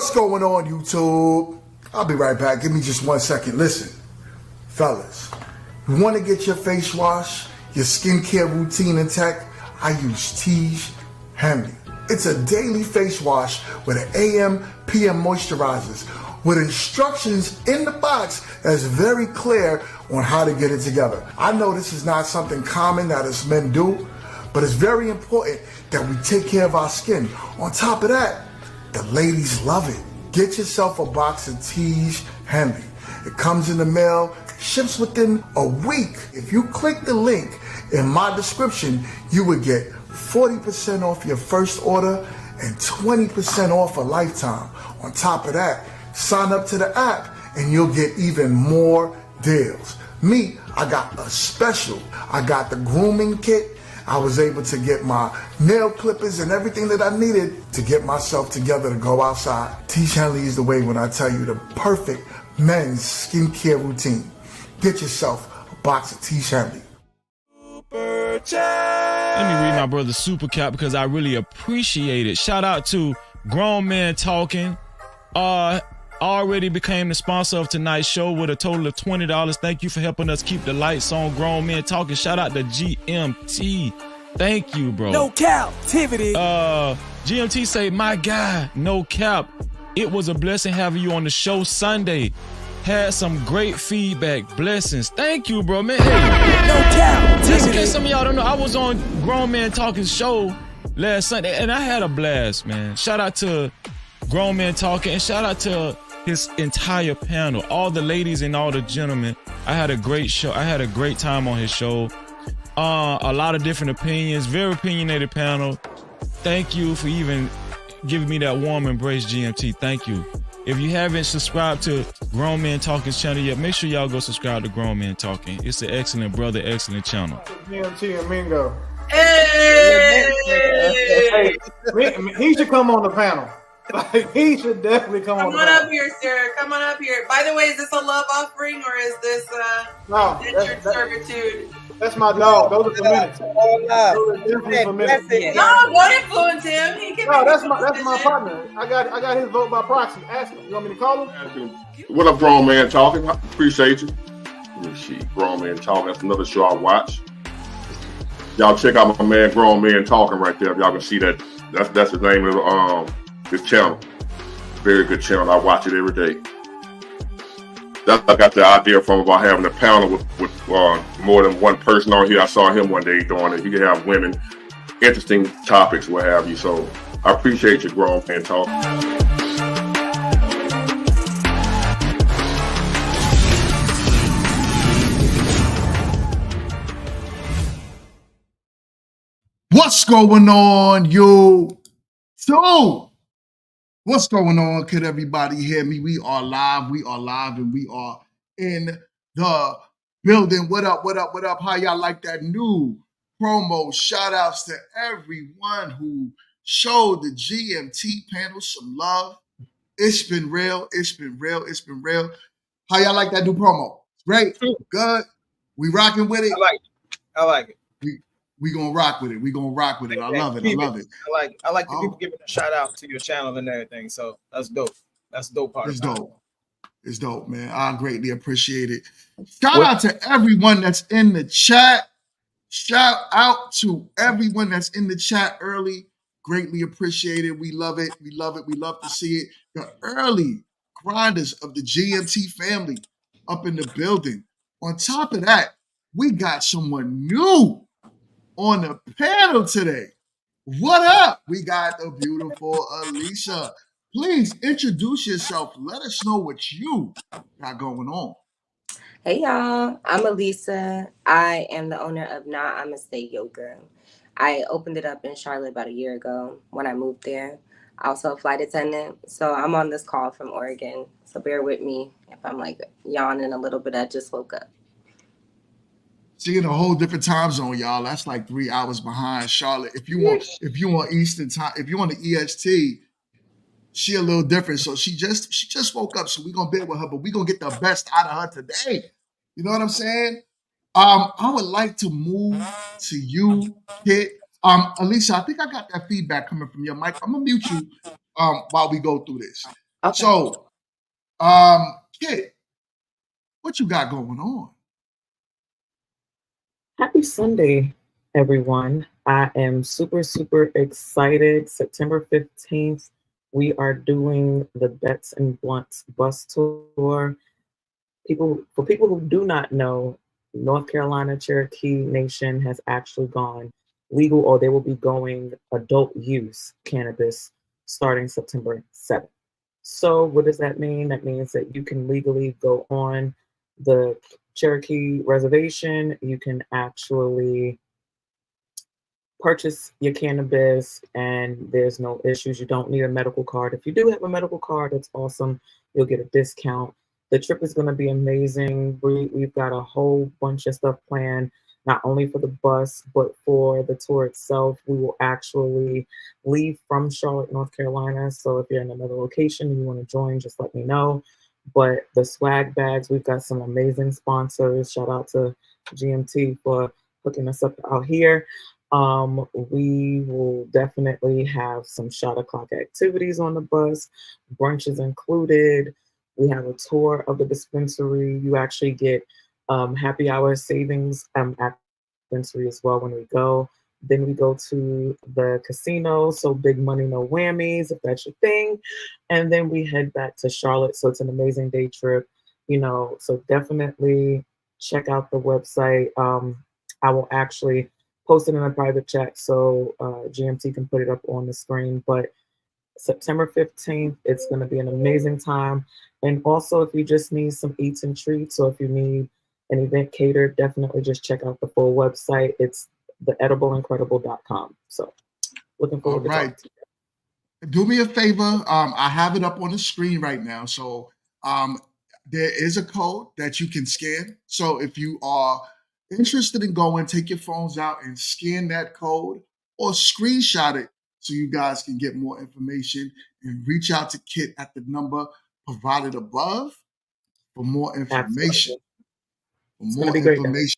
What's going on, YouTube? I'll be right back. Give me just 1 second. Listen, fellas, you want to get your face wash, your skincare routine intact? I use Tige Henley. It's a daily face wash with an AM, PM moisturizers with instructions in the box that's very clear on how to get it together. I know this is not something common that us men do, but it's very important that we take care of our skin. On top of that, the ladies love it. Get yourself a box of Tige Henley. It comes in the mail, ships within a week. If you click the link in my description, you would get 40% off your first order and 20% off a lifetime. On top of that, sign up to the app and you'll get even more deals. Me, I got a special. I got the grooming kit. I was able to get my nail clippers and everything that I needed to get myself together to go outside. Tige Henley is the way when I tell you the perfect men's skincare routine. Get yourself a box of Tige Henley. Let me read my brother's super cap because I really appreciate it. Shout out to Grown Men Talking. Already became the sponsor of tonight's show with a total of $20. Thank you for helping us keep the lights on. Grown Men Talking. Shout out to GMT. Thank you, bro. No captivity. GMT say, my guy, no cap. It was a blessing having you on the show Sunday. Had some great feedback. Blessings. Thank you, bro, man. Hey, no captivity. just in case some of y'all don't know, I was on Grown Man Talking show last Sunday, and I had a blast, man. Shout out to Grown Men Talking, and shout out to his entire panel, all the ladies and all the gentlemen. I had a great show. I had a great time on his show. A lot of different opinions, very opinionated panel. Thank you for even giving me that warm embrace, GMT. Thank you. If you haven't subscribed to Grown Men Talking's channel yet, make sure y'all go subscribe to Grown Men Talking. It's an excellent brother, excellent channel. GMT and Mingo. Hey! Hey, he should come on the panel. Like, he should definitely come on. Come on up here, sir. Come on up here. By the way, is this a love offering or is this no, indentured servitude? That's my dog. Those are for minutes. Those are definitely for minutes. No, don't influence him. He can No, that's my partner. I got his vote by proxy. Ask him. You want me to call him? What up, Grown Man Talking? Appreciate you. Let me see. Grown Man Talking. That's another show I watch. Y'all check out my man Grown Man Talking right there. If y'all can see that. That's the name of his channel. Very good channel. I watch it every day. That's I got the idea from about having a panel with more than one person on here. I saw him one day doing it. You can have women, interesting topics, what have you. So I appreciate you, Grown Man Talking. What's going on, you? So, what's going on? Could everybody hear me? We are live, and we are in the building. What up, what up, what up? How y'all like that new promo? Shout outs to everyone who showed the GMT panel some love. It's been real, it's been real, it's been real. How y'all like that new promo? Great, good. We rocking with it? I like it. We gonna rock with it. We gonna rock with it. I love it. I love it. I like the people giving a shout out to your channel and everything. So that's dope. That's the dope part. It's dope. It's dope, man. I greatly appreciate it. Shout out to everyone that's in the chat. Shout out to everyone that's in the chat early. Greatly appreciate it. We love it. We love it. We love to see it. The early grinders of the GMT family up in the building. On top of that, we got someone new on the panel today. What up? We got the beautiful Alicia. Please introduce yourself. Let us know what you got going on. Hey y'all, I'm Elisa. I am the owner of I'ma Yoga. I opened it up in Charlotte about a year ago when I moved there. Also a flight attendant. So I'm on this call from Oregon. So bear with me if I'm like yawning a little bit. I just woke up. See, in a whole different time zone, y'all. That's like 3 hours behind Charlotte. If you want Eastern time, if you want the EST, she a little different. So she just woke up. So we're gonna bear with her, but we're gonna get the best out of her today. You know what I'm saying? I would like to move to you, Kit. Alicia, I think I got that feedback coming from your mic. I'm gonna mute you while we go through this. Okay. So, Kit, what you got going on? Happy Sunday, everyone. I am super, super excited. September 15th, we are doing the Bets and Blunts bus tour. For people who do not know, North Carolina Cherokee Nation has actually gone legal, or they will be going adult use cannabis starting September 7th. So what does that mean? That means that you can legally go on the Cherokee reservation. You can actually purchase your cannabis and there's no issues. You don't need a medical card. If you do have a medical card, that's awesome. You'll get a discount. The trip is going to be amazing. We've got a whole bunch of stuff planned, not only for the bus, but for the tour itself. We will actually leave from Charlotte, North Carolina. So if you're in another location and you want to join, just let me know. But the swag bags, we've got some amazing sponsors. Shout out to GMT for hooking us up out here. We will definitely have some shot o'clock activities on the bus, brunches included. We have a tour of the dispensary. You actually get happy hour savings at the dispensary as well when we go. Then we go to the casino, so big money, no whammies, if that's your thing. And then we head back to Charlotte. So it's an amazing day trip, so definitely check out the website. I will actually post it in a private chat so GMT can put it up on the screen. But September 15th, it's going to be an amazing time. And also, if you just need some eats and treats, or if you need an event catered, definitely just check out the full website. It's theedibleincredible.com. So looking All forward to right. talking to you. Do me a favor. I have it up on the screen right now. So there is a code that you can scan. So if you are interested in going, take your phones out and scan that code or screenshot it so you guys can get more information and reach out to Kit at the number provided above for more information. Absolutely. It's going to be great, guys.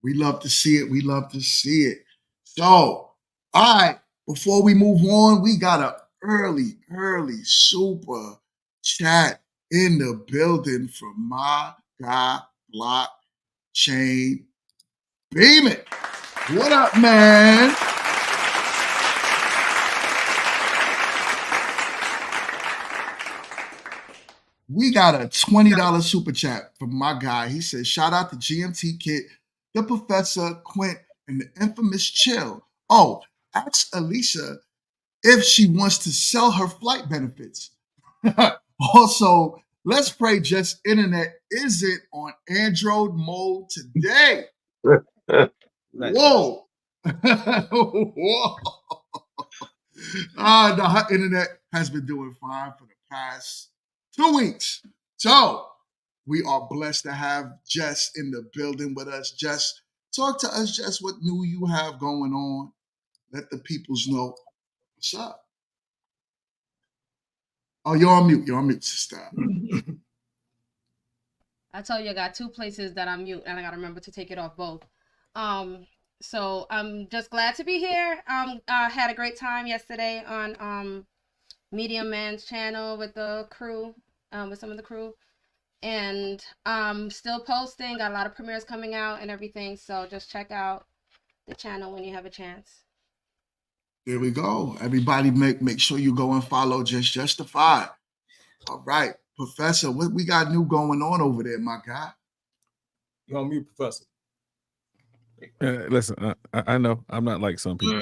We love to see it. We love to see it. So, all right, before we move on, we got an early super chat in the building from my guy, Blockchain Beaming. What up, man? We got a $20 super chat from my guy. He says, shout out to GMT Kit, the Professor, Quint, and the infamous Chill. Oh, ask Alicia if she wants to sell her flight benefits. Also, let's pray Just Internet isn't on Android mode today. Whoa. Whoa. The internet has been doing fine for the past 2 weeks. So we are blessed to have Jess in the building with us. Jess, talk to us, Jess, what new you have going on. Let the peoples know what's up. Oh, you're on mute. You're on mute, sister. I told you I got two places that I'm mute, and I gotta remember to take it off both. So I'm just glad to be here. I had a great time yesterday on Medium Man's channel with the crew, with some of the crew, and still posting. Got a lot of premieres coming out and everything. So just check out the channel when you have a chance. There we go. Everybody, make sure you go and follow Just Justified. All right, Professor, what we got new going on over there, my guy? You on mute, Professor? Listen, I know I'm not like some people.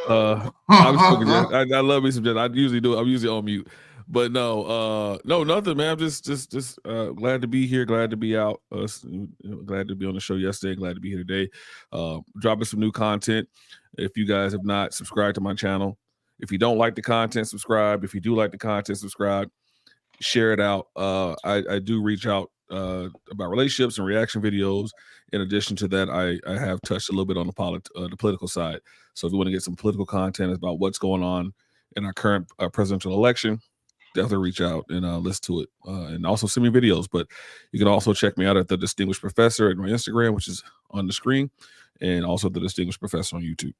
I'm joking, I love me some Jess. I usually do. I'm usually on mute, but no, nothing, man. I'm just glad to be here. Glad to be out. Glad to be on the show yesterday. Glad to be here today. Dropping some new content. If you guys have not subscribed to my channel, if you don't like the content, subscribe. If you do like the content, subscribe. Share it out. I do reach out about relationships and reaction videos. In addition to that, I have touched a little bit on the political side. So if you want to get some political content about what's going on in our current presidential election, definitely reach out and listen to it. And also send me videos. But you can also check me out at The Distinguished Professor at my Instagram, which is on the screen, and also The Distinguished Professor on YouTube.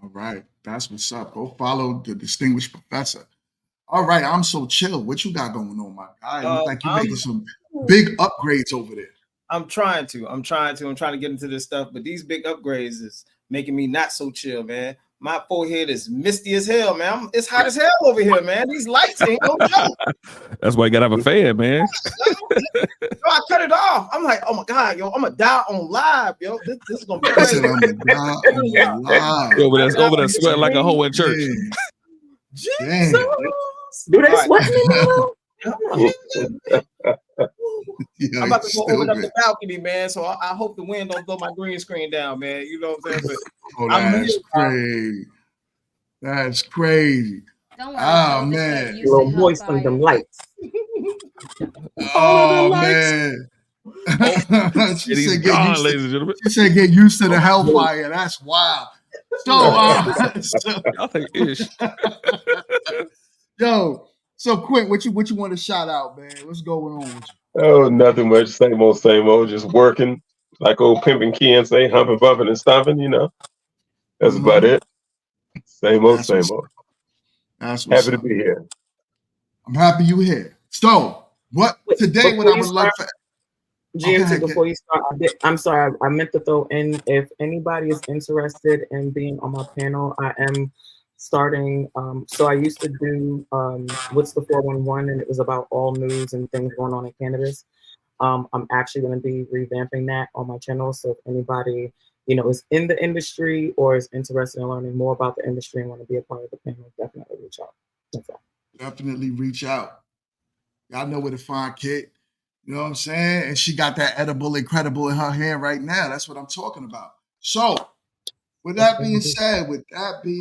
All right, that's what's up. Go follow The Distinguished Professor. All right, I'm so chill. What you got going on, my guy? Look like you're I'm making some big upgrades over there. I'm trying to get into this stuff, but these big upgrades is making me not so chill, man. My forehead is misty as hell, man. It's hot as hell over here, man. These lights ain't no joke. That's why you gotta have a fan, man. Yo, I cut it off. I'm like, oh my god, yo, I'm gonna die on live, yo. This is gonna be I crazy. said I'm gonna die on live. Over there sweating like a hoe in church. Damn. Do they All right. sweat in the Yo, I'm about to go open up stupid. the balcony, man. So I hope the wind don't blow my green screen down, man. You know what I'm saying? But Oh, I'm that's here, crazy. That's crazy. Don't worry, Oh Joe, this man. ain't a used little to moist on them lights? Oh man. She And he's said, get gone, used ladies to, and gentlemen. she said, get used to the hellfire. That's wild. So, Y'all think ish. yo, so Quint, what you want to shout out, man? What's going on with you? Oh, nothing much. Same old. Just working, like old pimping Ken say, humping, bumping, and stomping. You know, that's about it. Same old, That's what's same old. That's what's Happy to up. be here. I'm happy you here. So, what today? What I would love for GMT, before you start, I'm sorry, I meant to throw in, if anybody is interested in being on my panel, I am starting, so I used to do What's the 411, and it was about all news and things going on in cannabis. I'm actually going to be revamping that on my channel, so if anybody, is in the industry or is interested in learning more about the industry and want to be a part of the panel, definitely reach out. That's all. Definitely reach out. Y'all know where to find Kit. You know what I'm saying? And she got that edible incredible in her hand right now. That's what I'm talking about. So, with that being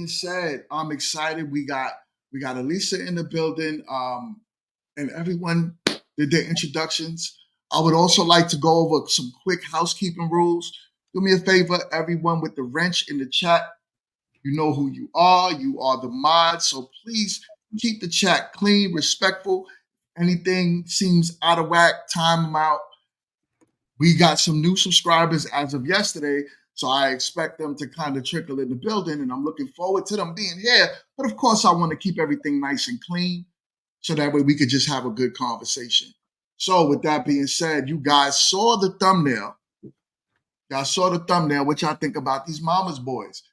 said, I'm excited. We got Elisa in the building. And everyone did their introductions. I would also like to go over some quick housekeeping rules. Do me a favor, everyone with the wrench in the chat. You know who you are. You are the mod. So please keep the chat clean, respectful. Anything seems out of whack, time them out. We got some new subscribers as of yesterday, so I expect them to kind of trickle in the building, and I'm looking forward to them being here. But of course, I want to keep everything nice and clean, so that way we could just have a good conversation. So with that being said, you guys saw the thumbnail. What y'all think about these mama's boys?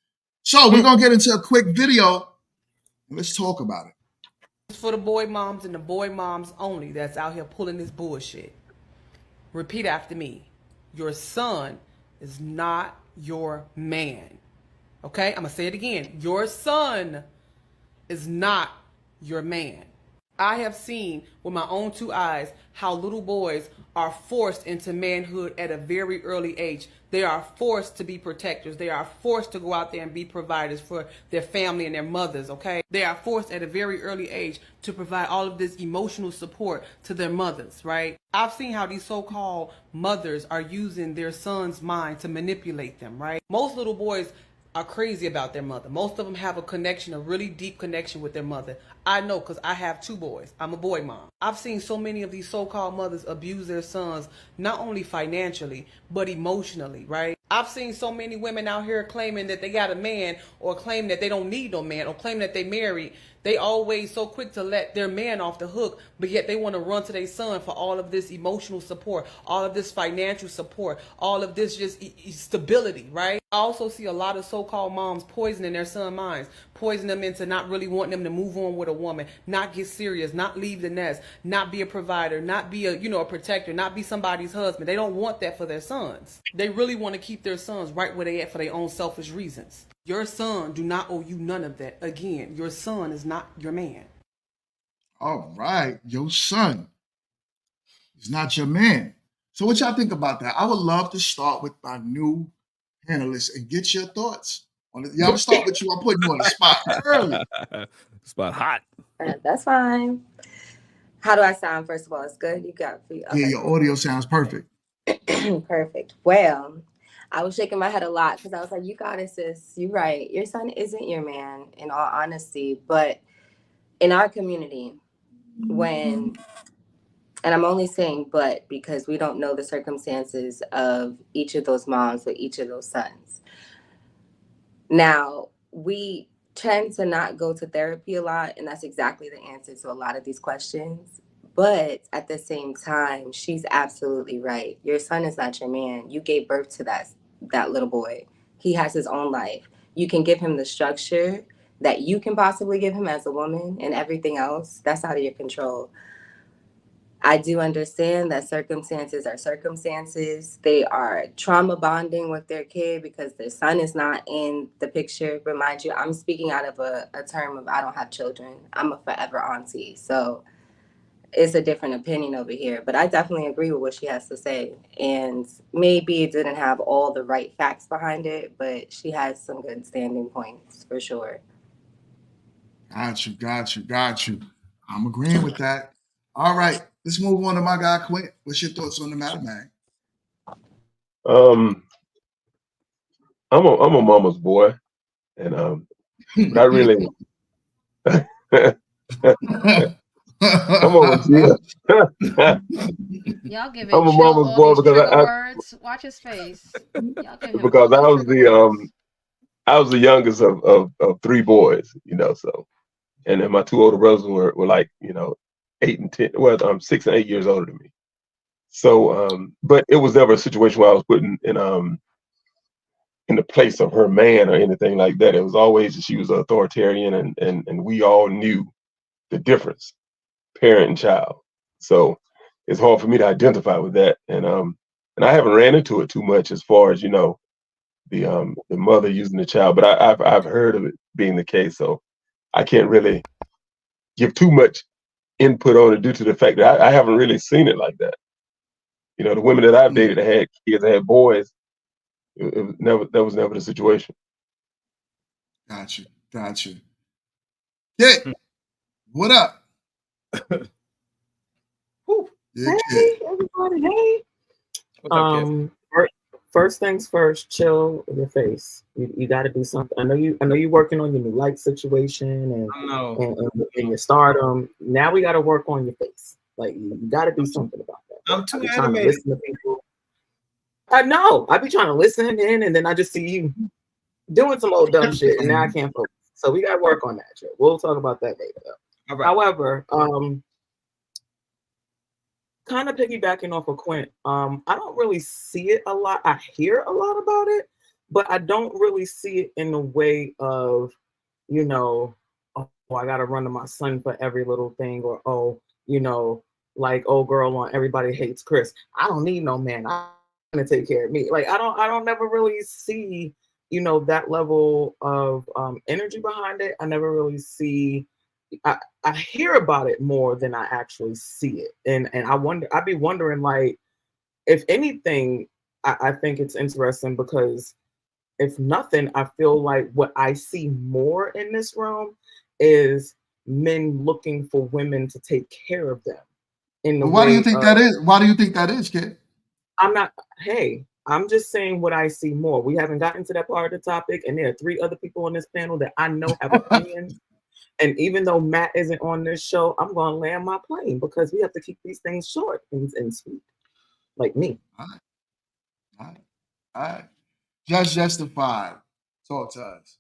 So we're going to get into a quick video, and let's talk about it. It's for the boy moms and the boy moms only that's out here pulling this bullshit. Repeat after me. Your son is not your man. Okay? I'm going to say it again. Your son is not your man. I have seen with my own two eyes how little boys are forced into manhood at a very early age. They are forced to be protectors. They are forced to go out there and be providers for their family and their mothers, okay? They are forced at a very early age to provide all of this emotional support to their mothers, right? I've seen how these so-called mothers are using their son's mind to manipulate them, right? Most little boys are crazy about their mother. Most of them have a connection, a really deep connection with their mother. I know because I have two boys. I'm a boy mom. I've seen so many of these so-called mothers abuse their sons, not only financially, but emotionally, right? I've seen so many women out here claiming that they got a man, or claim that they don't need no man, or claim that they married. They always so quick to let their man off the hook, but yet they want to run to their son for all of this emotional support, all of this financial support, all of this just stability, right? I also see a lot of so-called moms poisoning their son's minds, poison them into not really wanting them to move on with a woman, not get serious, not leave the nest, not be a provider, not be a protector, not be somebody's husband. They don't want that for their sons. They really want to keep their sons right where they at for their own selfish reasons. Your son do not owe you none of that. Again, your son is not your man. All right, your son is not your man. So what y'all think about that? I would love to start with my new panelists and get your thoughts on it. Yeah, I'm gonna start with you. I'm putting you on the spot early. Spot hot. That's fine. How do I sound? First of all, it's good. You got okay. Yeah, your audio sounds perfect. Perfect. Well, I was shaking my head a lot because I was like, you got it, sis. You're right. Your son isn't your man, in all honesty. But in our community, and I'm only saying but because we don't know the circumstances of each of those moms with each of those sons. Now, we tend to not go to therapy a lot, and that's exactly the answer to a lot of these questions. But at the same time, she's absolutely right. Your son is not your man. You gave birth to that little boy. He has his own life. You can give him the structure that you can possibly give him as a woman, and everything else, that's out of your control. I do understand that circumstances are circumstances. They are trauma bonding with their kid because their son is not in the picture. But mind you, I'm speaking out of a term of I don't have children. I'm a forever auntie. So it's a different opinion over here. But I definitely agree with what she has to say. And maybe it didn't have all the right facts behind it, but she has some good standing points for sure. Got you. I'm agreeing with that. All right, let's move on to my guy Quint. What's your thoughts on the matter, man? I'm a mama's boy, and but I really come on, Gia. Y'all giving I'm a Chill mama's all boy these because trigger words. Watch his face. Y'all giving him because all these trigger words. I was the youngest of three boys, so, and then my two older brothers were like 8 and 10, well, 6 and 8 years older than me. So, but it was never a situation where I was put in the place of her man or anything like that. It was always that she was authoritarian, and we all knew the difference, parent and child. So it's hard for me to identify with that, and I haven't ran into it too much as far as the mother using the child, but I've heard of it being the case. So I can't really give too much input on it due to the fact that I haven't really seen it like that. The women that I've dated that had kids, that had boys, that was never the situation. Got you. Yeah. What up? Hey, everybody. Hey. First things first, chill your face. You got to do something. I know you're working on your new light situation and your stardom. Now we got to work on your face. Like you got to do something about that. I'm too trying to animated. listen to people. I know. I be trying to listen in, and then I just see you doing some old dumb shit, and now I can't focus. So we got to work on that. Chill. We'll talk about that later. All right. However, kind of piggybacking off of Quint, I don't really see it a lot. I hear a lot about it, but I don't really see it in the way of, oh, I got to run to my son for every little thing, or, like, oh, girl on Everybody Hates Chris. I don't need no man. I'm going to take care of me. Like, I don't never really see, that level of energy behind it. I never really see, I hear about it more than I actually see it. And I'd be wondering, like, if anything, I think it's interesting because if nothing, I feel like what I see more in this realm is men looking for women to take care of them. Why do you think that is? Why do you think that is, kid? I'm just saying what I see more. We haven't gotten to that part of the topic, and there are 3 other people on this panel that I know have opinions. And even though Matt isn't on this show, I'm going to land my plane because we have to keep these things short and sweet, like me. All right. Judge Justified. Talk to us.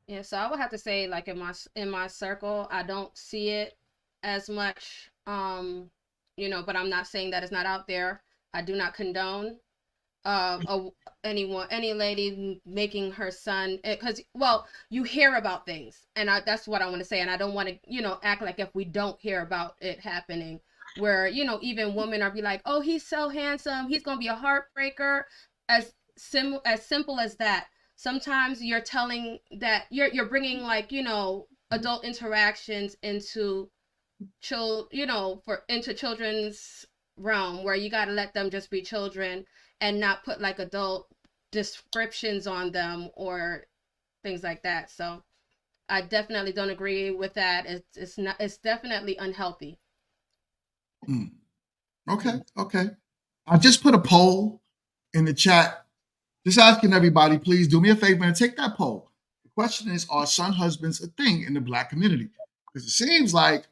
Yeah, so I would have to say, like in my circle, I don't see it as much. But I'm not saying that it's not out there. I do not condone any lady making her son, because you hear about things, and that's what I want to say, and I don't want to act like if we don't hear about it happening, where even women are be like, oh, he's so handsome, he's gonna be a heartbreaker, as simple as that. Sometimes you're telling that you're bringing adult interactions into children's realm, where you got to let them just be children and not put like adult descriptions on them or things like that. So I definitely don't agree with that. It's definitely unhealthy. Okay. I just put a poll in the chat, just asking everybody, please do me a favor and take that poll. The question is, are son husbands a thing in the Black community? Because it seems like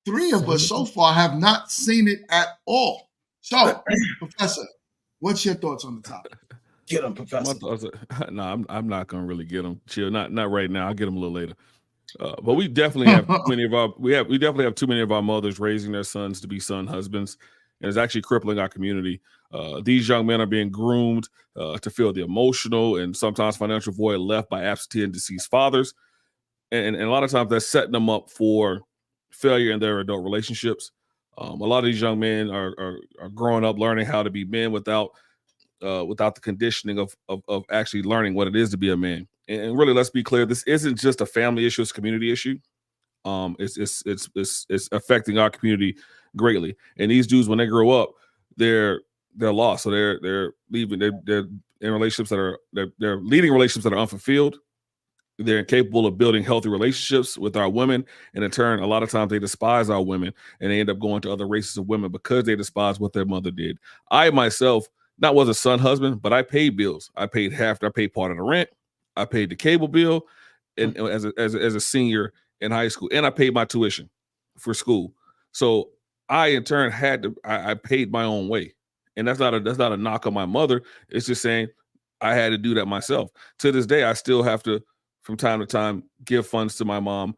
3 of us so far have not seen it at all. So, Professor, what's your thoughts on the topic? Get him, Professor. No, I'm not gonna really get him. Chill, not right now. I'll get him a little later. But we definitely have too many of our we definitely have too many of our mothers raising their sons to be son husbands, and it's actually crippling our community. These young men are being groomed to feel the emotional and sometimes financial void left by absentee and deceased fathers, and a lot of times that's setting them up for failure in their adult relationships. A lot of these young men are growing up learning how to be men without the conditioning of actually learning what it is to be a man. And really, let's be clear: this isn't just a family issue; it's a community issue. It's affecting our community greatly. And these dudes, when they grow up, they're lost. So they're leaving. They're in relationships that are they're leading relationships that are unfulfilled. They're incapable of building healthy relationships with our women, and in turn, a lot of times they despise our women, and they end up going to other races of women because they despise what their mother did. I myself not was a son husband, but I paid bills. I paid half. I paid part of the rent. I paid the cable bill, and as a senior in high school, and I paid my tuition for school. So I in turn had to. I paid my own way, and that's not a knock on my mother. It's just saying I had to do that myself. To this day, I still have to, from time to time, give funds to my mom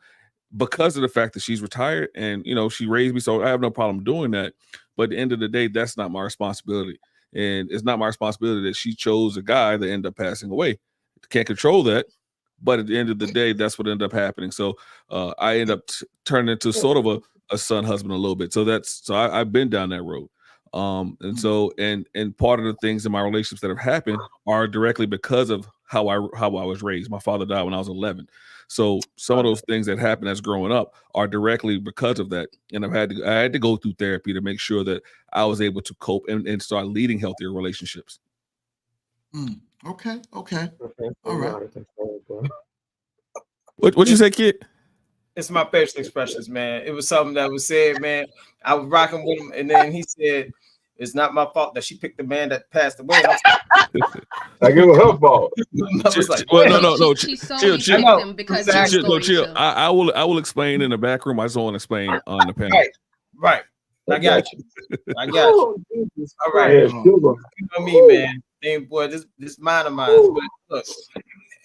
because of the fact that she's retired and she raised me. So I have no problem doing that. But at the end of the day, that's not my responsibility, and it's not my responsibility that she chose a guy that ended up passing away. Can't control that, but at the end of the day, that's what ended up happening. So I end up turning into sort of a son husband a little bit. So I've been down that road. And so and part of the things in my relationships that have happened are directly because of how I was raised. My father died when I was 11. So some of those things that happened as growing up are directly because of that. And I had to go through therapy to make sure that I was able to cope and start leading healthier relationships. Okay. All right. What you say, kid? It's my facial expressions, man. It was something that was said, man. I was rocking with him, and then he said, "It's not my fault that she picked the man that passed away." Like it was her fault. No. She solely picked him because chill. I will explain in the back room. I just want to explain on the panel. Right. I got you. All right. Yeah, You know me, man. Hey, boy, this mind of mine. But look,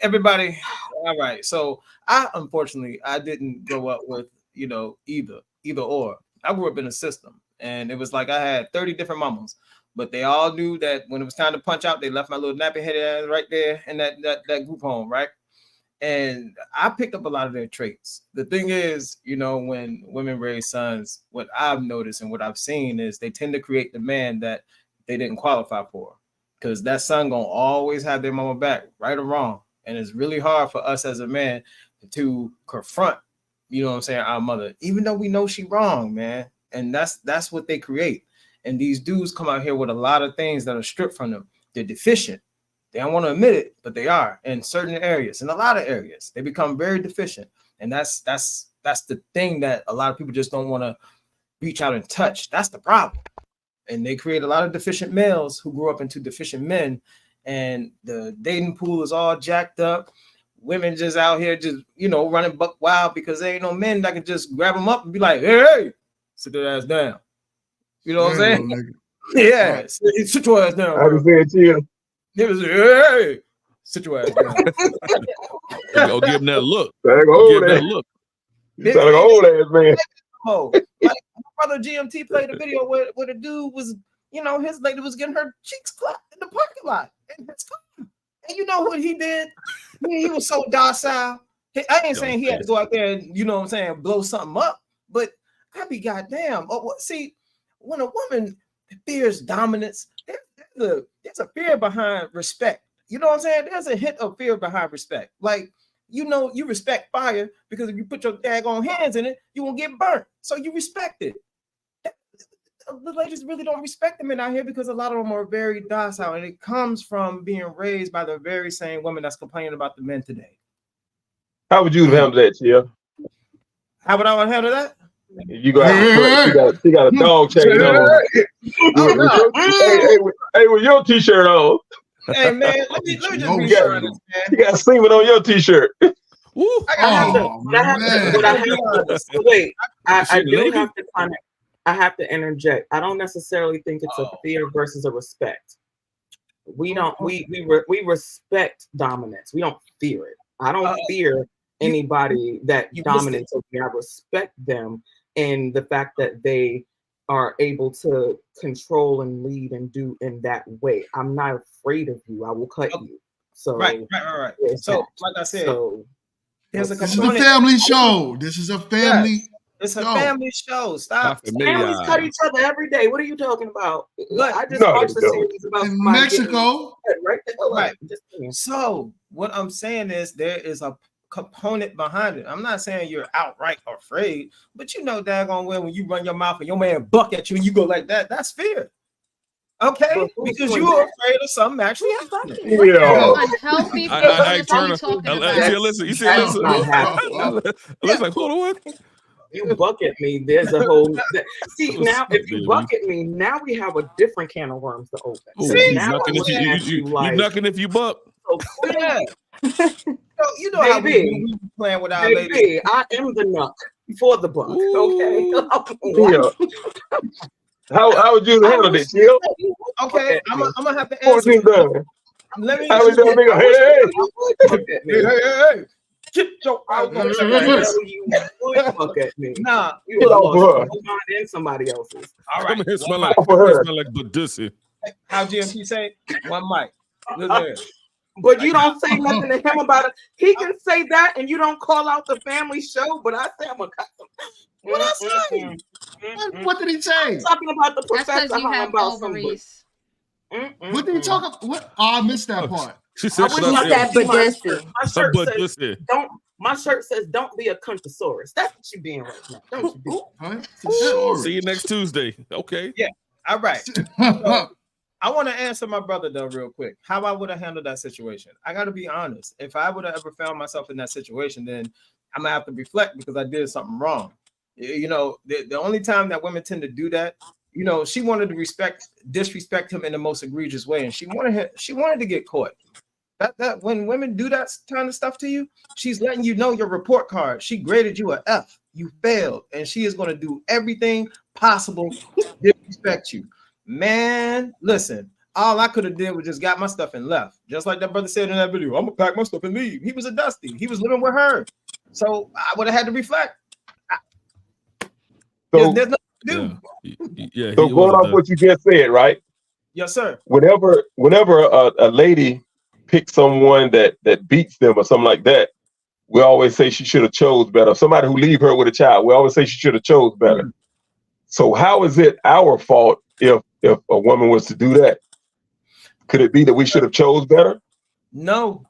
everybody. All right. So unfortunately I didn't grow up with either or. I grew up in a system, and it was like I had 30 different mamas, but they all knew that when it was time to punch out, they left my little nappy headed ass right there in that group home, right? And I picked up a lot of their traits. The thing is, when women raise sons, what I've noticed and what I've seen is they tend to create the man that they didn't qualify for, because that son gonna always have their mama back, right or wrong. And it's really hard for us as a man to confront, our mother, even though we know she wrong, man. And that's what they create. And these dudes come out here with a lot of things that are stripped from them. They're deficient. They don't want to admit it, but they are in certain areas. In a lot of areas, they become very deficient. And that's the thing that a lot of people just don't want to reach out and touch. That's the problem. And they create a lot of deficient males who grew up into deficient men, and the dating pool is all jacked up. Women just out here just, running buck wild because there ain't no men that can just grab them up and be like, hey, sit that ass down. You know what I'm saying? Yeah, sit your ass down. I was saying to you. He was, hey, sit your ass down. Go give him that look. You sound like an old ass man. Oh, like my brother GMT played a video where the dude was, his lady was getting her cheeks clapped in the parking lot in his car. And you know what he did? He was so docile. I ain't saying he had to go out there and, blow something up, but I be goddamn. See, when a woman fears dominance, there's a fear behind respect. You know what I'm saying? There's a hint of fear behind respect. Like, you respect fire because if you put your daggone hands in it, you won't get burnt. So you respect it. The ladies really don't respect the men out here because a lot of them are very docile, and it comes from being raised by the very same women that's complaining about the men today. How would you handle that, Chia? How would I handle that? You go have she got a dog chain on. Hey, with your t-shirt on. Hey man, let me just be sure. You got semen on your t-shirt. I have to interject. I don't necessarily think it's a fear versus a respect. We respect dominance. We don't fear it. I don't fear anybody that you dominates over me. I respect them and the fact that they are able to control and lead and do in that way. I'm not afraid of you. I will cut you. So right. So, that. like I said, So there's a This is a component. family show. This is a family Yes, it's a show. family show. Stop. families cut each other every day. What are you talking about? But I just No, watched they the don't. series about In somebody Mexico. getting right the hell Right. up. Just saying. So what I'm saying is there is a component behind it. I'm not saying you're outright afraid, but you know daggone well when you run your mouth and your man buck at you and you go like that, that's fear. Okay? Because doing you're that? afraid of something actually happening. Yeah. Unhealthy I feelings. What are Turner. you talking You about? see Alyssa? You see That's Alyssa? not happening. Alyssa's like, hold on, what? You buck at me, there's a whole see That was now if you stupid, buck at me, now we have a different can of worms to open. Ooh, So you now I'm knucking if looking at you like knucking if you buck. so Yeah. You know how we baby, do. We be playing with our ladies. baby, I am the nuck for the buck. Okay. Yeah. How would you handle this, Jill? Okay, I'm gonna have to What would answer. you do? Let me How would you nigga? Hey, get your I wish I could tell you would buck at me. Nah, You Get would have off lost her. your mind and somebody else's. all Come right. here, smell One like mic. for her. smell like Badussy. How GMP say? One mic. Listen here. But you don't say nothing to him about it. He can say that, and you don't call out the family show. But I say I'm gonna cut them. What I say? What did he say? I'm talking about the That's professor. because you how have about some ovaries. What did he talk about? What? Oh, I missed that part. She I said, wish shut I up, could that see my Badussy. shirt. My a shirt says Badussy. don't. My shirt says don't be a cuntosaurus. That's what you being right now. Don't you be? Huh? See you next Tuesday. Okay. Yeah. All right. So, I want to answer my brother though, real quick. How I would have handled that situation. I got to be honest. If I would have ever found myself in that situation, then I'm gonna have to reflect because I did something wrong. You know, the only time that women tend to do that, you know, she wanted to disrespect him in the most egregious way, and she wanted to get caught. That when women do that kind of stuff to you, she's letting you know your report card. She graded you an F. You failed, and she is going to do everything possible to disrespect you. Man, listen, all I could have did was just got my stuff and left. Just like that brother said in that video, I'm gonna pack my stuff and leave. He was a dusty. He was living with her. So I would have had to reflect. So, There's nothing to do. Yeah. so going off what you just said, right? Yes, sir. Whenever a lady picks someone that beats them or something like that, we always say she should have chose better. Somebody who leave her with a child, we always say she should have chose better. Mm-hmm. So how is it our fault if a woman was to do that? Could it be that we should have chose better? No,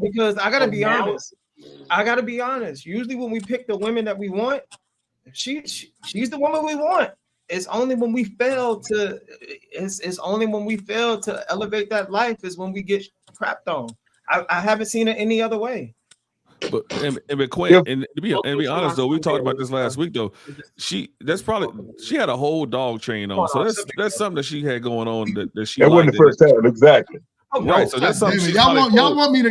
because I gotta be honest. Usually when we pick the women that we want, she's the woman we want. It's only when we fail to elevate that life is when we get crapped on. I haven't seen it any other way. But Quinn, and to be honest though, we talked about this last week though. She had a whole dog chain on, so that's something that she had going on that she. That wasn't the first time, exactly. Right, so that's something. Y'all want me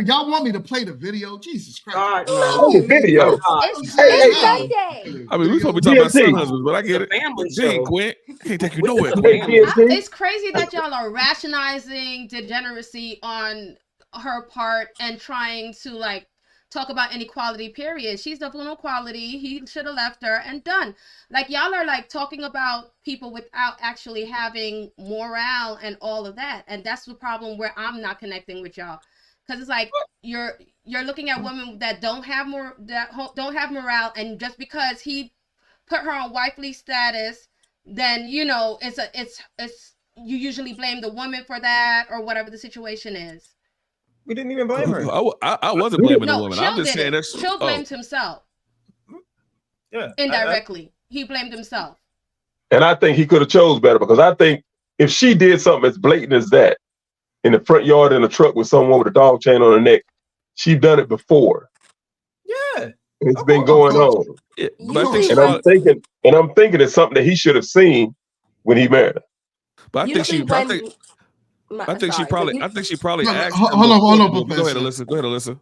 to play the video? Jesus Christ! The video. It's Sunday. I mean, we probably talking about son husbands, but I get it. Dang, Quinn, can't take you nowhere. It's crazy that y'all are rationalizing degeneracy on her part and trying to like talk about inequality, period. She's the inequality. He should have left her and done. Like y'all are like talking about people without actually having morale and all of that. And that's the problem where I'm not connecting with y'all. Because it's like you're looking at women that don't have morale, and just because he put her on wifely status, then you know it's you usually blame the woman for that or whatever the situation is. We didn't even blame her. I wasn't blaming the woman. I'm just saying that's Chill blamed himself. Yeah. Indirectly. He blamed himself. And I think he could have chose better, because I think if she did something as blatant as that in the front yard in a truck with someone with a dog chain on her neck, she's done it before. Yeah. It's been going on. Yeah, but I'm thinking it's something that he should have seen when he married her. But I think she probably asked. Hold on, Go ahead, Alyssa.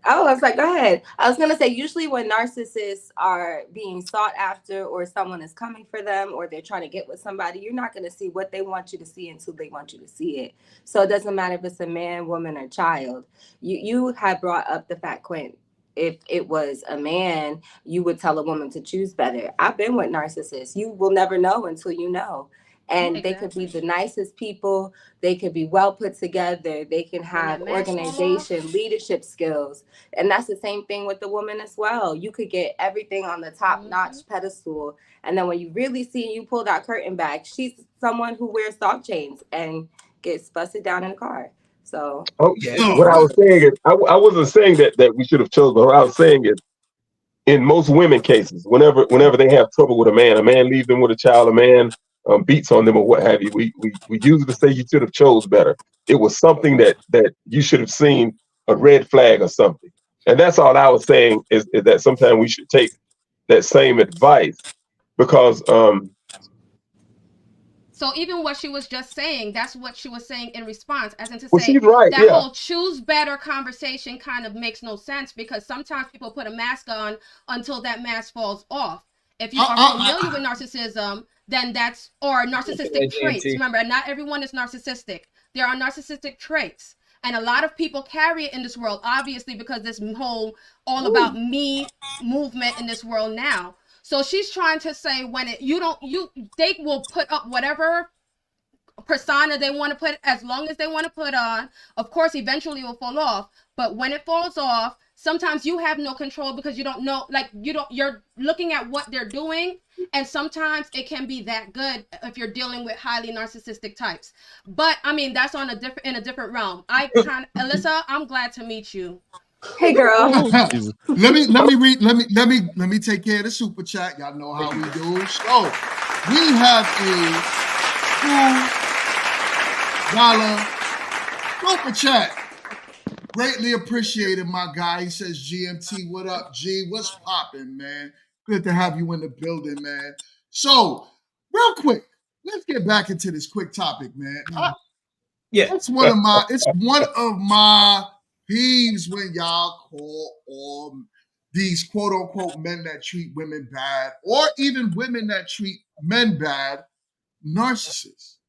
Oh, I was like, go ahead. I was gonna say, usually when narcissists are being sought after, or someone is coming for them, or they're trying to get with somebody, you're not gonna see what they want you to see until they want you to see it. So it doesn't matter if it's a man, woman, or child. You have brought up the fact, Quinn. if it was a man, you would tell a woman to choose better. I've been with narcissists. You will never know until you know. And they could be the nicest people. They could be well put together. They can have organization, leadership skills. And that's the same thing with the woman as well. You could get everything on the top notch pedestal. And then when you really see you pull that curtain back, she's someone who wears dog chains and gets busted down in a car. So what I was saying is, I wasn't saying that we should have chosen. What I was saying is, in most women cases, whenever they have trouble with a man leaves them with a child, a man beats on them or what have you, we usually say you should have chose better. It was something that you should have seen, a red flag or something. And that's all I was saying is that sometimes we should take that same advice because So even what she was just saying, that's what she was saying in response, as in to well, say she's right, that yeah. whole choose better conversation kind of makes no sense, because sometimes people put a mask on until that mask falls off. If you are familiar with narcissism, then that's, or narcissistic traits. Remember, not everyone is narcissistic. There are narcissistic traits. And a lot of people carry it in this world, obviously, because this whole all about me movement in this world now. So she's trying to say when they will put up whatever persona they want to put, as long as they want to put on. Of course, eventually it will fall off. But when it falls off, sometimes you have no control because you don't know, you're looking at what they're doing. And sometimes it can be that good if you're dealing with highly narcissistic types. But I mean, that's in a different realm. Alyssa, I'm glad to meet you. Hey, girl. Let me take care of the super chat. Y'all know how we do. So we have a $2 super chat. Greatly appreciated, my guy. He says, GMT, what up, G? What's popping, man? Good to have you in the building, man. So, real quick, let's get back into this quick topic, man. It's one of my peeves when y'all call these quote unquote men that treat women bad, or even women that treat men bad, narcissists.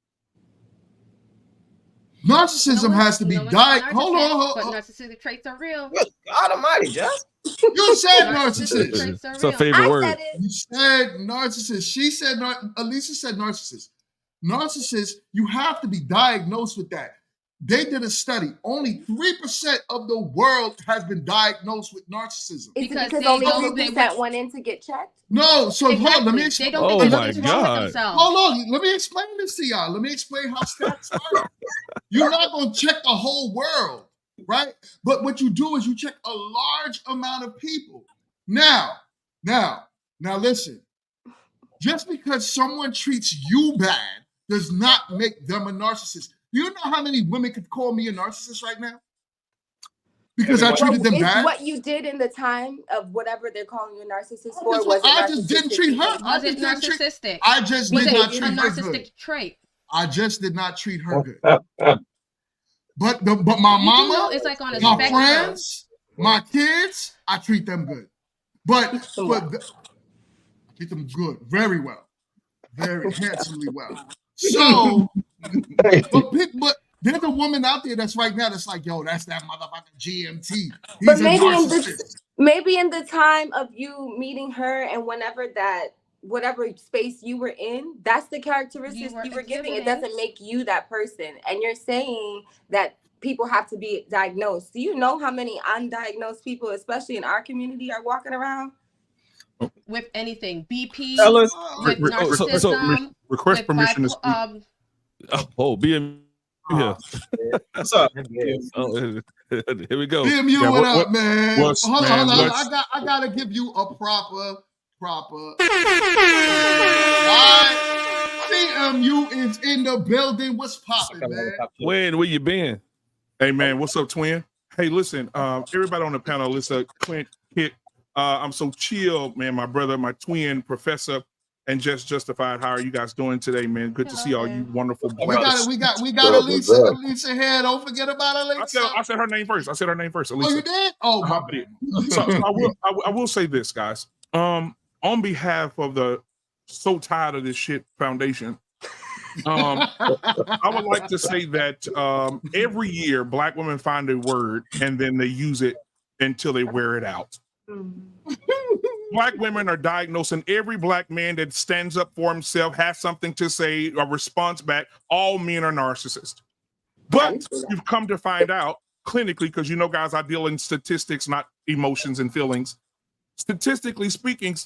Narcissism has to be diagnosed. Hold on. But narcissistic traits are real. God almighty, Just. You said narcissist. It's a favorite word. You said narcissist. She said, Alicia said narcissist. Narcissist, you have to be diagnosed with that. They did a study. Only 3% of the world has been diagnosed with narcissism. Is it because only 3% went in to get checked? No, so hold on, let me explain. Oh my God. Hold on, let me explain this to y'all. Let me explain how stats work. You're not going to check the whole world, right? But what you do is you check a large amount of people. Now listen. Just because someone treats you bad does not make them a narcissist. Do you know how many women could call me a narcissist right now? Because I treated them bad. What you did in the time of whatever they're calling you a narcissist for I just didn't treat her. Was it narcissistic? I just did not treat her narcissistic good. Trait. I just did not treat her good. But my mama, it's like on a my spectrum. friends, my kids, I treat them good. But I treat them good, very well, very handsomely well. So, but there's a woman out there that's right now that's like, yo, that's that motherfucking GMT. He's but maybe in the time of you meeting her and whatever space you were in, that's the characteristics you were giving. It doesn't make you that person. And you're saying that people have to be diagnosed. Do you know how many undiagnosed people, especially in our community, are walking around? With anything, BP, with narcissism, request permission to speak. BM, yeah. What's up? Here we go. BMU, what up, man? Hold on. I gotta give you a proper. CMU is in the building. What's popping, man? Where you been? Hey, man, what's up, twin? Hey, listen, everybody on the panel, Alyssa, Clint, Kit. I'm so chill, man. My brother, my twin, Professor, and Just Justified. How are you guys doing today, man? Good to see all you wonderful brothers. We got Alicia here. Don't forget about Alicia. I said her name first. Alicia. Oh, you did? Oh, my bad. So I will say this, guys. On behalf of the So Tired of This Shit Foundation, I would like to say that every year Black women find a word and then they use it until they wear it out. Black women are diagnosed, and every black man that stands up for himself has something to say, a response back. All men are narcissists. But you've come to find out clinically, because you know, guys, I deal in statistics, not emotions and feelings. Statistically speaking,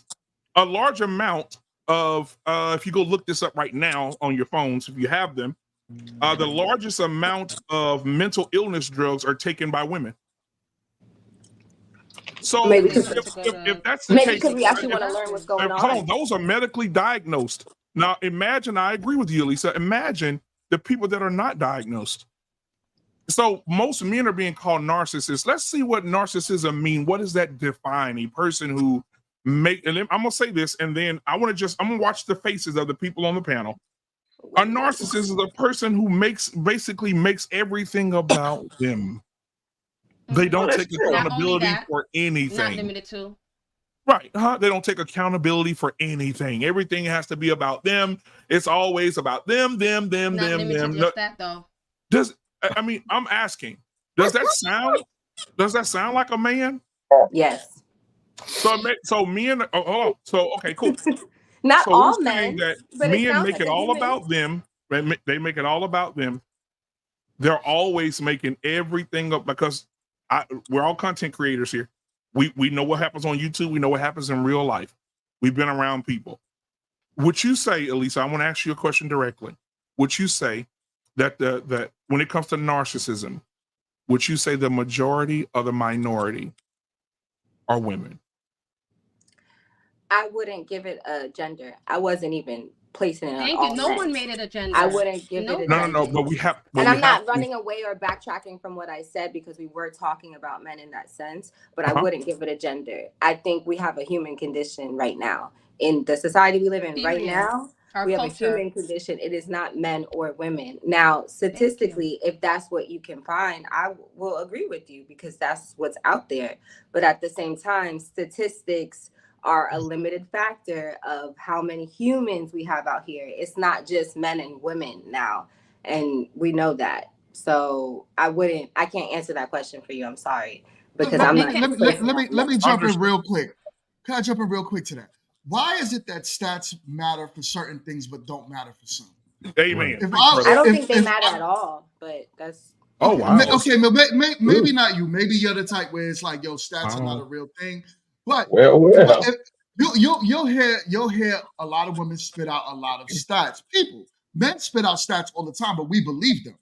a large amount of, if you go look this up right now on your phones, if you have them, the largest amount of mental illness drugs are taken by women. So Maybe if that's the maybe case, because we actually want to learn what's going hold on. on, those are medically diagnosed. Now imagine, I agree with you, Lisa. Imagine the people that are not diagnosed. So most men are being called narcissists. Let's see what narcissism mean. What does that define? A person who and I'm gonna say this, and then I'm gonna watch the faces of the people on the panel. A narcissist is a person who basically makes everything about them. They don't take accountability for anything. Not limited to. Right. They don't take accountability for anything. Everything has to be about them. It's always about them. Not limited to just that though. I'm asking, does that sound like a man? Yes. So men, okay, cool. Not so all men, that but men make it all about them. They make it all about them. They're always making everything up, because we're all content creators here. We know what happens on YouTube. We know what happens in real life. We've been around people. Would you say, Elisa, I want to ask you a question directly. Would you say that that when it comes to narcissism, would you say the majority or the minority are women? I wouldn't give it a gender. I wasn't even placing it. Thank on you. all No men. one made it a gender. I wouldn't give it a gender. No. But we have. And I'm not running away or backtracking from what I said, because we were talking about men in that sense, but I wouldn't give it a gender. I think we have a human condition right now. In the society we live in right now, we have a human condition. It is not men or women. Now, statistically, if that's what you can find, I will agree with you, because that's what's out there. But at the same time, statistics are a limited factor of how many humans we have out here. It's not just men and women now. And we know that. So I can't answer that question for you. I'm sorry. Because I'm not. Let me jump in real quick. Can I jump in real quick to that? Why is it that stats matter for certain things but don't matter for some? Amen. I don't think they matter at all, but that's. Oh, wow. Okay, maybe not you. Maybe you're the type where it's like, yo, stats are not a real thing. But you'll hear a lot of women spit out a lot of stats. Men spit out stats all the time, but we believe them,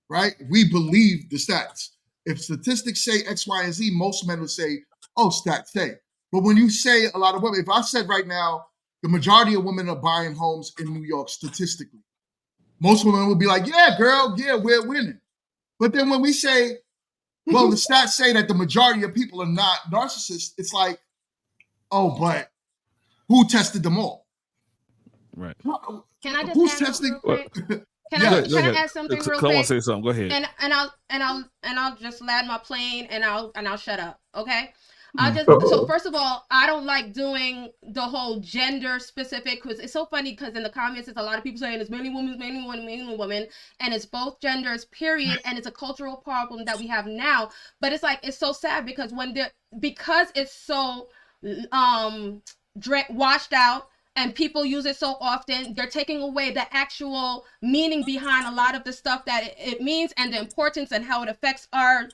right? We believe the stats. If statistics say X, Y, and Z, most men would say, oh, stats say. But when you say a lot of women, if I said right now, the majority of women are buying homes in New York statistically, most women would be like, yeah, girl, yeah, we're winning. But then when we say, well, the stats say that the majority of people are not narcissists, it's like, oh, but who tested them all? Right. Can I just add something real quick? Can I add something real quick? I want to say something. Go ahead. And I'll just land my plane and I'll shut up. Okay. So first of all, I don't like doing the whole gender specific, because it's so funny, because in the comments there's a lot of people saying it's mainly women, and it's both genders, period, and it's a cultural problem that we have now. But it's like, it's so sad, because because it's so washed out and people use it so often, they're taking away the actual meaning behind a lot of the stuff that it means, and the importance and how it affects our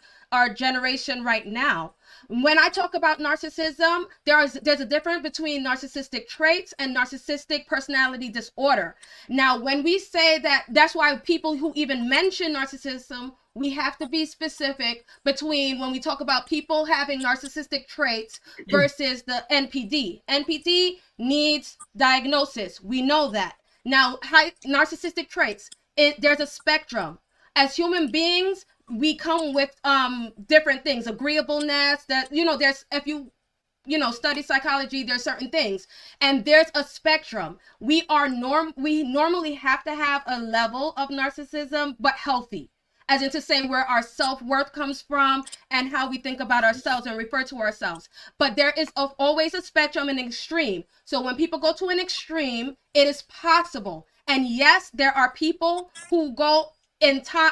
generation right now. When I talk about narcissism, there's a difference between narcissistic traits and narcissistic personality disorder. Now, when we say that, that's why people who even mention narcissism, we have to be specific between when we talk about people having narcissistic traits versus the NPD. NPD needs diagnosis. We know that. Now, narcissistic traits, there's a spectrum. As human beings, we come with different things, agreeableness, that, there's, if you study psychology, there's certain things, and there's a spectrum. We normally have to have a level of narcissism, but healthy, as in to say where our self-worth comes from and how we think about ourselves and refer to ourselves. But there is always a spectrum and extreme. So when people go to an extreme, it is possible. And yes, there are people who go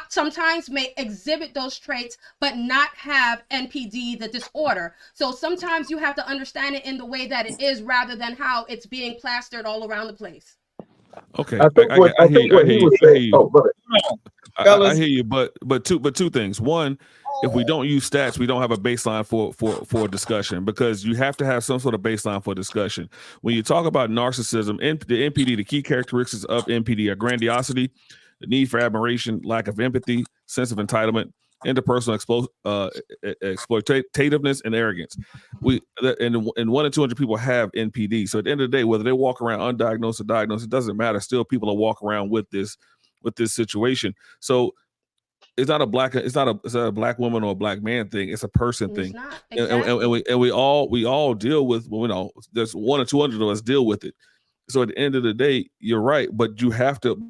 sometimes may exhibit those traits but not have NPD, the disorder. So sometimes you have to understand it in the way that it is rather than how it's being plastered all around the place. Okay, I think what he was saying. Oh, brother. I hear you, but two things. One, if we don't use stats, we don't have a baseline for a discussion, because you have to have some sort of baseline for discussion. When you talk about narcissism, the NPD, the key characteristics of NPD are grandiosity, the need for admiration, lack of empathy, sense of entitlement, interpersonal exploitativeness, and arrogance. And 1 in 200 people have NPD. So at the end of the day, whether they walk around undiagnosed or diagnosed, it doesn't matter. Still, people are walking around with this situation. So it's not a black black woman or a black man thing. It's a person thing. Exactly. And we all deal with, there's 1 or 200 of us deal with it. So at the end of the day, you're right, but you have to.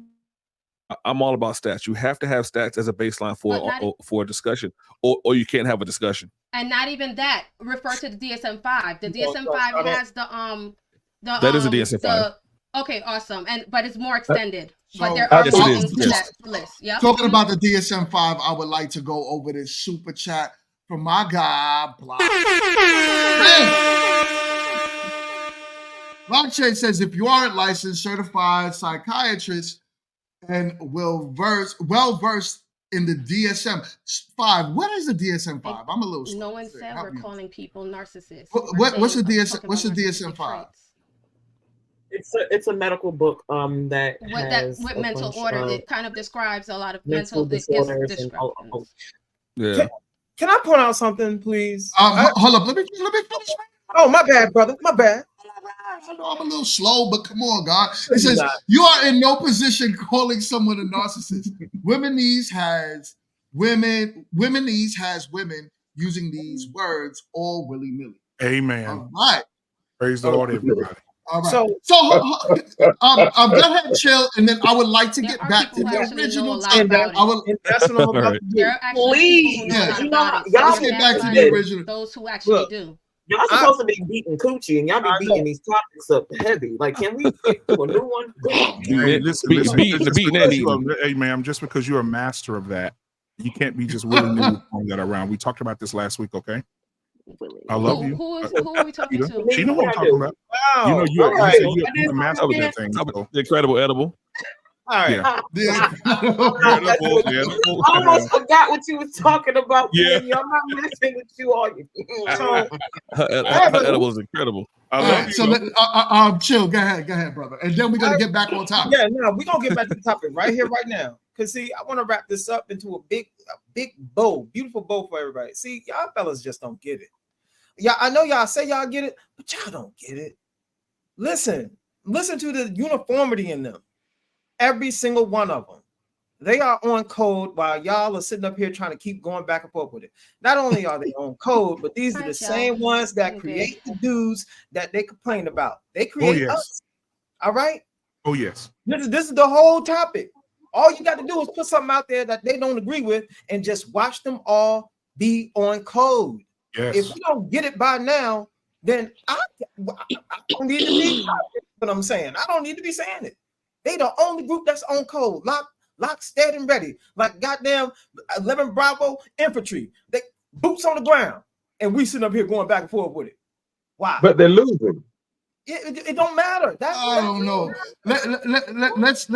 I'm all about stats. You have to have stats as a baseline for a discussion, or you can't have a discussion. And not even that. Refer to the DSM-5. The DSM-5 has that is a DSM-5. Okay, awesome. But it's more extended. But So, there are Yes, it things is. to that list. Yeah. Talking about the DSM-5, I would like to go over this super chat from my guy, Blockchain says, if you aren't licensed, certified psychiatrist, and well-versed in the DSM-5. What is the DSM-5? I'm a little slow. No one said we're calling people narcissists. What's the DSM-5? It's a medical book that has with mental order. It kind of describes a lot of mental disorders. Can I point out something, please? Hold up. Let me finish. Oh, my bad, brother. My bad. I know I'm a little slow, but come on, God. It says, you are in no position calling someone a narcissist. Women needs has women using these words all willy-nilly. Amen. All right. Praise the Lord, everybody. All right. So go ahead, chill, and then I would like to get back to the original topic. That's what I'm about to do. There are actually people who know about it. Y'all get back to the original. Those who actually do. Y'all supposed to be beating coochie, and y'all be beating these topics up heavy. Like, can we get to a new one? Hey, listen, hey, ma'am, just because you're a master of that, you can't be just willy-nilly throwing that around. We talked about this last week, okay? I love you. Who are we talking to? She know what I'm talking about. Wow. You're a master of that thing. The incredible edible. All right. I almost forgot what you was talking about. Yeah. I'm not messing with you all. Her edible is incredible. So chill. Go ahead, brother. And then we're gonna get back on topic. Yeah, no, we're gonna get back to the topic right here, right now. Cause see, I want to wrap this up into a big bow, beautiful bow for everybody. See, y'all fellas just don't get it. Yeah, I know y'all say y'all get it, but y'all don't get it. Listen to the uniformity in them. Every single one of them. They are on code while y'all are sitting up here trying to keep going back and forth with it. Not only are they on code, but these are the same ones that create the dudes that they complain about. They create us. All right? Oh, yes. This is the whole topic. All you got to do is put something out there that they don't agree with and just watch them all be on code. Yes. If you don't get it by now, then I don't need to be what I'm saying. I don't need to be saying it. They the only group that's on code, lock, steady, and ready, like goddamn 11 Bravo infantry. They boots on the ground, and we sitting up here going back and forth with it. Wow. But they're losing. It don't matter. I don't know. Let's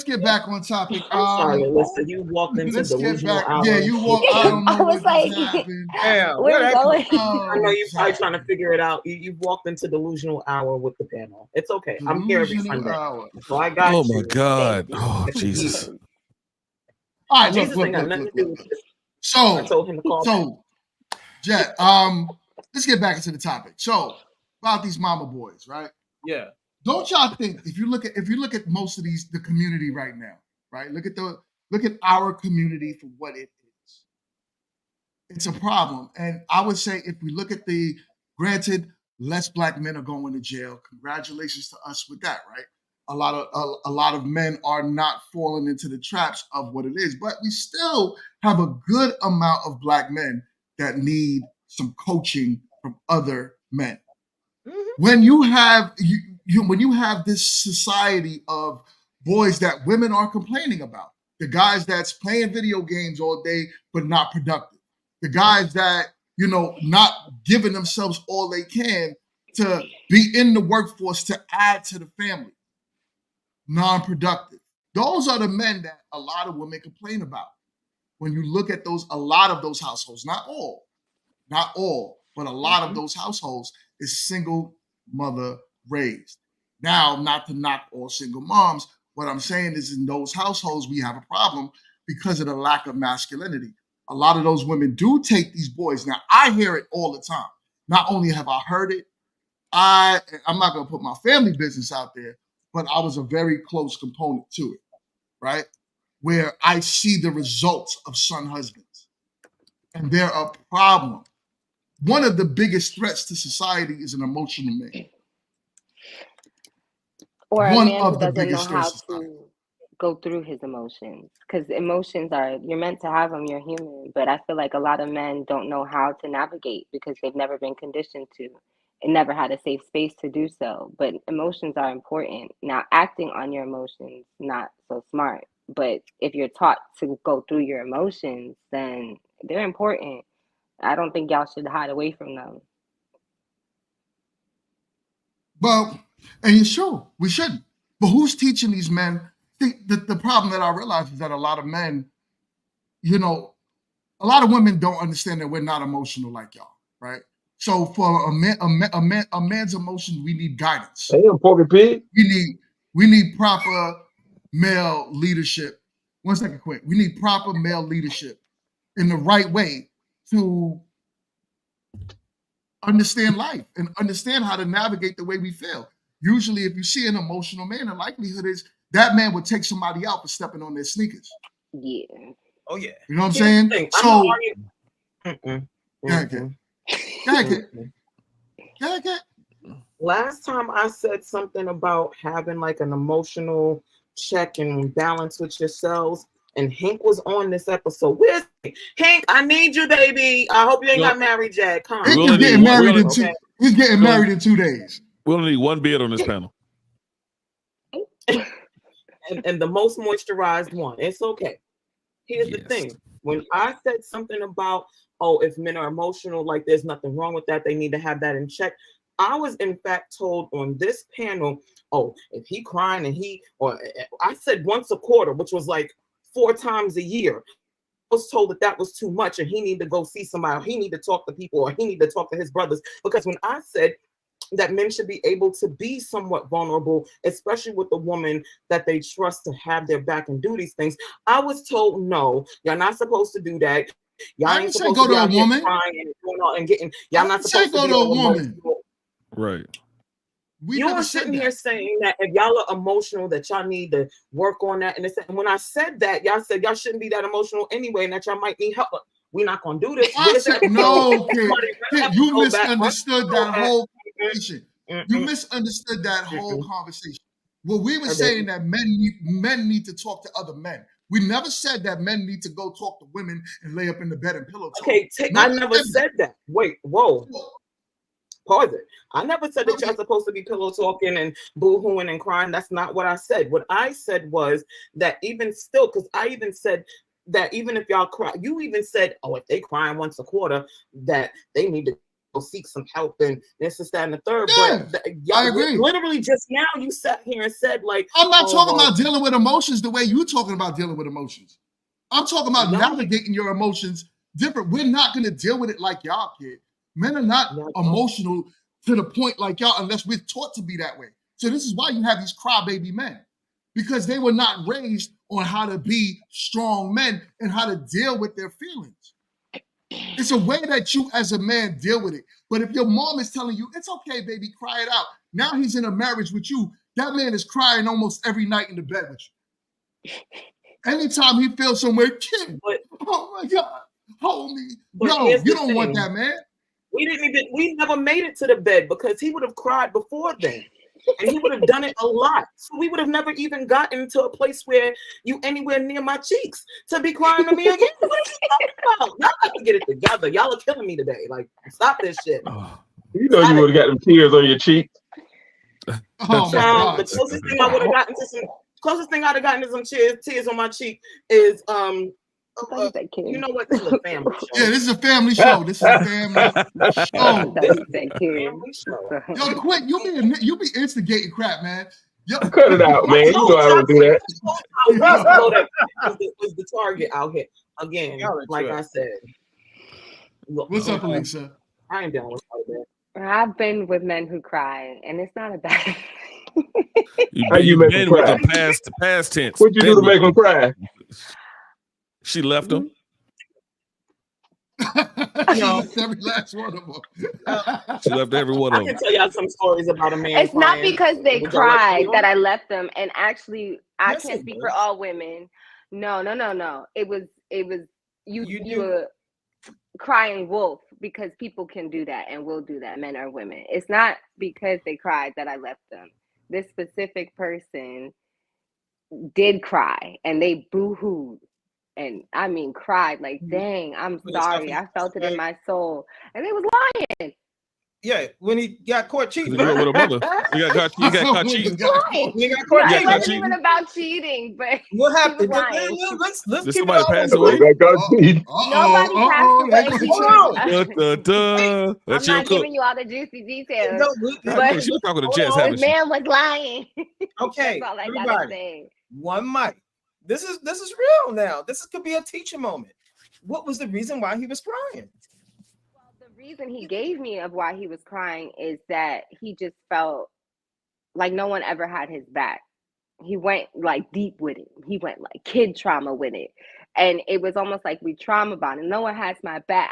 get back on topic. I'm sorry, Alyssa. You walked into delusional hour. Yeah, you walked. I don't know. I was like, we're going. I know you're probably trying to figure it out. You've walked into delusional hour with the panel. It's okay. I'm here every Sunday. So I got you. Oh my God. Oh Jesus. All right, Jesus ain't got nothing to do with this. I told him to call. Jet. Let's get back into the topic. So about these mama boys, right? Yeah. Don't y'all think if you look at most of the community right now, right? Look at our community for what it is. It's a problem. And I would say if we look at granted, less black men are going to jail. Congratulations to us with that, right? A lot of men are not falling into the traps of what it is, but we still have a good amount of black men that need some coaching from other men. When you have when you have this society of boys that women are complaining about, The guys that's playing video games all day but not productive. The guys that, not giving themselves all they can to be in the workforce to add to the family. Non-productive. Those are the men that a lot of women complain about. When you look at a lot of those households, not all, but a lot of those households is single mother raised. Now, not to knock all single moms, what I'm saying is in those households, we have a problem because of the lack of masculinity. A lot of those women do take these boys. Now, I hear it all the time. Not only have I heard it, I'm not going to put my family business out there, but I was a very close component to it, right? Where I see the results of son husbands. And they're a problem. One of the biggest threats to society is an emotional man. Or a One man of who the doesn't know biggest how threats. to go through his emotions. Because emotions you're meant to have them, you're human. But I feel like a lot of men don't know how to navigate because they've never been conditioned to and never had a safe space to do so. But emotions are important. Now, acting on your emotions, not so smart. But if you're taught to go through your emotions, then they're important. I don't think y'all should hide away from them. Well, and it's true, we shouldn't. But who's teaching these men? The problem that I realize is that a lot of men, a lot of women don't understand that we're not emotional like y'all, right? So for a man's emotion, we need guidance. Hey, Porky Pig. We need proper male leadership. One second, quick. We need proper male leadership in the right way to understand life and understand how to navigate the way we feel. Usually, if you see an emotional man, the likelihood is that man would take somebody out for stepping on their sneakers. Yeah. Oh yeah. You know what I'm saying? So, last time I said something about having like an emotional check and balance with yourselves, and Hank was on this episode. Where's Hank? I need you, baby. I hope you ain't got married yet. Come on. Hank is getting married in 2 He's getting married in 2 days. We only need one beard on this panel. and the most moisturized one. It's okay. Here's the thing. When I said something about, if men are emotional, like there's nothing wrong with that, they need to have that in check. I was in fact told on this panel, if he crying I said once a quarter, which was like 4 times a year. I was told that was too much and he need to go see somebody, or he need to talk to people, or he need to talk to his brothers. Because when I said that men should be able to be somewhat vulnerable, especially with a woman that they trust to have their back and do these things, I was told, no, you're not supposed to do that. Y'all ain't supposed to be out here crying and getting. Y'all not supposed to be all emotional. Right. You were sitting here saying that if y'all are emotional, that y'all need to work on that. And when I said that, y'all said y'all shouldn't be that emotional anyway, and that y'all might need help. We're not gonna do this. I said, no, kid, you misunderstood that whole conversation. You misunderstood that whole conversation. Well, we were saying that men need to talk to other men. We never said that men need to go talk to women and lay up in the bed and pillow talk. Okay, I never said that. Wait, whoa. Pause it. I never said that y'all supposed to be pillow talking and boo-hooing and crying. That's not what I said. What I said was that even still, because I even said that even if y'all cry, you even said, if they crying once a quarter, that they need to go seek some help and this, that, and the third. Yeah, but I agree. Literally just now you sat here and said I'm not talking about dealing with emotions the way you're talking about dealing with emotions. I'm talking about navigating your emotions different. We're not going to deal with it like y'all, kid. Men are not emotional to the point like y'all unless we're taught to be that way. So this is why you have these crybaby men, because they were not raised on how to be strong men and how to deal with their feelings. It's a way that you as a man deal with it. But if your mom is telling you, it's okay, baby, cry it out. Now he's in a marriage with you. That man is crying almost every night in the bed with you. Anytime he feels somewhere, kid, oh my God, hold me. No, you don't want that, man. We never made it to the bed because he would have cried before then. And he would have done it a lot. So we would have never even gotten to a place where you anywhere near my cheeks to be crying to me again. What are you talking about? Y'all got to get it together. Y'all are killing me today. Like, stop this shit. You know you would have got them tears on your cheek. Oh my God. The closest thing I would have gotten to some Closest thing I'd have gotten is some tears on my cheek is you know what? This is a family show. Yeah, this is a family show. This is a family show. Family show. Yo, quit. You be instigating crap, man. Yo. Cut it out, man. You know I don't do that. Was the target out here again? Like I said. What's up, Elisa? I ain't down with all that. I've been with men who cry, and it's not a bad. You've been with the past tense. What'd you do to make them cry? She left him. She left every last one of them. She left every one of I them. can tell y'all some stories about a man. It's not crying. because they Would y'all like cried to that know? I left them, and actually, I Yes, can't it speak was. for all women. No. It was you were crying wolf because people can do that and will do that, men or women. It's not because they cried that I left them. This specific person did cry, and they boo-hooed. And I mean, cried like, dang, I'm sorry. I felt it in my soul. And they was lying. Yeah, when he got caught cheating. You were with a mother. You got caught cheating. Lying. He got caught It cheating. wasn't even about cheating, but What he happened? was lying. Let's Did keep somebody it all pass in. away? Nobody passed away. I'm That's your not cook. giving you all the juicy details. But she was talking to Jess, this haven't she? man was lying. Okay, That's all I gotta everybody. say. One mic. This is real now. Could be a teaching moment. What was the reason why he was crying? Well, the reason he gave me of why he was crying is that he just felt like no one ever had his back. He went like deep with it. He went like kid trauma with it. And it was almost like we trauma bonded. No one has my back.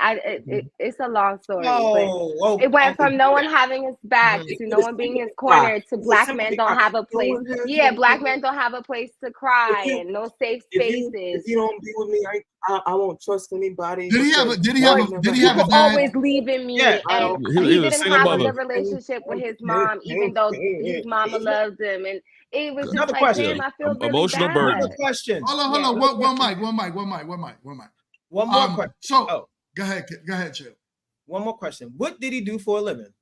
It's a long story. But it went from no one having his back to no one being in his corner to black men don't have a place. Yeah, black men don't have a place to cry and no safe spaces. If you don't be with me, I won't trust anybody. Did he have a dad? People always leaving me, Yeah, and he he was a didn't single have mother. a good relationship with his mom, even though his mama loved him. And it was just Another like, question. damn, I feel really Emotional bad. burden. Another question. Hold on. One mic. One more question. So go ahead, Chill. One more question. What did he do for a living?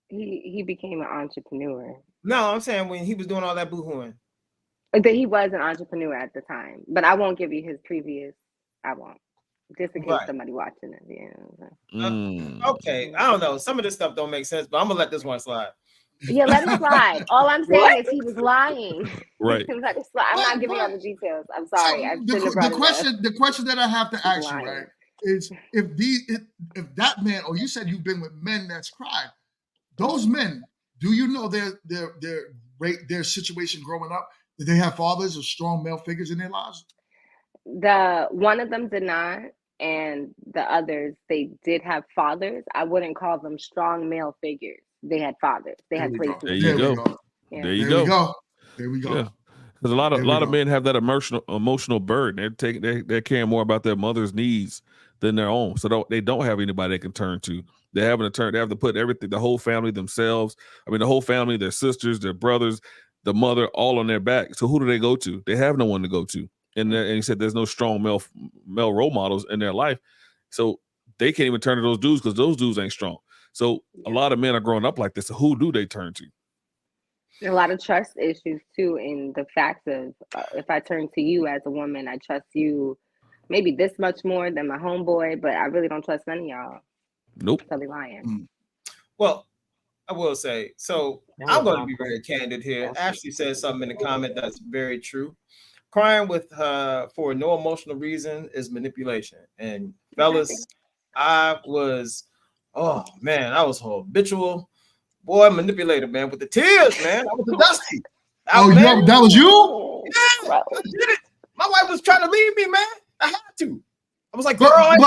He became an entrepreneur. No, I'm saying when he was doing all that boohooing. That he was an entrepreneur at the time, but I won't give you his previous. I won't, just in case somebody watching it. Yeah. Okay, I don't know. Some of this stuff don't make sense, but I'm gonna let this one slide. Yeah, let it slide. All I'm saying is he was lying. Right. Let it slide. I'm not giving you all the details. I'm sorry. The question that I have to ask you, right, is if that man, or you said you've been with men that's cried, those men, do you know their situation growing up? Did they have fathers or strong male figures in their lives? One of them did not, and the others, they did have fathers. I wouldn't call them strong male figures. They had fathers. They had places. There you go. Yeah. There you go. There we go. Yeah. Because a lot of men have that emotional burden. They're caring more about their mother's needs than their own. So they don't have anybody they can turn to. They have to put everything, the whole family, themselves. I mean, the whole family, their sisters, their brothers, the mother, all on their back. So who do they go to? They have no one to go to. And he said there's no strong male role models in their life. So they can't even turn to those dudes because those dudes ain't strong. So a lot of men are growing up like this. So who do they turn to? A lot of trust issues too, in the fact of if I turn to you as a woman, I trust you maybe this much more than my homeboy, but I really don't trust none of y'all. Nope. I'll be lying. Well, I will say, so I'm going to be very candid here. Ashley said something in the comment that's very true. Crying with her for no emotional reason is manipulation. And fellas, I was habitual manipulator, man, with the tears, man. I was a dusty. That was you? Yeah, I did it. My wife was trying to leave me, man. I had to. I was like, But are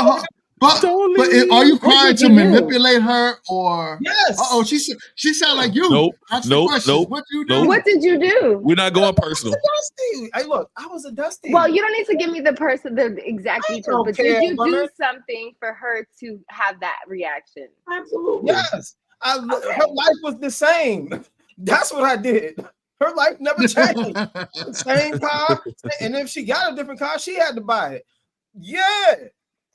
you crying to you do? manipulate her or? Yes. She sound like you. Nope. That's the question. What do you do? What did you do? We're not going personal. Dusty. Hey, look, I was a dusty. Well, you don't need to give me the exact details, but did you do woman. something for her to have that reaction? Absolutely. Yes. Her life was the same. That's what I did. Her life never changed. Same car. And if she got a different car, she had to buy it. Yeah.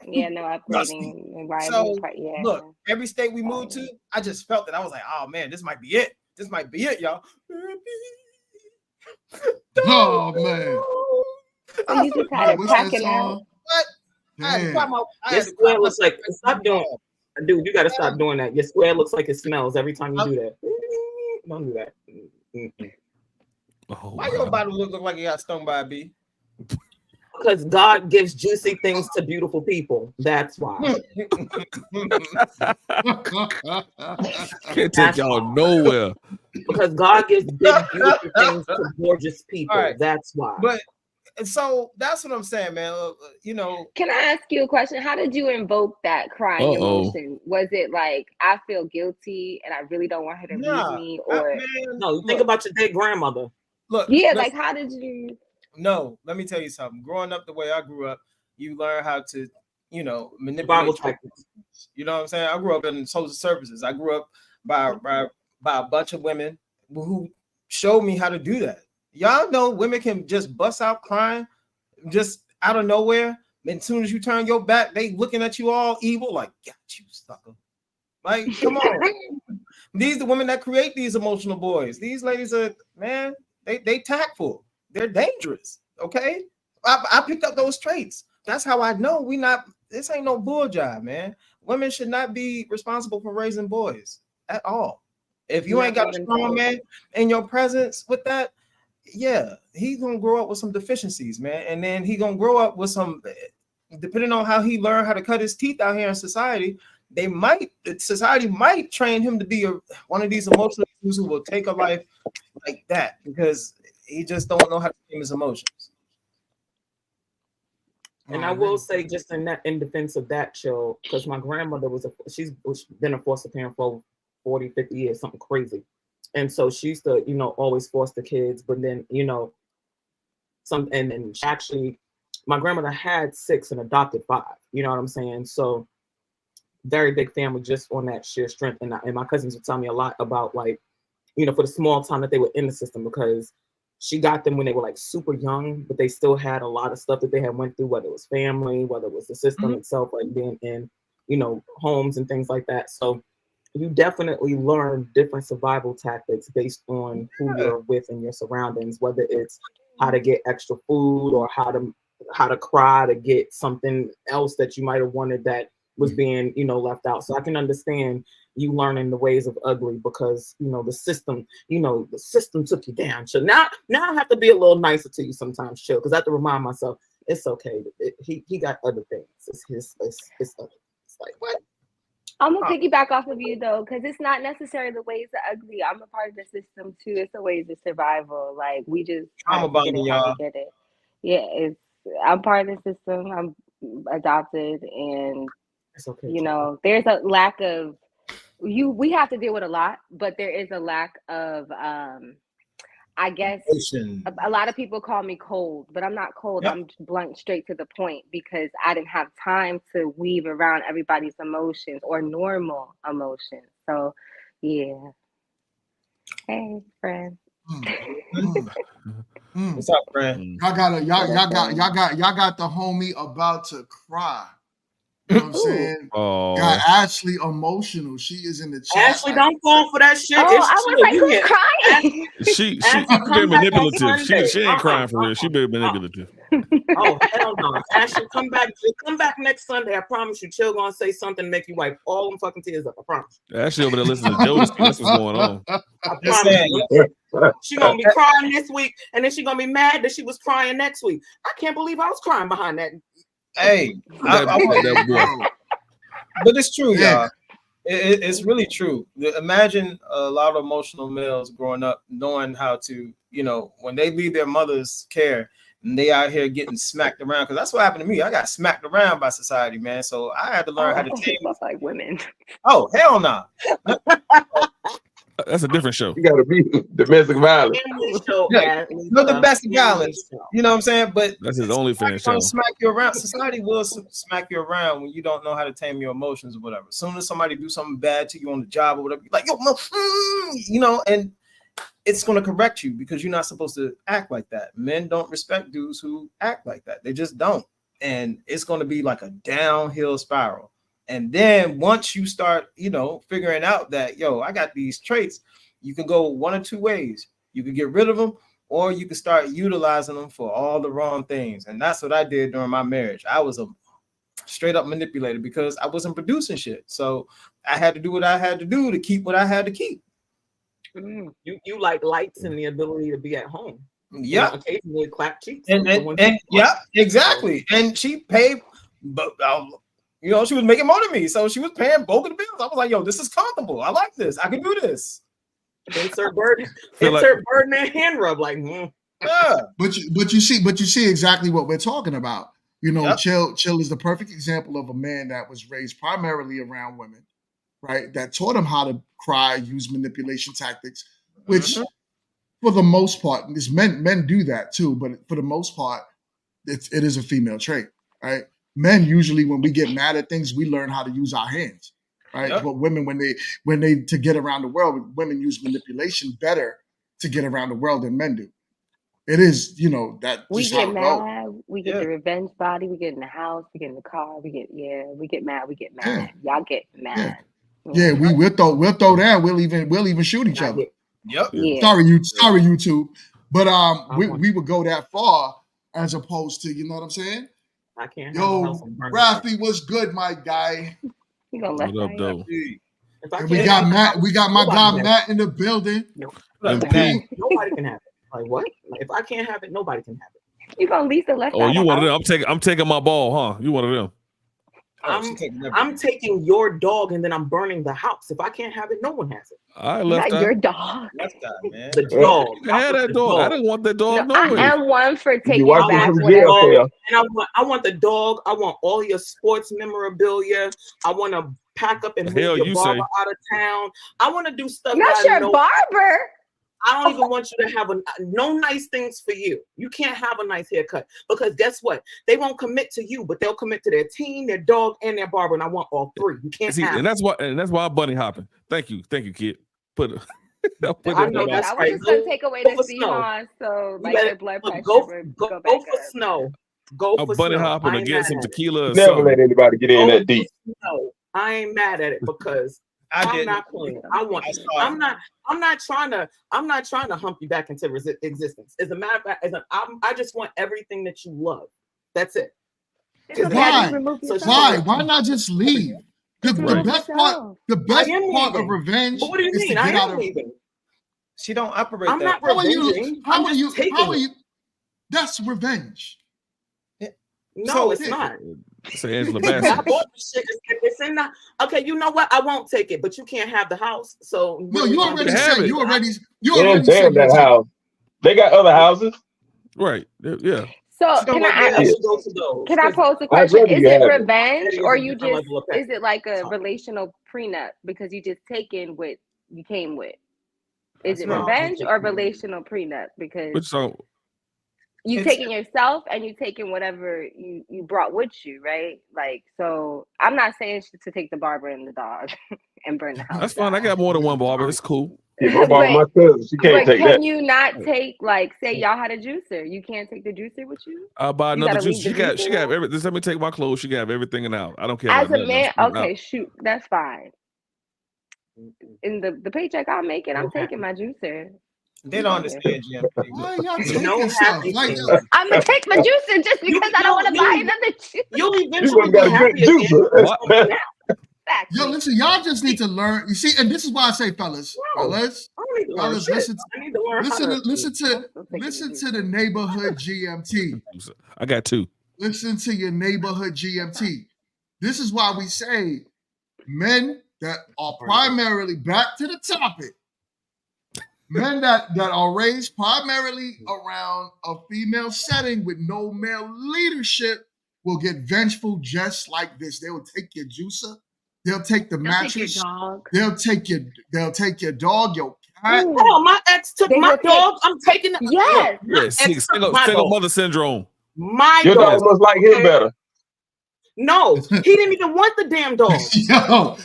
Yeah, no upgrading. So, look, every state we moved to, I just felt that I was like, oh man, this might be it. This might be it, y'all. Oh man. So you just had What's to that pack it out. song? What? I had to Damn. cry my. I Your had to cry square looks myself like back stop to doing, the dude. You got to stop doing that. Your square looks like it smells every time you I'm- do that. Don't do that. Mm-mm. Why your body look like you got stung by a bee? Because God gives juicy things to beautiful people. That's why. Can't take y'all nowhere. Because God gives big, beautiful things to gorgeous people. All right. That's why. But and so that's what I'm saying, man. You know, Can I ask you a question? How did you invoke that crying Uh-oh. emotion? Was it like I feel guilty and I really don't want her to leave me, or man, No, think about your dead grandmother. Look, yeah, listen, like how did you? no, let me tell you something. Growing up the way I grew up, you learn how to, Survival manipulate. tactics. You know what I'm saying? I grew up in social services. I grew up by a bunch of women who showed me how to do that. Y'all know women can just bust out crying just out of nowhere. And as soon as you turn your back, they looking at you all evil, like, got you, sucker. Like, come on. These the women that create these emotional boys. These ladies are, man, they tactful. They're dangerous. Okay. I picked up those traits. That's how I know this ain't no bull job, man. Women should not be responsible for raising boys at all. If you ain't got a strong man in your presence with that, yeah, he's gonna grow up with some deficiencies, man. And then he gonna grow up with some, depending on how he learned how to cut his teeth out here in society, society might train him to be one of these emotional dudes who will take a life like that because he just don't know how to tame his emotions. And I will say, just in defense of that show, because my grandmother she's been a foster parent for 40, 50 years, something crazy. And so she used to, always foster kids, but then, and then actually, my grandmother had 6 and adopted 5. You know what I'm saying? So very big family just on that sheer strength. And my cousins would tell me a lot about, like, for the small time that they were in the system, because she got them when they were like super young, but they still had a lot of stuff that they had went through, whether it was family, whether it was the system itself, like being in, homes and things like that. So you definitely learn different survival tactics based on who you're with and your surroundings, whether it's how to get extra food or how to cry to get something else that you might have wanted that was being, left out. So I can understand you learning the ways of ugly because, the system took you down. So now I have to be a little nicer to you sometimes, chill, because I have to remind myself it's okay. He got other things. It's other. It's like, what? I'm gonna piggyback off of you though, because it's not necessarily the ways of ugly. I'm a part of the system too. It's the ways of survival. Like we just I'm about it, y'all. get it. Yeah, I'm part of the system. I'm adopted, and it's okay. There's a lack of we have to deal with a lot, but there is a lack of I guess a lot of people call me cold, but I'm not cold. Yep. I'm blunt, straight to the point, because I didn't have time to weave around everybody's emotions or normal emotions. So, yeah. Hey, friend. What's up, friend? Y'all got the homie about to cry. You know what I'm saying? Oh. Got Ashley emotional. She is in the chat. Ashley, don't fall for that shit. Oh, I was like, who's crying? She come been back on manipulative. Sunday. She ain't crying for real. She been manipulative. Oh, hell no. Ashley, come back next Sunday. I promise you. Chill gonna say something to make you wipe all them fucking tears up. I promise. Ashley over there listening to Jodeci. That's what's going on. I promise you. She gonna be crying this week, and then she gonna be mad that she was crying next week. I can't believe I was crying behind that. Hey, but it's true, y'all. It's really true. Imagine a lot of emotional males growing up knowing how to, when they leave their mother's care and they out here getting smacked around, because that's what happened to me. I got smacked around by society, man. So I had to learn how to take like women. Oh, hell no. That's a different show. You gotta be domestic violence. Yeah, no domestic violence. You know what I'm saying? But that's his OnlyFans show. Smack you around. Society will smack you around when you don't know how to tame your emotions or whatever. As soon as somebody do something bad to you on the job or whatever, you're like, yo, and it's going to correct you because you're not supposed to act like that. Men don't respect dudes who act like that. They just don't. And it's going to be like a downhill spiral. And then once you start, figuring out that, I got these traits, you can go one or two ways. You can get rid of them, or you can start utilizing them for all the wrong things. And that's what I did during my marriage. I was a straight up manipulator because I wasn't producing shit. So I had to do what I had to do to keep what I had to keep. You like lights and the ability to be at home. Yeah, occasionally clap cheeks. And yeah, exactly. And she paid, but you know, she was making more than me, so she was paying both of the bills. I was like, yo, this is comfortable. I like this. I can do this. Insert burden and hand rub, like, yeah. But you see exactly what we're talking about. You know, Chill is the perfect example of a man that was raised primarily around women, right? That taught him how to cry, use manipulation tactics, which for the most part, because men do that too, but for the most part, it is a female trait, right? Men usually, when we get mad at things, we learn how to use our hands, right? But women, when they to get around the world, women use manipulation better to get around the world than men do. It is, you know, that we just get how it mad, goes. we get the revenge body, we get in the house, we get in the car, we get mad, we get mad. Y'all get mad. Yeah, we'll throw down. We'll even shoot each other. Yep. Yeah. Sorry, YouTube. But we would go that far as opposed to, you know what I'm saying? I can't. Yo, Rafi, what's good, my guy? What up, though? And we got Matt. We got my guy Matt in the building. MP. Nobody can have it. Like what? Like, if I can't have it, nobody can have it. You gonna Lisa left? Oh, you one of them? I'm taking my ball, huh? You one of them? I'm taking your dog and then I'm burning the house. If I can't have it, no one has it. I left Not your dog. The dog. You can have that dog. I didn't want that dog. No, I am one for taking I back want whatever. and I want the dog. I want all your sports memorabilia. I want to pack up and move hell your you barber say? out of town. I want to do stuff. Not that I your know- barber. I don't even want you to have no nice things for you. You can't have a nice haircut because guess what? They won't commit to you, but they'll commit to their team, their dog, and their barber. And I want all three. You can't have. And that's why I'm bunny hopping. Thank you, kid. I know that's I was right. just gonna take away Go the for snow. Seahawks, so You like better- their blood pressure go would go go back for up. snow. Go I'm for bunny snow. hopping I to ain't get mad some at it. tequila or Never something. let anybody get in that deep. No, I ain't mad at it because I'm not playing. I'm not trying to hump you back into existence. As a matter of fact, I just want everything that you love. That's it. Why not just leave? The best part of revenge But what do you is mean? to get I am out of. leaving. She don't operate I'm that. not revenging. How I'm are you? just taking How are it. you? That's revenge. No, it's not. Say Angela I Bassett. bought the shit. It's in the. Okay, you know what? I won't take it, but you can't have the house. So No, you already said you already Damn said that house. They got other houses. Right. Yeah. So can I pose a question? rather Is you it have it. revenge or you Become just like a is it like a relational prenup because you just taking what you came with? Is it No. revenge or relational prenup? Because Which song? you taking yourself and you taking whatever you brought with you, right? Like, so I'm not saying to take the barber and the dog and burn the house. That's fine. I got more than one barber. It's cool. Yeah, my barber, my cousin, she can't But take can that. you not take, like, say y'all had a juicer, you can't take the juicer with you? I'll buy You another gotta juice. leave She the got juicer everything. Just let me take my clothes. She got everything and out. I don't care. As about a nothing man, else. I'm okay, out. shoot, that's fine. In the paycheck I'm making, I'm taking my juicer. They don't understand, Jim. Why y'all taking No stuff? happy Like, thing. I'm gonna take my juicer just because I don't want to buy another juicer. You'll You eventually must got be a good happy again. juicer. yo, listen, y'all just need to learn. You see, and this is why I say, fellas, No, fellas, I don't need to learn fellas, shit. listen, I need to learn how to. listen to the neighborhood GMT. I got two. Listen to your neighborhood GMT. This is why we say men that are primarily, back to the topic, men that are raised primarily around a female setting with no male leadership will get vengeful just like this. They will take your juicer, they'll take the mattress, they'll take your dog, your cat. Oh, my ex took my dog. I'm taking it. Yes. Yeah, single mother syndrome. My Your dog dog. must like him better. No, he didn't even want the damn dog.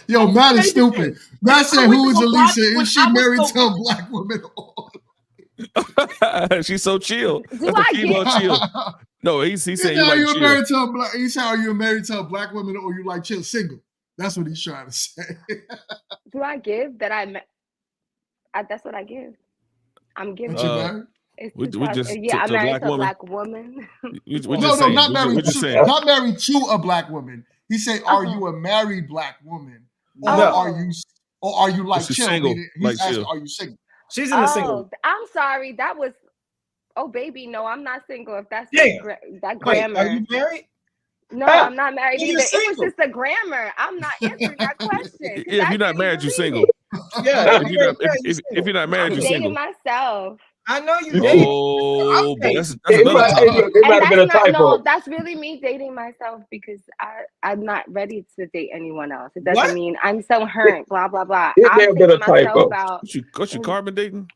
Yo, Matt is stupid. Matt said, "Who is Elisa? Is she married to a black woman?" She's so chill. Do That's I a female get- chill. No, he said you Are like you chill. married to a black? He said, "Are you married to a black woman or you like chill single?" That's what he's trying to say. Do I give that that's what I give. I'm giving. What you married? It's We 2000. just Yeah, I'm to a married black to a woman. black woman. We No, just no, saying. not married We're just to, saying. not married to a black woman. He said, "Are Oh. you a married black woman, or No. are you like She's chill?" single, Meaning, like he's asking, chill. "Are you single?" She's in the single. Oh, I'm sorry. That was. Oh, baby, no, I'm not single. If that's Yeah. that Wait, are grammar. you married? No, I'm not married Then either. you're It was single. just the grammar. I'm not answering that question. 'Cause If I you're not didn't married, you're believe single. it. Yeah, If you're not, if you're not married, I'm you're dating single. myself. I know you You dating. Oh, I'm but dating. that's It another might, topic. it And might have been that's a not no, typo. that's really me dating myself because I'm not ready to date anyone else. It What? doesn't mean I'm so hurt, blah blah blah. It may I'm have been a taking myself typo. out. What you carbon dating?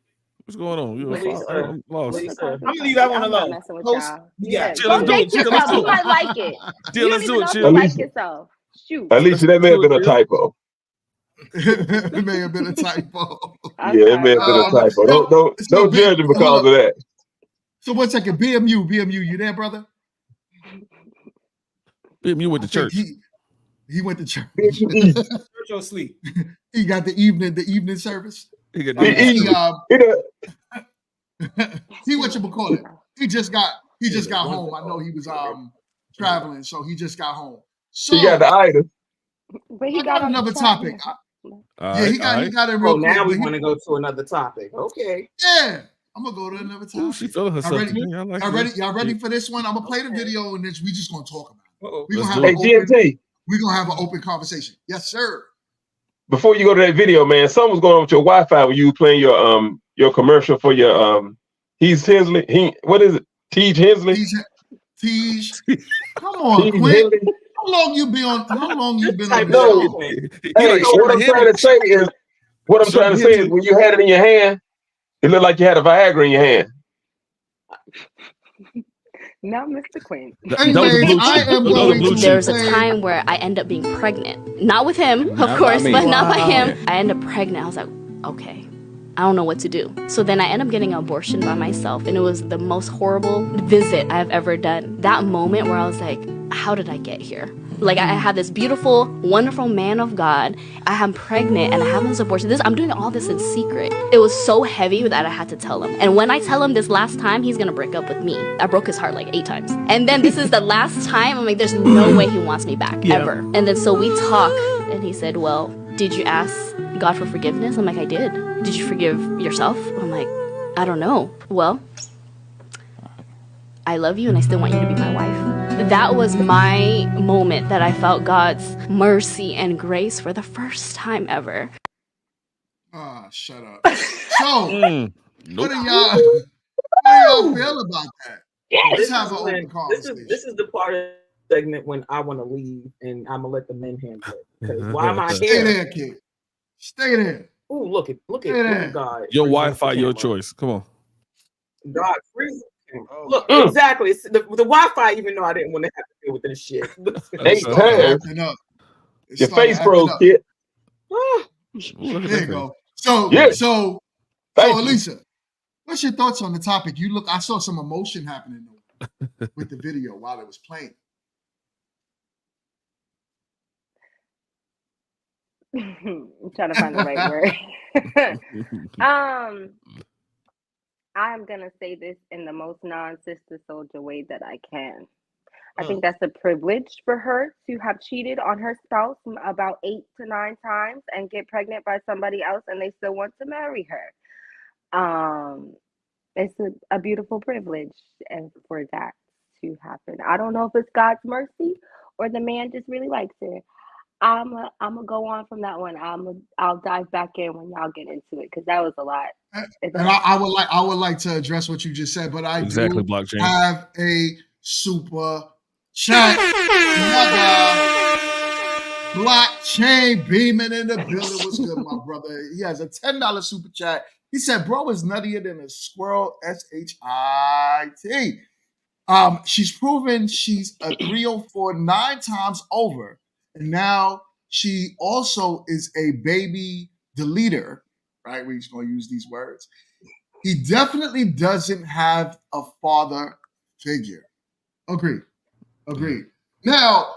What's going on? You a Lisa, I'm lost. What's the Lisa. I'm carbon gonna leave that copy? one I'm not alone. messing with Host, y'all. you Yeah, got Chill, go let's do date it. Chill, let's yourself. do You it. might like it. Chill, You let's don't do even it. know if Chill. you like Alicia, yourself. Shoot. Alicia, that may have been a typo. It may have been a typo. Yeah, it may Okay. have been a Well, typo. So Don't judge him hold because up. of that. So 1 second, BMU, you there, brother? You went I to think church. he went to church. church or sleep. He got the evening service. He got He what you call it? He just got home. I know he was traveling, so he just got home. So He got the itis. but he I got on the another chat. topic. Yeah, he got it real Oh, quick. now we but want to go to another topic. Okay. Yeah, I'm gonna go to another topic. Ooh, she feeling Y'all herself ready? today. I like Y'all ready? this. Y'all ready for this one? I'm gonna play the video and then we just gonna talk about it. Uh-oh. We gonna Let's have do an it. Hey, open. GMT, We gonna have an open conversation. Yes, sir. before you go to that video, man, something was going on with your Wi-Fi when you were playing your commercial for your He's Hensley. What is it? Teej Hensley. Teej. Come on, Teej Quinn. Hensley. How long you been on the No. show? Hey, what I'm trying to say is when you had it in your hand, it looked like you had a Viagra in your hand. Now, Mr. Quinn. Anyways, I am going to There was a play. time where I end up being pregnant. Not with him, Not of course, by me. but not by Wow. him. I end up pregnant. I was like, okay, I don't know what to do. So then I end up getting an abortion by myself, and it was the most horrible visit I've ever done. That moment where I was like, how did I get here? Like, I had this beautiful, wonderful man of God. I am pregnant and I have this abortion. I'm doing all this in secret. It was so heavy that I had to tell him. And when I tell him this last time, he's gonna break up with me. I broke his heart like 8 times. And then this is the last time. I'm like, there's no way he wants me back, ever. And then so we talk, and he said, well, did you ask God for forgiveness? I'm like, I did. Did you forgive yourself? I'm like, I don't know. Well, I love you and I still want you to be my wife. That was my moment that I felt God's mercy and grace for the first time ever. Ah, shut up. So, what do y'all feel about that? Let's have an open conversation. This is the part of the segment when I want to leave and I'm gonna let the men handle it. Because why am I here? Stay there, kid. Stay there. Ooh, look at God. Your freezing Wi-Fi, the your camera. choice. Come on. God freezing. Look, exactly. It's the Wi-Fi, even though I didn't want to have to deal with this shit. Next time, your face froze, kid. There you go. So, Yeah. so Thank you. Elisa, what's your thoughts on the topic? I saw some emotion happening with the video while it was playing. I'm trying to find the right word. I'm gonna say this in the most non-sister soldier way that I can. I think that's a privilege for her to have cheated on her spouse about 8 to 9 times and get pregnant by somebody else, and they still want to marry her. It's a beautiful privilege, and for that to happen. I don't know if it's God's mercy or the man just really likes her. I'm gonna go on from that one. I'll dive back in when y'all get into it because that was a lot. And I would like to address what you just said, but I Exactly, do blockchain. have a super chat. Blockchain beaming in the building. What's good, my brother? He has a $10 super chat. He said, "Bro is nuttier than a squirrel." SHIT. She's proven she's a 304 9 times over, and now she also is a baby deleter. Right? We're just going to use these words. He definitely doesn't have a father figure. Agreed. Now,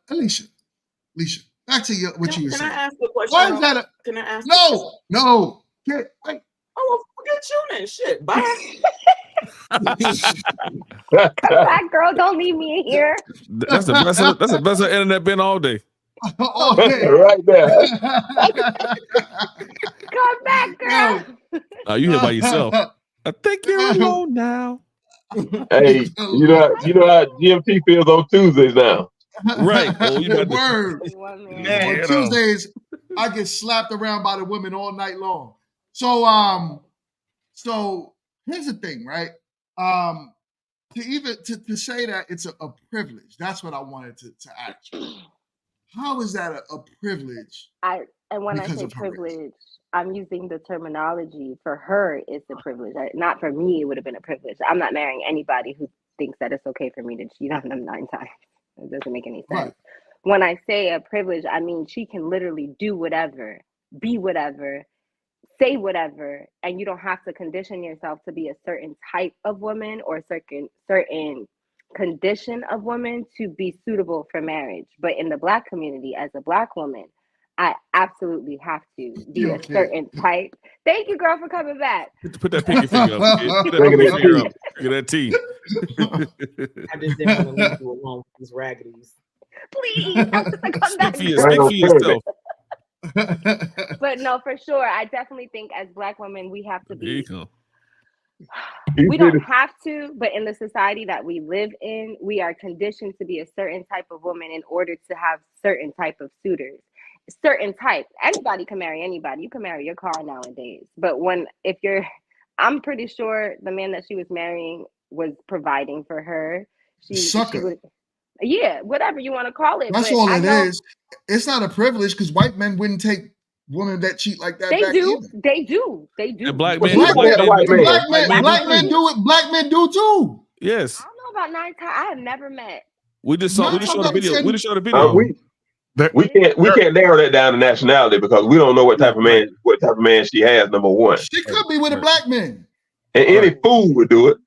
Alicia, back to what you were saying. Can I ask a question? Why is that? Can I ask? No. Wait. Oh, well, forget you then. Shit, bye. Come back, girl. Don't leave me in here. That's the best. That's the best internet been all day. All day. Right there. Come back, girl. You here by yourself. I think you're alone now. Hey, you know how GMT feels on Tuesdays now. Right. Oh, you got Word. Man. On Tuesdays, I get slapped around by the women all night long. So here's the thing, right? To say that it's a privilege, that's what I wanted to ask you. How is that a privilege? When I say privilege, I'm using the terminology for her. It's a privilege. Not for me. It would have been a privilege. I'm not marrying anybody who thinks that it's okay for me to cheat on them 9 times. It doesn't make any sense. Right. When I say a privilege, I mean she can literally do whatever, be whatever, say whatever, and you don't have to condition yourself to be a certain type of woman or certain condition of woman to be suitable for marriage. But in the Black community, as a Black woman, I absolutely have to be a certain type. Thank you, girl, for coming back. Put that pinky finger up. Put that pinky finger up. Look at that T. I just didn't want to leave you alone with these raggedies. Please, I'm just like, come back. Speak for yourself. But no, for sure, I definitely think as Black women, we have to There you be. go. We don't have to, but in the society that we live in, we are conditioned to be a certain type of woman in order to have certain type of suitors. Certain type. Anybody can marry anybody. You can marry your car nowadays. But I'm pretty sure the man that she was marrying was providing for her. She would, yeah, whatever you want to call it. That's but all it is. It's not a privilege because white men wouldn't take women that cheat like that. They back do. either. They do. They do. And black Black men do it. Black men do too. Yes. I don't know about 9 times. I have never met. We just showed the video. We just showed the Uh, video. we can't narrow that down to nationality because we don't know what type of man she has. Number one, she could be with a black man, and any fool would do it.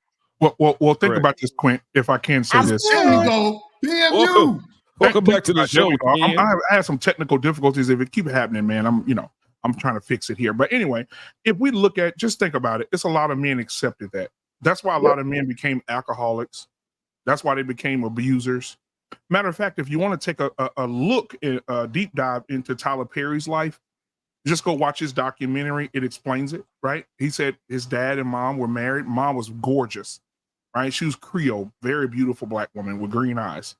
Well, think about this, Quint. If I can say this, there we go. PMU. Welcome back to the show. I had some technical difficulties. If it keeps happening, man, I'm trying to fix it here. But anyway, if we look at, just think about it. It's a lot of men accepted that. That's why a lot of men became alcoholics. That's why they became abusers. Matter of fact, if you want to take a look, a deep dive into Tyler Perry's life, just go watch his documentary. It explains it, right? He said his dad and mom were married. Mom was gorgeous, right? She was Creole, very beautiful black woman with green eyes.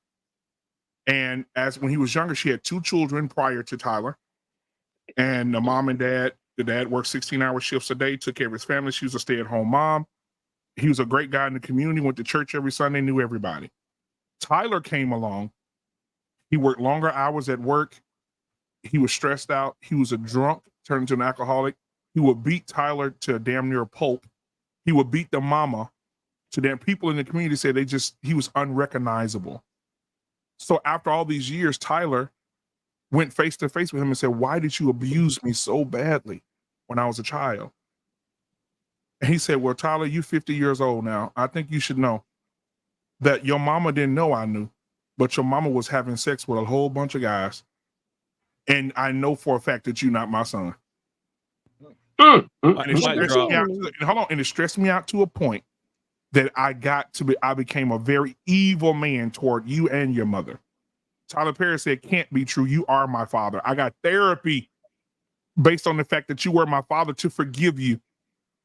And when he was younger, she had 2 children prior to Tyler. And the dad worked 16-hour shifts a day, took care of his family. She was a stay-at-home mom. He was a great guy in the community, went to church every Sunday, knew everybody. Tyler came along. He worked longer hours at work. He was stressed out. He was a drunk, turned into an alcoholic. He would beat Tyler to damn near a pulp. He would beat the mama to damn people in the community said he was unrecognizable. So after all these years, Tyler went face to face with him and said, "Why did you abuse me so badly when I was a child?" And he said, "Well, Tyler, you're 50 years old now. I think you should know that your mama didn't know I knew, but your mama was having sex with a whole bunch of guys. And I know for a fact that you're not my son." And it stressed me out to a point that I became a very evil man toward you and your mother. Tyler Perry said, "Can't be true. You are my father. I got therapy based on the fact that you were my father to forgive you."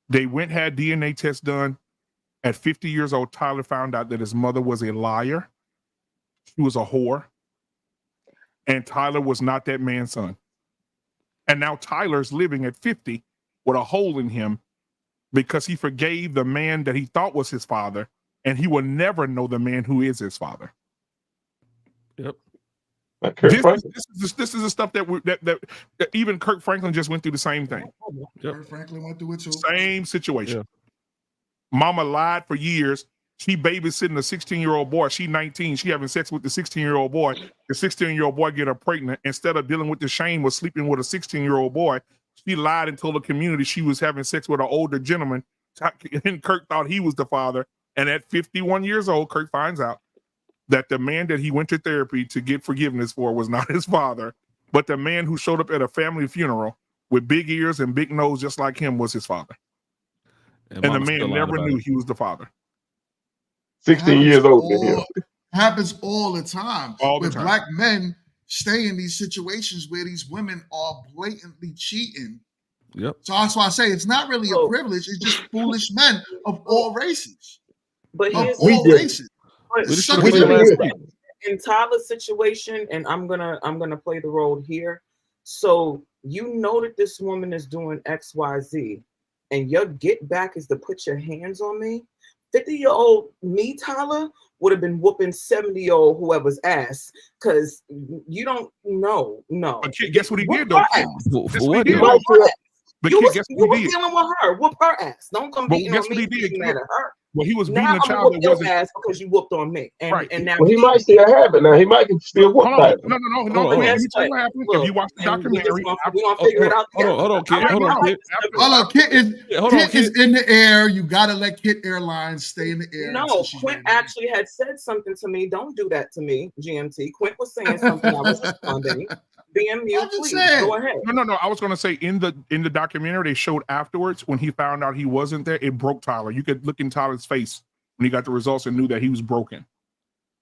They had DNA tests done. At 50 years old, Tyler found out that his mother was a liar. She was a whore. And Tyler was not that man's son. And now Tyler's living at 50 with a hole in him because he forgave the man that he thought was his father, and he will never know the man who is his father. Yep. This is the stuff that even Kirk Franklin just went through the same thing. Yep. Kirk Franklin went through it too. Same situation. Yeah. Mama lied for years. She babysitting a 16-year-old boy. She 19. She having sex with the 16-year-old boy. The 16-year-old boy get her pregnant. Instead of dealing with the shame of sleeping with a 16-year-old boy, she lied and told the community she was having sex with an older gentleman. And Kirk thought he was the father. And at 51 years old, Kirk finds out that the man that he went to therapy to get forgiveness for was not his father, but the man who showed up at a family funeral with big ears and big nose just like him was his father. and the mama's man still lying never about knew it. he was the father. 16 years old to him. Happens all the time. All the where time. black men stay in these situations where these women are blatantly cheating. Yep. So that's why I say it's not really a Oh. privilege. It's just foolish men of all races. But Of here's all races. but We just Suck should it play up. last week. in Tyler's situation, and I'm gonna play the role here. So you know that this woman is doing XYZ, and your get back is to put your hands on me. 50-year-old me, Tyler, would have been whooping 70-year-old whoever's ass, because you don't know. No. But kid, guess what he Whoop did though? her Kid? ass. For Guess what he what did? though? But You kid, was, guess you what was he did? dealing with her. Whoop her ass. Don't come But beating guess on what me. he did, Beating kid? mad at her. Well, he was beating Now a I'm gonna child whoop that your wasn't ass because you whooped on me. And right. and now Well, he might still have it now. He might can still whoop Hold on. Tyler. No, But Quinn, let guess me tell you what? what happened. Look, If you watch the and we just documentary, gonna figure it out together. Hold on, kid. I Hold like on, kid. Hold on, Hold on, Kit is kid. in the air. You gotta let Kit Airlines stay in the air until No, she's Quint ready. actually had said something to me. Don't do that to me, GMT. Quint was saying something. I was responding. BMU, I'm just please saying. go ahead. No. I was gonna say in the documentary they showed afterwards when he found out he wasn't there, it broke Tyler. You could look in Tyler's face when he got the results and knew that he was broken.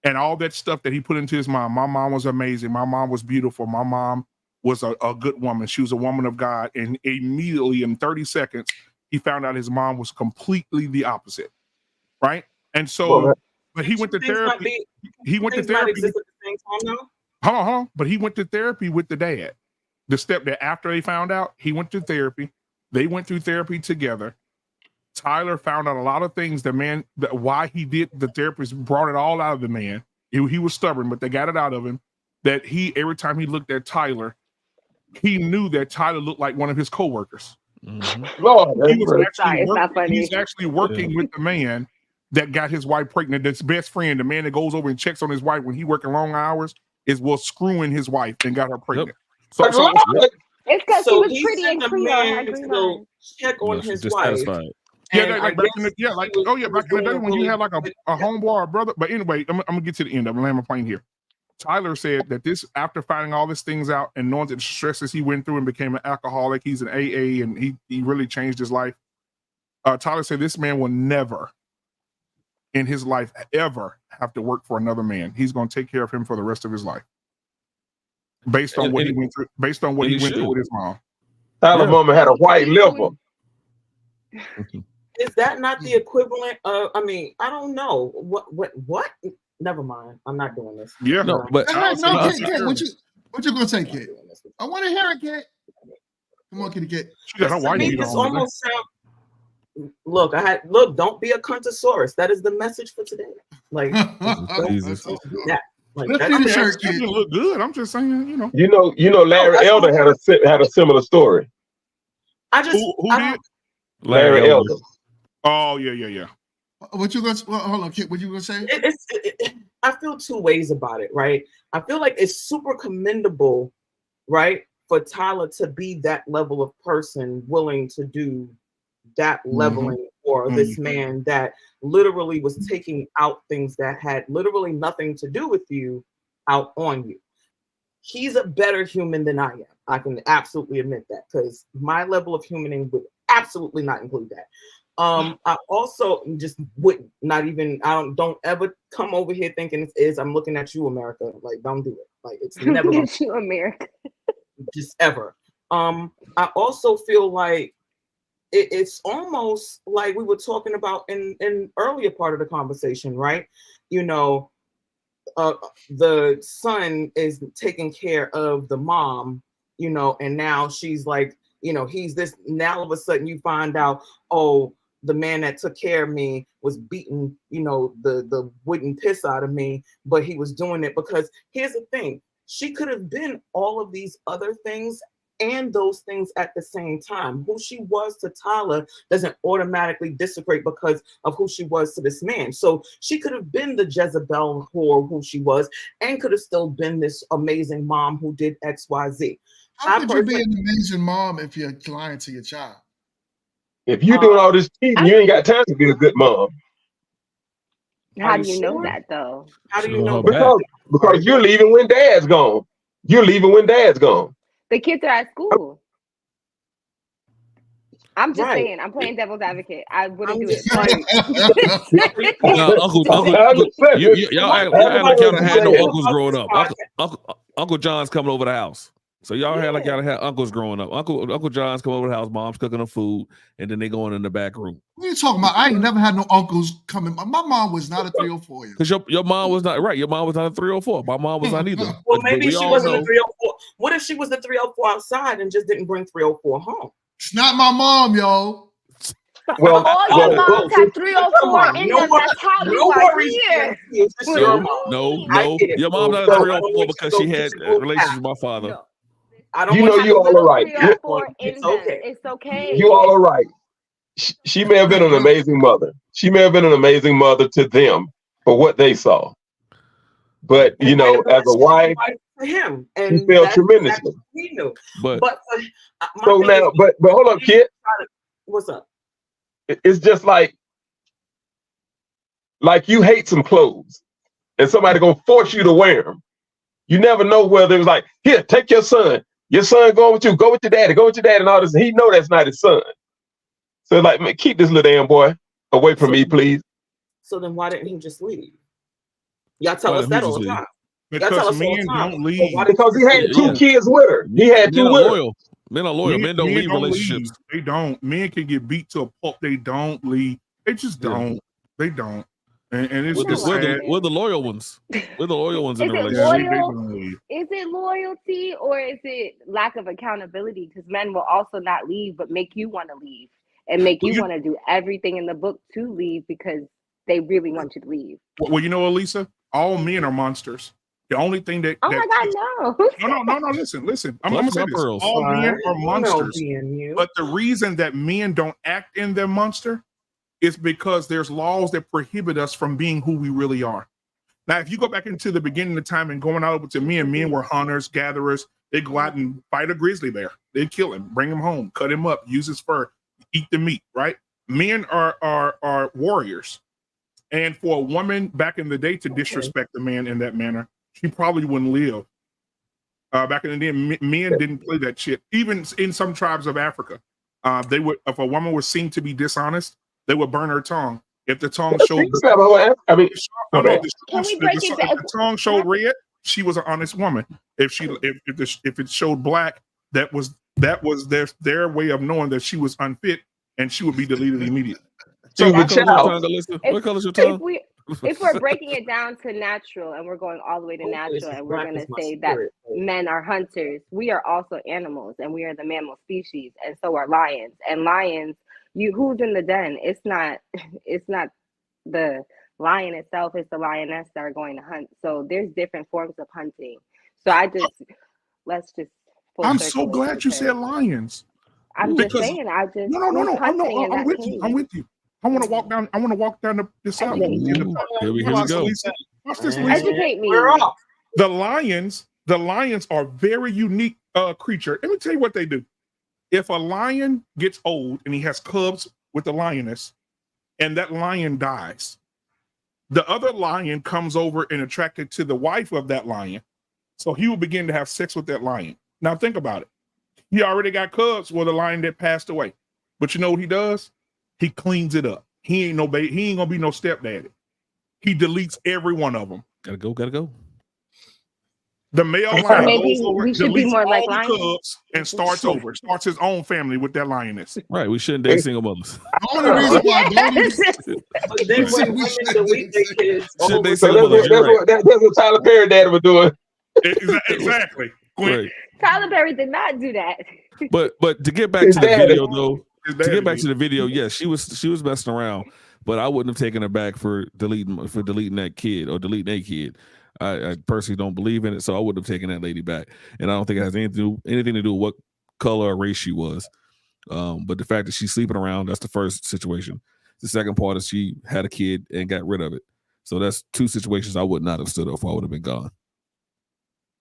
And all that stuff that he put into his mom. My mom was amazing. My mom was beautiful. My mom was a good woman. She was a woman of God. And immediately in 30 seconds, he found out his mom was completely the opposite. Right? And so, but he went to therapy. He went to Things might therapy. exist at the same time though. Hold on. But he went to therapy with the dad. The stepdad, after they found out, he went to therapy. They went through therapy together. Tyler found out a lot of things. Why he did, the therapist brought it all out of the man. He was stubborn, but they got it out of him. That every time he looked at Tyler, he knew that Tyler looked like one of his coworkers. Mm-hmm. Lord, He was Sorry, it's not funny. he's actually working with the man that got his wife pregnant. That's best friend, the man that goes over and checks on his wife when he working long hours, was screwing his wife and got her pregnant. So It's because So he was he pretty sent and the Creole, had man to green go eyes. check on She's his wife. dissatisfied. yeah, And like I back in guess the back he was in the day doing when you really had like a homeboy or a brother. But anyway, I'm gonna get to the end. I'm gonna land my plane here. Tyler said that this, after finding all these things out and knowing the stresses he went through and became an alcoholic, he's an AA and he really changed his life. Tyler said this man will never in his life ever have to work for another man. He's going to take care of him for the rest of his life. Based on what he went through, with his mom. Tyler mama had a white liver. Is that not the equivalent of? I mean, I don't know. What? Never mind. I'm not doing this. Yeah. No, but No, Kit, what you gonna say, Kit? I want to hear it, Kit. Come on, Kit. She got her To white me, meat this on. almost sound. Look, don't be a cuntosaurus. That is the message for today. Like, Jesus. that. Like, Let's that's see the the shirt, Kit. You look good. I'm just saying, you know. You know, Larry Elder had a similar story. I just Who did? Larry Elder. Oh yeah. What you gonna? Well, hold on, Kit. What you gonna say? I feel two ways about it, right? I feel like it's super commendable, right, for Tyler to be that level of person willing to do that leveling for this man that literally was taking out things that had literally nothing to do with you out on you. He's a better human than I am. I can absolutely admit that, because my level of humaning would absolutely not include that. I also just would not even, don't ever come over here thinking it is, I'm looking at you, America. Like, don't do it. Like, it's never Look at you, America. just ever. I also feel like it's almost like we were talking about in earlier part of the conversation, right? You know, the son is taking care of the mom, you know, and now she's like, you know, he's this, now all of a sudden you find out, oh, the man that took care of me was beating, you know, the wooden piss out of me, but he was doing it because here's the thing, she could have been all of these other things and those things at the same time. Who she was to Tyler doesn't automatically disagree because of who she was to this man. So she could have been the Jezebel whore who she was and could have still been this amazing mom who did XYZ. How could you be an amazing mom if you're lying to your child? If you're doing all this cheating, you ain't got time to be a good mom. How do you know that though? How do you know? Because you're leaving when dad's gone. You're leaving when dad's gone. The kids are at school. I'm just Right. saying. I'm playing devil's advocate. I wouldn't do just it. Y'all act like y'all done had no uncles growing up. Uncle John's coming over the house. So y'all had like y'all had uncles growing up. Uncle John's come over the house, mom's cooking them food, and then they going in the back room. What are you talking about? I ain't never had no uncles coming. My mom was not a 304 year. Because your mom was not right. Your mom was not a 304. My mom was not either. Well, But maybe we she all wasn't know. a 304. What if she was the 304 outside and just didn't bring 304 home? It's not my mom, yo. Well, All your moms have 304 in them. That's how you are here. No. Your mom's not a So, 304 because she had relations with my father. I don't You want know you all are right. 304 in them. It's okay. You all are right. She may have been an amazing mother. She may have been an amazing mother to them for what they saw. But you know, as a wife, for him, she and failed that's tremendously. he knew. But So now, but hold up, kid. What's up? It's just like you hate some clothes, and somebody gonna force you to wear them. You never know whether it was like, here, take your son. Your son going with you. Go with your daddy. Go with your dad, and all this. He know that's not his son. So like, man, keep this little damn boy away from me, please. So then why didn't he just leave? Y'all tell us that all the time. Because men don't leave. Because he had two kids with her. He had two with her. Men are loyal. Men don't leave relationships. They don't. Men can get beat to a pulp. They don't leave. They just don't. They don't. And it's just sad. We're the loyal ones. We're the loyal ones in Is the it relationship. loyal? Is it loyalty or is it lack of accountability? Because men will also not leave, but make you want to leave and make you want to do everything in the book to leave because they really want you to leave. Well, you know, Elisa, all men are monsters. The only thing that Oh my God, no. No. Listen. I'm gonna say this. All men are monsters. But the reason that men don't act in their monster is because there's laws that prohibit us from being who we really are. Now, if you go back into the beginning of time and going out over to men were hunters, gatherers. They go out and fight a grizzly bear. They kill him, bring him home, cut him up, use his fur, eat the meat. Right? Men are warriors. And for a woman back in the day to disrespect the man in that manner, she probably wouldn't live. Back in the day, men didn't play that shit. Even in some tribes of Africa, they would, if a woman was seen to be dishonest, they would burn her tongue. If the tongue showed, if the tongue showed red, she was an honest woman. If it showed black, that was their way of knowing that she was unfit, and she would be deleted immediately. So what color's your tongue? If we're breaking it down to natural and we're going all the way to natural and we're going to say that men are hunters, we are also animals and we are the mammal species, and so are lions. And lions, who's in the den? It's not the lion itself, it's the lioness that are going to hunt. So there's different forms of hunting. So I'm so glad you said lions. I'm just saying. No. I'm with you. I want to walk down this alley. Here we go. Watch this, Lisa. Educate me. The lions are a very unique creature. Let me tell you what they do. If a lion gets old and he has cubs with the lioness, and that lion dies, the other lion comes over and attracted to the wife of that lion. So he will begin to have sex with that lion. Now think about it. He already got cubs with a lion that passed away. But you know what he does? He cleans it up. He ain't gonna be no stepdaddy. He deletes every one of them. Gotta go. The male lion goes over, deletes all the cubs, and starts over. Starts his own family with that lioness. Right. We shouldn't date single mothers. Only reason why That's what Tyler Perry dad was doing. Exactly. Right. Tyler Perry did not do that. But to get back to the video though, yes, she was messing around, but I wouldn't have taken her back for deleting that kid or deleting a kid. I personally don't believe in it, so I wouldn't have taken that lady back. And I don't think it has anything to do with what color or race she was. But the fact that she's sleeping around, that's the first situation. The second part is she had a kid and got rid of it. So that's two situations I would not have stood up for. I would have been gone.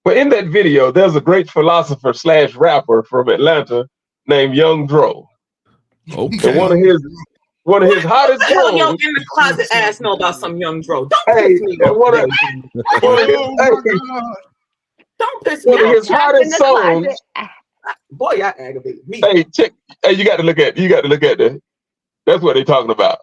But in that video, there's a great philosopher / rapper from Atlanta named Young Dro. Okay. And one of his hottest Hell, yo, songs. in the closet ass know about some Young Dro. Don't Hey, piss me and off. Don't piss me One of off. his hottest songs. Boy, y'all aggravated me. Hey, check. Hey, you got to look at the. That's what they talking about.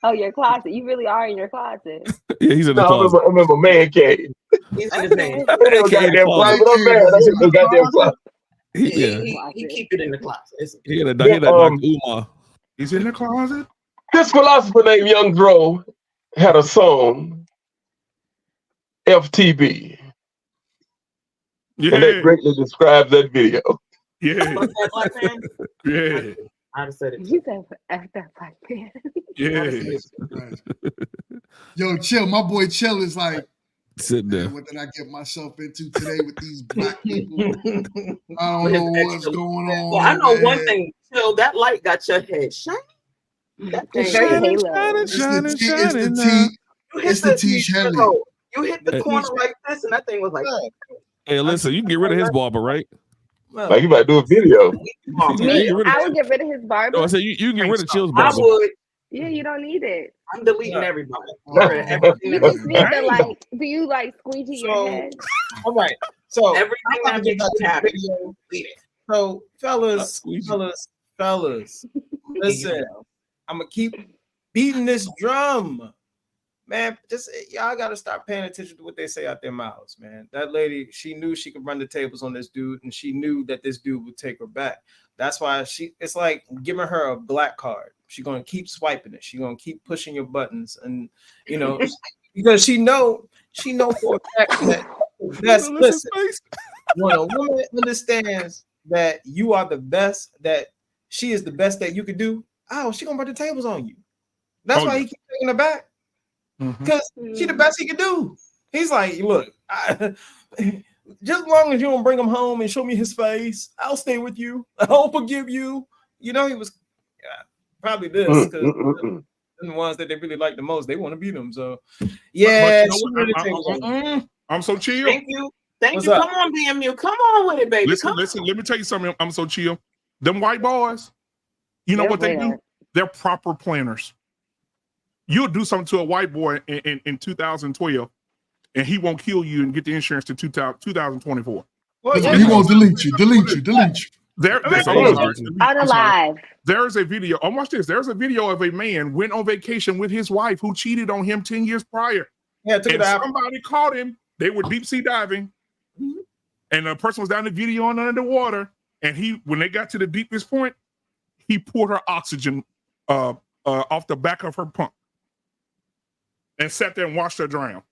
Oh, your closet. You really are in your closet. Yeah, he's in the No, closet. I remember man cave. He's in his man. I ain't no goddamn closet. I'm mad. I ain't no goddamn closet. He keep it in the closet. He had a Dr. Umar. He's in the closet. This philosopher named Young Dro had a song, FTB. Yeah. And that greatly describes that video. Yeah. Black man? Yeah. I'd have said it. You said F that Black man. Yeah. Yo, Chill, my boy Chill is like, sit there. What did I get myself into today with these black people? I don't know what's going on. Well, I know man. one thing, Chill, that light got your head shining. That thing Shining, It's the T Shelly. You hit the corner like this, and that thing was like. Hey, listen, you can get rid of his barber, right? Like you about to do a video. Me, I would get rid of his barber. No, I said you can get rid of Chill's I barber. would. Yeah, you don't need it. I'm deleting everybody. You just need to like. Do you like squeegee your head? All right. So everything that makes you happy. So fellas, listen. I'm gonna keep beating this drum. Man, just y'all gotta start paying attention to what they say out their mouths, man. That lady, she knew she could run the tables on this dude, and she knew that this dude would take her back. That's why it's like giving her a black card. She's gonna keep swiping it. She's gonna keep pushing your buttons, and because she know for a fact that listen, when a woman understands that you are the best, that she is the best that you could do, she gonna run the tables on you. That's why he keeps taking her back. Because she the best he could do. He's like, look, just as long as you don't bring him home and show me his face, I'll stay with you. I'll forgive you. He was probably this because the ones that they really like the most, they want to beat them. So yeah, I'm so chill. Thank you. Thank you. Come on, BMU. Come on with it, baby. Listen. Let me tell you something. I'm so chill. Them white boys, you know what they do? They're proper planners. You'll do something to a white boy in 2012, and he won't kill you and get the insurance to 2024. He won't delete you. Unalive. There is a video. Oh, watch this. There's a video of a man went on vacation with his wife who cheated on him 10 years prior. Yeah, and somebody caught him. They were deep sea diving, and the person was down the video under the water. And when they got to the deepest point, he poured her oxygen off the back of her pump. And sat there and watched her drown.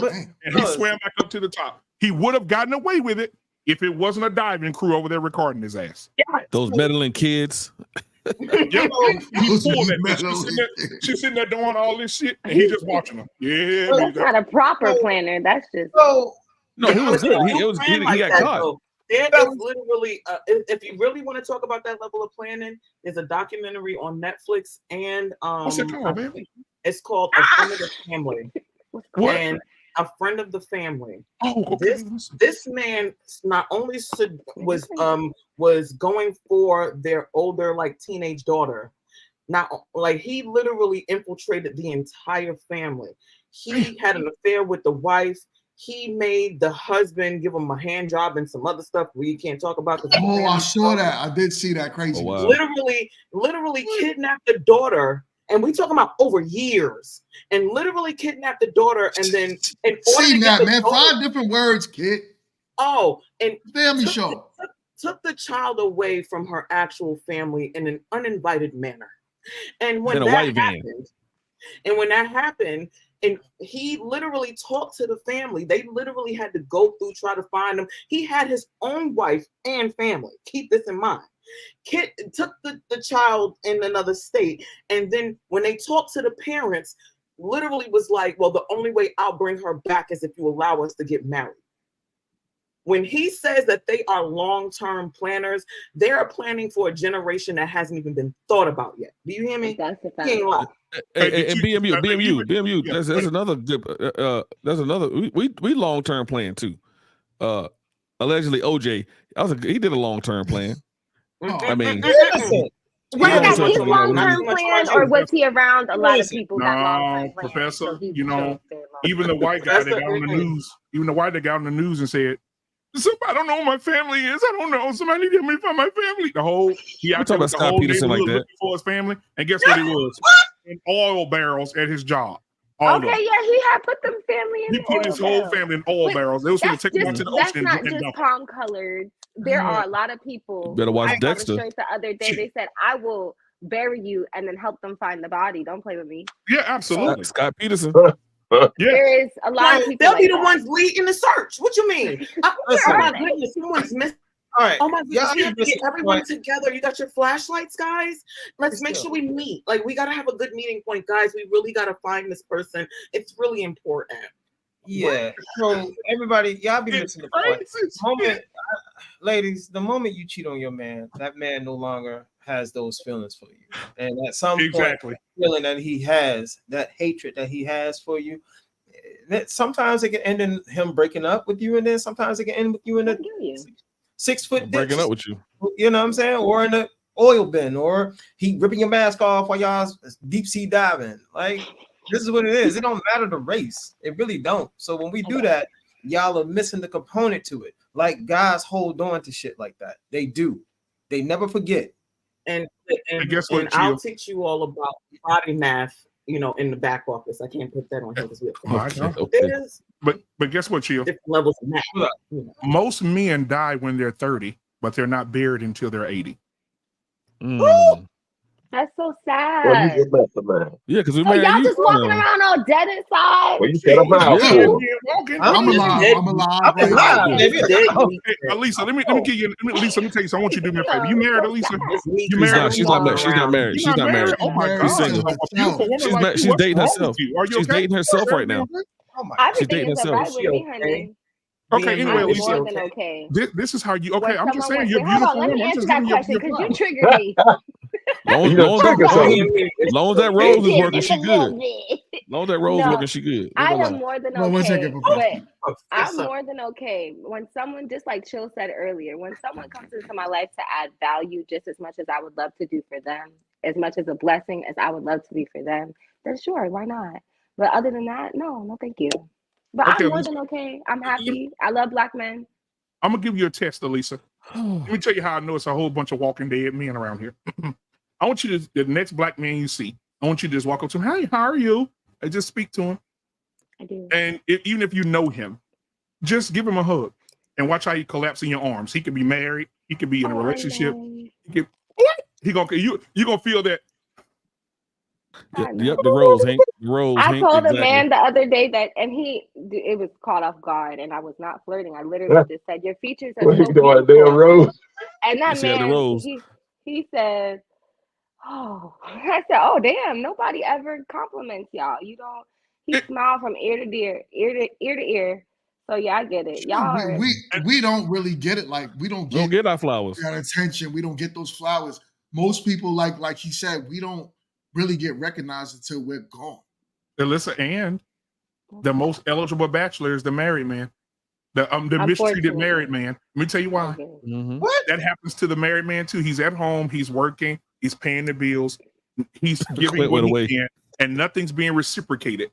And he swam back up to the top. He would have gotten away with it if it wasn't a diving crew over there recording his ass. Those meddling kids. She's sitting there doing all this shit, and he just watching them. Yeah, that's not a proper planner. That's just no. He was good. He got caught. There is literally, if you really want to talk about that level of planning, there's a documentary on Netflix, and what's it called, man? It's called A Friend of the Family. What? And A Friend of the Family. Oh, okay. This man not only was going for their older, like, teenage daughter. Not like he literally infiltrated the entire family. He had an affair with the wife. He made the husband give him a hand job and some other stuff we can't talk about. I saw that. I did see that crazy. Oh, wow. Literally kidnapped the daughter. And we talking about over years, and literally kidnapped the daughter, and then see that, man. 5 different words, kid. Oh, and family show took the child away from her actual family in an uninvited manner. And when that happened, and he literally talked to the family. They literally had to go through, try to find him. He had his own wife and family. Keep this in mind. Kid took the child in another state, and then when they talked to the parents, literally was like, well, the only way I'll bring her back is if you allow us to get married. When he says that they are long-term planners, they are planning for a generation that hasn't even been thought about yet. Do you hear me? That's a fact. He ain't lying. And BMU. That's another good. That's another. We long-term plan too. Allegedly, OJ. He did a long-term plan. I mean, was that his long-term plan, or was he around a lot of people that long-term plan? Professor, even the white guy that got on the news, and said, I don't know who my family is. I don't know. Somebody need to help me find my family. He We're out there talking with about the Scott whole Peterson like neighborhood that. looking for his family. And guess what he was? In oil barrels at his job. All Okay, of them. yeah, he had put them family in He the put oil his whole barrel. family in oil barrels. They was going to take them out to the That's ocean not and just dump palm colored. There are a lot of people. Better watch I saw the Dexter. stories the other day. They said, "I will bury you and then help them find the body." Don't play with me. Yeah, absolutely. Scott Peterson. There is a lot of people. They'll be like the that. ones leading the search. What you mean? Oh my goodness, someone's missing. All right. Oh my goodness, Y'all we have to get listen, everyone but- together. You got your flashlights, guys? Let's make sure we meet. Like, we got to have a good meeting point, guys. We really got to find this person. It's really important. Yeah. So everybody, y'all be missing the point. Ladies, the moment you cheat on your man, that man no longer has those feelings for you. And at some point, the feeling that he has, that hatred that he has for you, that sometimes it can end in him breaking up with you, and then sometimes it can end with you in a 6-foot breaking up with you. You know what I'm saying? Or in an oil bin, or he ripping your mask off while y'all deep sea diving. Like, this is what it is. It don't matter the race. It really don't. So when we do that, y'all are missing the component to it. Like, guys hold on to shit like that. They do. They never forget. And guess what, and I'll Gio? teach you all about body math, in the back office. I can't put that on here because there's But guess what, Chio? different levels of math. Most men die when they're 30, but they're not buried until they're 80. That's so Well, you sad. get left of mine. Yeah, because we So y'all just walking around all dead inside. Well, you said I'm out for. I'm alive. I'm alive. Hey, Hey, Elisa, let me give you. Elisa, let me tell you something. I want you to do me a favor. You married, Elisa? You She's married? not. She's not married. She's not married. You're She's not married. Oh my God! She's single. A beautiful woman like you. She's What's dating wrong herself. with you? Are you She's okay? dating herself right now. She's dating Everything is herself. alright with me, honey. Okay, anyway, I'm Elisa. more than okay. This is how you. Okay, When I'm just someone saying you're wants to- beautiful. Hold on, let me I'm answer just that giving you question because you flowers. triggered me. Long as that rose is working, she good. Long as that rose No, working, she good. I Ain't gonna am lie. more than Well, one okay, second, but I'm more than okay when someone, just like Chill said earlier, when someone comes into my life to add value just as much as I would love to do for them, as much as a blessing as I would love to be for them, then sure, why not? But other than that, no, thank you. But Okay, I'm more Lisa. than okay. I'm happy. I love Black men. I'm gonna give you a test, Elisa. Let me tell you how I know it's a whole bunch of walking dead men around here. I want you to, the next black man you see, I want you to just walk up to him. Hey, how are you? And just speak to him. I do. And even if you know him, just give him a hug and watch how he collapse in your arms. He could be married. He could be in a relationship. He gonna you gonna feel that. Yep, the rose, Hank. The rose, I Hank. told Exactly. a man the other day that, and it was caught off guard, and I was not flirting. I literally just said, "Your features are What so you doing, beautiful." damn Rose? And that You said the man, rose. he said, "Oh," I said, "Oh, damn! Nobody ever compliments y'all. You don't." He smiled from ear to ear, ear to ear. So yeah, I get it. Y'all are. we don't really get it. Like we don't get our flowers. That attention. We don't get those flowers. Most people, like he said, we don't really get recognized until we're gone. Alyssa, and the most eligible bachelor is the married man. The mistreated married man. Let me tell you why. What? That happens to the married man too. He's at home, he's working, he's paying the bills, he's giving what he can, and nothing's being reciprocated.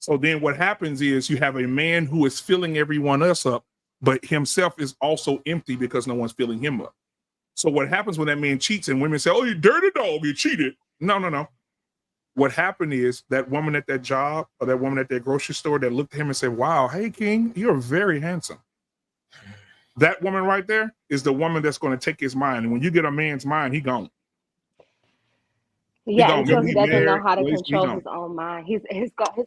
So then what happens is you have a man who is filling everyone else up, but himself is also empty because no one's filling him up. So what happens when that man cheats and women say, "Oh, you dirty dog, you cheated." No. What happened is that woman at that job or that woman at that grocery store that looked at him and said, "Wow, hey King, you're very handsome." That woman right there is the woman that's going to take his mind. And when you get a man's mind, he gone. Yeah, until he doesn't know how to he control gone. his own mind. His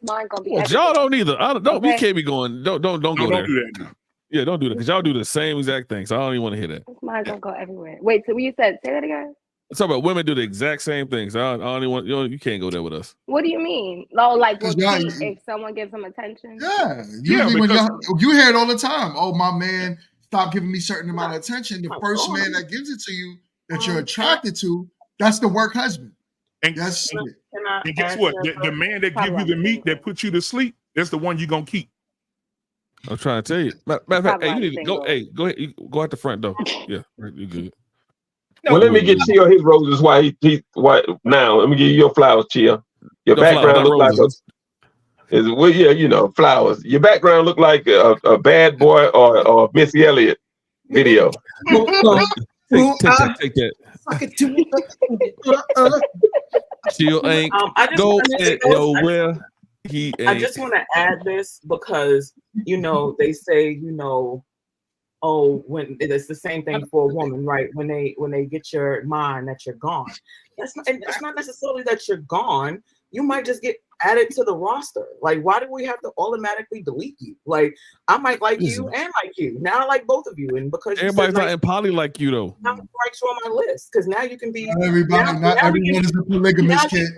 mind gonna be. Well, y'all don't either. Don't. We Okay. can't be going. Don't go don't there. do that now. Yeah, don't do that because y'all do the same exact thing. So I don't even want to hear that. His mind gonna go everywhere. Wait, so you said say that again? Let's talk about women do the exact same things. I don't even want. You can't go there with us. What do you mean? Oh, like will Yeah, cheat if someone gives him attention? Yeah, usually when you hear it all the time. Oh, my man, stop giving me certain amount of attention. The first man that gives it to you that you're attracted to, that's the work husband. And, that's it. And guess what? The man that give you the meat that puts you to sleep, that's the one you're gonna keep. I'm trying to tell you. Matter of fact, hey, you need to go. Hey, go ahead. You go out the front door. Yeah, you good. Well, let me get Chia his roses. Why he why now? Let me give you your flowers, Chia. Your No background flowers, looks like Is well, yeah, you know, flowers. Your background look like a Bad Boy or Missy Elliott video. Take that. Take that. Fuck it to Still ain't I just go want to say this. nowhere. He I ain't. just want to add this because you know they say you know, oh, when it's the same thing for a woman, right? When they get your mind that you're gone, it's not necessarily that you're gone. You might just get added to the roster. Like, why do we have to automatically delete you? Like, I might like you and like you. Now I like both of you, and because Everybody's you not in poly like you though. I'm right you on my list because now you can be. Not everybody, not everyone is a polygamous kid.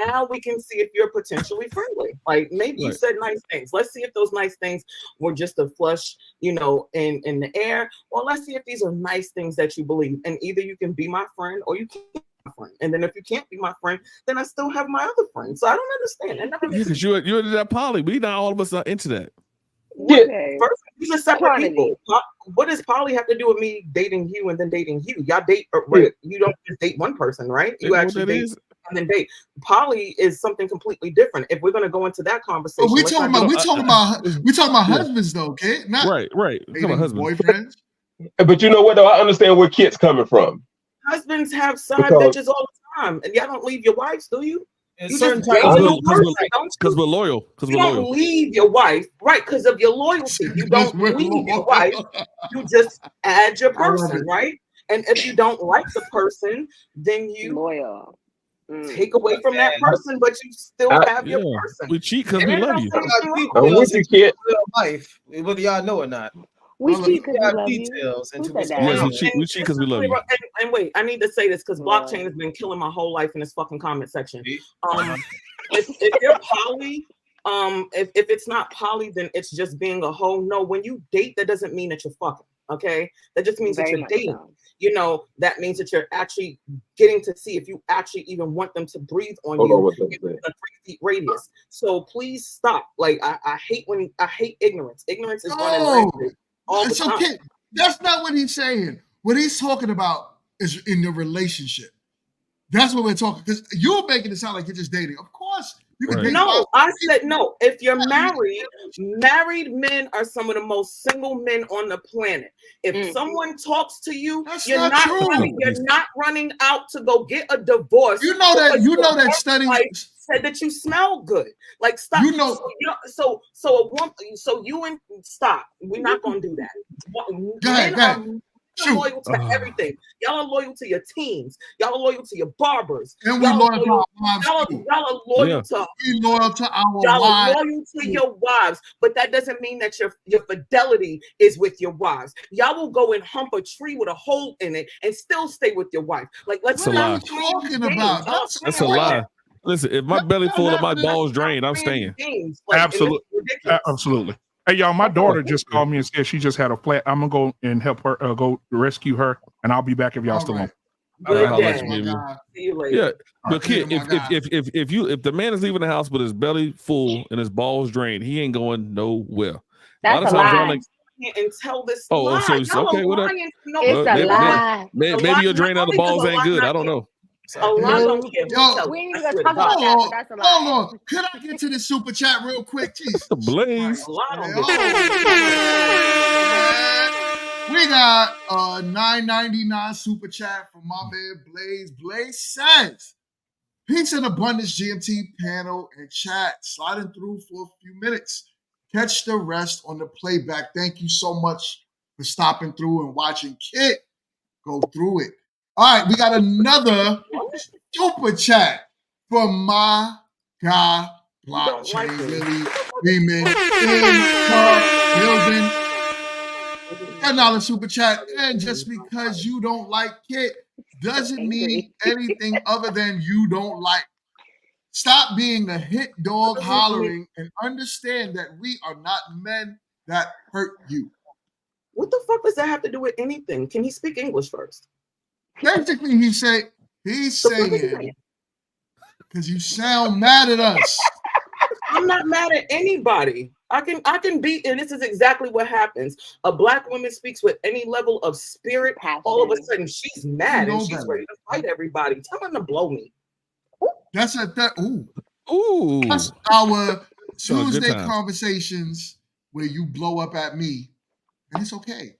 Now we can see if you're potentially friendly. Like maybe you said nice things. Let's see if those nice things were just a flush, you know, in the air. Or let's see if these are nice things that you believe. And either you can be my friend or you can't be my friend. And then if you can't be my friend, then I still have my other friends. So I don't understand. Yeah, because you're into that poly. We not all of us are into that. Yeah, first, these are separate people. What does poly have to do with me dating you and then dating you? Y'all date, you don't just date one person, right? You actually date and then date. Poly is something completely different. If we're gonna go into that conversation, But we talking about husbands though, kid. Not right. Dating boyfriends. But you know what though? I understand where Kit's coming from. Husbands have side Because- bitches all the time, and y'all don't leave your wives, do you? And You certain just date times- a new person, don't Because we're loyal. Because you we're don't loyal. leave your wife, right? Because of your loyalty. You don't leave your wife. You just add your person, right? And if you don't like the person, then you loyal. Take away from that person, but you still have your person. We cheat because we love you. I'm with you, Kit. Real life, whether y'all know or not. We cheat because we got love details you. into Who what's said going Yes, on. we cheat because we love you. And wait, I need to say this because blockchain has been killing my whole life in this fucking comment section. If you're poly, if it's not poly, then it's just being a hoe. No, when you date, that doesn't mean that you're fucking. Okay, that just means that Very you're much dating. so. You know, that means that you're actually getting to see if you actually even want them to breathe on Hold you on, what's in a 3 feet radius. So please stop. Like I hate ignorance. Ignorance is running rampant all the So time. kid, that's not what he's saying. What he's talking about is in the relationship. That's what we're talking. Because you're making it sound like you're just dating. Of course, you can date. No, I said no. If you're married, married men are some of the most single men on the planet. If someone talks to you, you're not not true. running. You're not running out to go get a divorce. You know that. because You know your that study wife said that you smell good. Like stop. You know. So a woman. So you and stop. We're not gonna do that. Go ahead, go ahead. Y'all are loyal to everything. Y'all are loyal to your teams. Y'all are loyal to your barbers. And we Y'all loyal are to our wives too. y'all are loyal to. We loyal to our Y'all are wives. loyal to your wives, but that doesn't mean that your fidelity is with your wives. Y'all will go and hump a tree with a hole in it and still stay with your wife. Like let's That's a lie. not talking about. That's a lie. Listen, if my belly full of my balls drained, I'm staying. Absolutely. Absolutely. Hey, y'all, my daughter just called me and said she just had a flat. I'm going to go and help her, go rescue her, and I'll be back if y'all still on. Good I'll let day. you be. See you later. Yeah, but right. kid, if the man is leaving the house with his belly full and his balls drained, he ain't going nowhere. That's a lie. And tell this Oh, lie. so Y'all okay, are whatever. lying for no It's a lie. Maybe your drain out the balls ain't good. I don't know. A lie don't care. We ain't even gonna talk about that, but that's a lie. Hold on. Could I get to the super chat real quick? Jesus. Blaze. A lie don't We got a $9.99 super chat from my man Blaze. Blaze says, peace and abundance GMT panel and chat. Sliding through for a few minutes. Catch the rest on the playback. Thank you so much for stopping through and watching Kit go through it. All right, we got another super chat from my guy Blockchain Willie Freeman in the building. $10 super chat. And just because you don't like Kit doesn't mean anything other than you don't like. Stop being a hit dog hollering and understand that we are not men that hurt you. What the fuck does that have to do with anything? Can he speak English first? Basically, he's saying, because you sound mad at us. I'm not mad at anybody. I can be, and this is exactly what happens. A black woman speaks with any level of spirit. All of a sudden, she's mad and she's ready to fight everybody. Tell her to blow me. That's That's our Tuesday conversations where you blow up at me, and it's okay.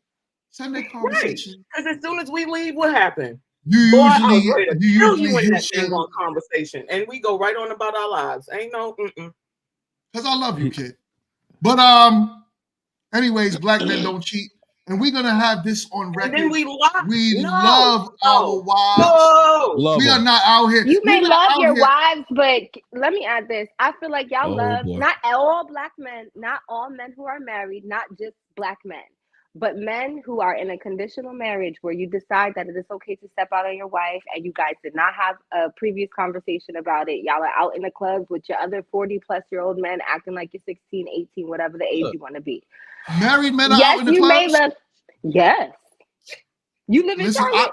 Sunday conversation. Because as soon as we leave, what happened? You Boy, I was usually ready to you kill usually you in hit that shit dang on conversation, and we go right on about our lives. Ain't no. because I love you, kid. But anyways, black men don't cheat, and we're gonna have this on record. And then we lie. We No, love our no, wives. no. We are not out here. You may We're not love out your here. wives, but let me add this. I feel like y'all Oh, love boy. not all black men, not all men who are married, not just black men, but men who are in a conditional marriage where you decide that it is okay to step out on your wife and you guys did not have a previous conversation about it. Y'all are out in the clubs with your other 40-plus-year-old men acting like you're 16, 18, whatever the age you want to be. Married men are Yes, out in the you may clubs. love. Yes. You live in Listen, Charlotte?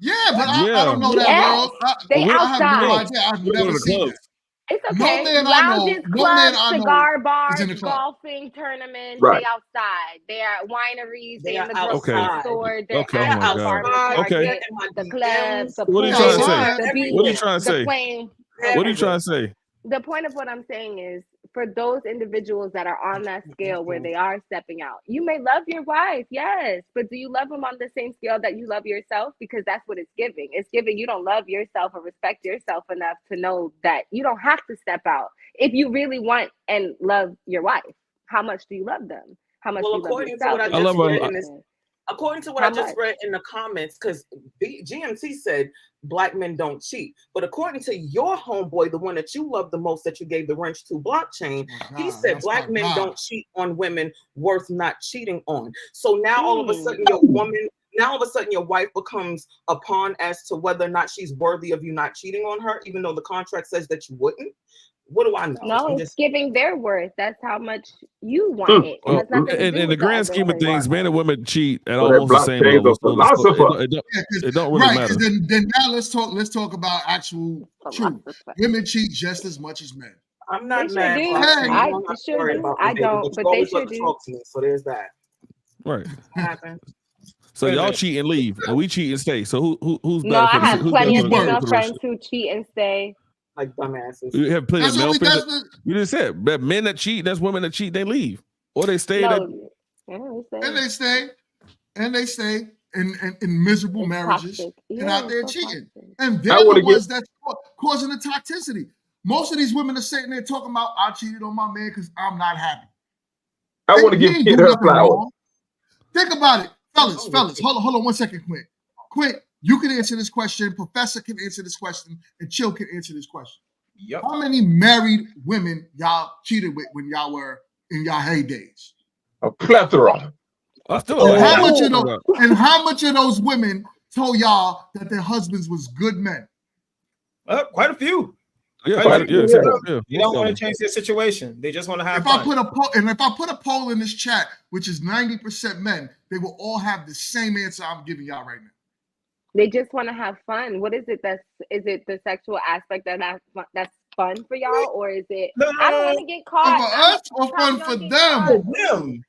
yeah, but I don't know that Yes. world. They I have no outside. idea. I've We go to never the seen clubs. that. It's No okay. man I know, Lounges, no man clubs, I know cigar is bars, in the club. golfing tournaments. Right. They outside. They are at wineries. They They are in the grocery outside. store. They're Okay, oh at my the God. farmer's Okay. market, the clubs, the What are you pool, trying to say? Outside. the beach, What are you trying to the say? plane. What are you trying to say? The point of what I'm saying is for those individuals that are on that scale where they are stepping out, you may love your wife, yes, but do you love them on the same scale that you love yourself? Because that's what it's giving. It's giving you don't love yourself or respect yourself enough to know that you don't have to step out if you really want and love your wife. How much do you love them? How much Well, do you love according to yourself? what I And just that's the read in this, difference. according to what How I just much? read in the comments, because GMT said black men don't cheat, but according to your homeboy, the one that you love the most, that you gave the wrench to, blockchain, he said that's black my men God. don't cheat on women worth not cheating on. So now all of a sudden your woman, now all of a sudden your wife becomes a pawn as to whether or not she's worthy of you not cheating on her, even though the contract says that you wouldn't. What do I know? No, I'm it's just giving their worth. That's how much you want it. It Well, has nothing to do in the with the grand other scheme of person. things, men and women cheat at So that almost the same blockchain's a level. So philosopher. it don't really Right, matter. because then now let's talk about actual truth. Women cheat just as much as men. I'm They not sure mad, do. blockchain. You I don't have to sure worry do. about I me, baby, don't, but you but they always sure love to do. talk to me. So there's that. Right. What happened? So y'all cheat and leave, and we cheat and stay. So who's No, better I for the have who's plenty better of for the female friends relationship? who cheat and stay. Like dumbasses. You have plenty That's of male what we. friends. That's You just said that men that cheat, that's women that cheat, they leave or they stay. No, and they stay in miserable it's marriages toxic. and Yeah, out there it's so cheating. toxic. And I they're want the to get. ones that's causing the toxicity. Most of these women are sitting there talking about I cheated on my man because I'm not happy. I want to He give ain't Kid do her nothing flowers. wrong. Think about it, fellas. Hold on 1 second, Quint. Quint, you can answer this question. Professor can answer this question, and Chill can answer this question. Yep. How many married women y'all cheated with when y'all were in y'all heydays? A plethora. I feel And like how much of those? And how much of those women told y'all that their husbands was good men? Quite a few. Yeah, Quite a few. yeah. They don't want to change their situation. They just want to have If fun. I put a poll in this chat, which is 90% men, they will all have the same answer I'm giving y'all right now. They just want to have fun. What is it? Is it the sexual aspect that's fun for y'all, or is it? I don't want to get caught. Fun for us or fun for them?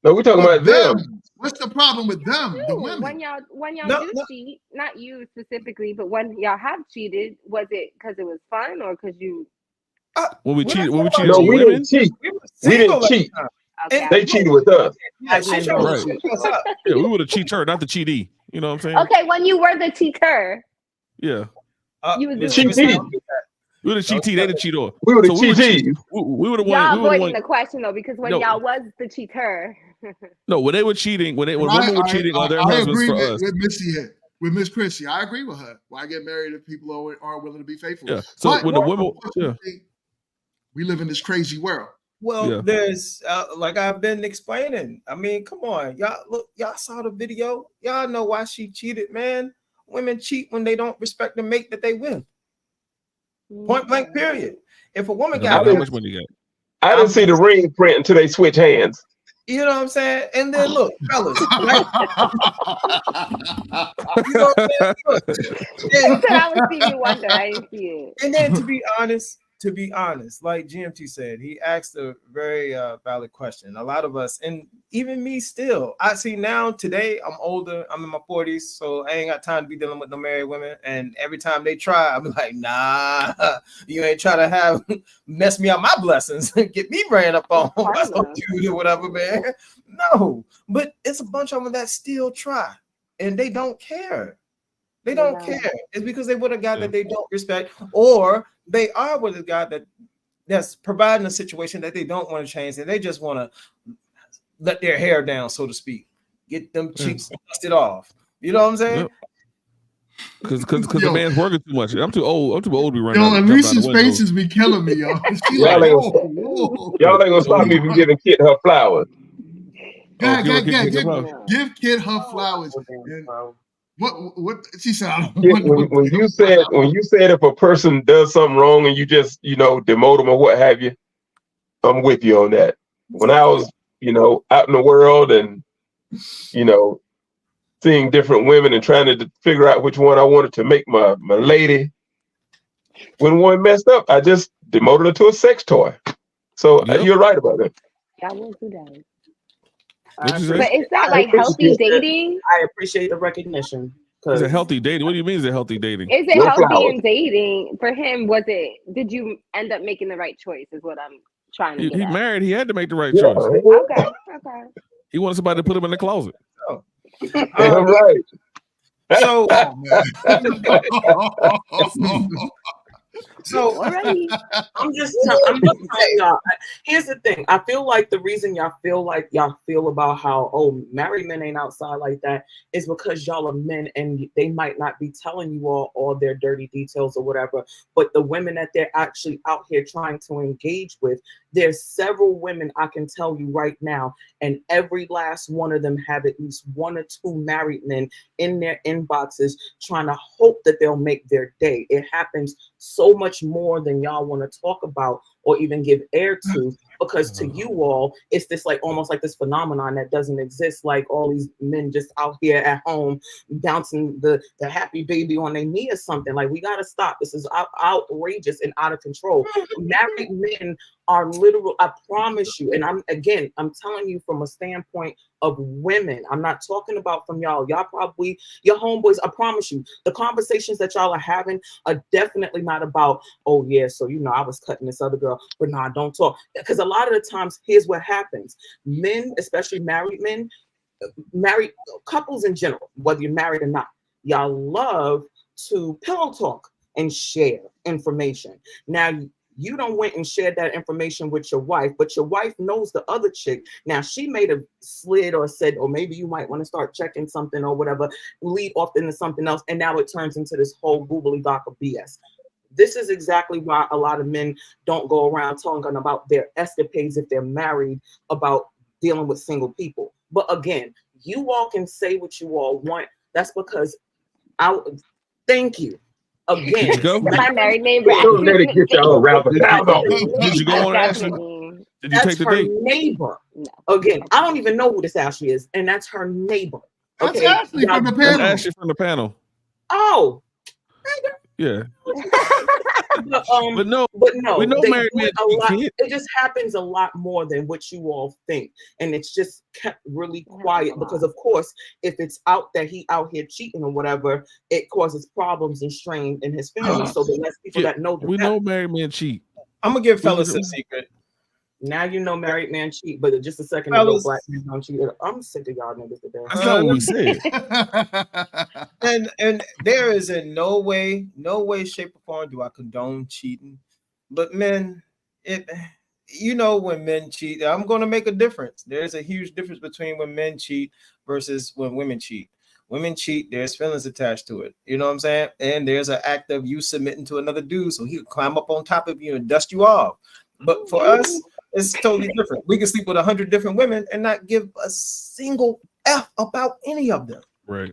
No, we're talking about them. What's the problem with them? The women. When y'all do cheat, not you specifically, but when y'all have cheated, was it because it was fun or because you? When we cheated No, on we women, didn't cheat. We didn't cheat. Okay. They cheated with us. right? Yeah, we would have cheat her, not the cheatee. You know what I'm saying? Okay, when you were the cheater, Yeah. you was The doing cheatee. We would have cheatee. They didn't cheat on. We were the we cheatees. We would have y'all won. avoiding the question though, because when No. y'all was the cheater. No, when they were cheating, when women were cheating on their I husbands agree for with, us. with Missy here. With Miss Chrissy, I agree with her. Why get married if people aren't willing to be faithful? Yeah. So But when the women, we live in this crazy world. Well, there's like I've been explaining. I mean, come on, y'all look, y'all saw the video. Y'all know why she cheated, man. Women cheat when they don't respect the mate that they with. Point blank, period. If a woman got how much money you got? I didn't see the ring print until they switch hands. you know what I'm saying? And then look, fellas, right? You know what I'm saying? Look, He said I was Stevie Wonder. I didn't see it. and then to be honest, to be honest, like GMT said, he asked a very valid question. A lot of us, and even me still, I see now today, I'm older, I'm in my 40s, so I ain't got time to be dealing with no married women. And every time they try, I'm like, nah, you ain't trying to have mess me up my blessings, get me ran up on by some dude or whatever, man. No, but it's a bunch of them that still try, and they don't care. They don't care. It's because they with a guy that they don't respect, or they are with a guy that's providing a situation that they don't want to change, and they just want to let their hair down, so to speak, get them cheeks dusted off. You know what I'm saying? Because the man's working too much. I'm too old to be running. Yo, out, jumping out Elisa's the window. faces be killing me, yo. She Y'all like, ain't whoa, gonna, whoa. y'all ain't gonna stop me from giving Kit her flowers. Go ahead, give Kid her flowers. And what she said? I don't Kit, want no when you said if a person does something wrong and you just demote them or what have you, I'm with you on that. When I was out in the world and seeing different women and trying to figure out which one I wanted to make my lady, when one messed up, I just demoted her to a sex toy. So you're right about that. I will do that. But it's not like healthy dating. I appreciate the recognition. Is it healthy dating? What do you mean? Is it healthy dating? Is it healthy in dating? For him, did you end up making the right choice? Is what I'm trying to get He at. married. He had to make the right choice. Okay. He wanted somebody to put him in the closet. I'm right. So, already. I'm just telling y'all. Here's the thing. I feel like the reason y'all feel about how married men ain't outside like that is because y'all are men and they might not be telling you all their dirty details or whatever. But the women that they're actually out here trying to engage with, there's several women I can tell you right now, and every last one of them have at least one or two married men in their inboxes trying to hope that they'll make their day. It happens so much more than y'all want to talk about or even give air to, because to you all, it's this almost like this phenomenon that doesn't exist, like all these men just out here at home bouncing the happy baby on their knee or something. Like, we got to stop. This is outrageous and out of control. Married men are literal, I promise you, and I'm telling you from a standpoint of women. I'm not talking about from y'all. Y'all probably, your homeboys, I promise you, the conversations that y'all are having are definitely not about, oh yeah, so I was cutting this other girl, but nah, don't talk. Because a lot of the times, here's what happens. Men, especially married men, married couples in general, whether you're married or not, y'all love to pillow talk and share information. Now, you don't went and shared that information with your wife, but your wife knows the other chick. Now, she may have slid or said, or maybe you might want to start checking something or whatever, lead off into something else, and now it turns into this whole googly dock of BS. This is exactly why a lot of men don't go around talking about their escapades if they're married, about dealing with single people. But again, you all can say what you all want. That's because thank you. Again, Did you go? My married neighbor. Don't let it get y'all wrapped up. Did you go on, Ashley? Did you take the her date? neighbor. Again, I don't even know who this Ashley is, and that's her neighbor. That's Okay? Ashley from the That's panel. Ashley from the panel. Oh. Yeah. But no, we know they married do men it a lot. can't. It just happens a lot more than what you all think, and it's just kept really quiet because, of course, if it's out that he out here cheating or whatever, it causes problems and strain in his family. So the less people that know, we know married men cheat. I'm gonna give fellas a secret. Now you know married man cheat, but just a second ago, black men don't cheat. I'm sick of y'all niggas today. That's not what we said. And there is in no way, shape, or form do I condone cheating. But men, when men cheat, I'm going to make a difference. There's a huge difference between when men cheat versus when women cheat. Women cheat, there's feelings attached to it. You know what I'm saying? And there's an act of you submitting to another dude so he'll climb up on top of you and dust you off. But for us, it's totally different. We can sleep with 100 different women and not give a single F about any of them. Right.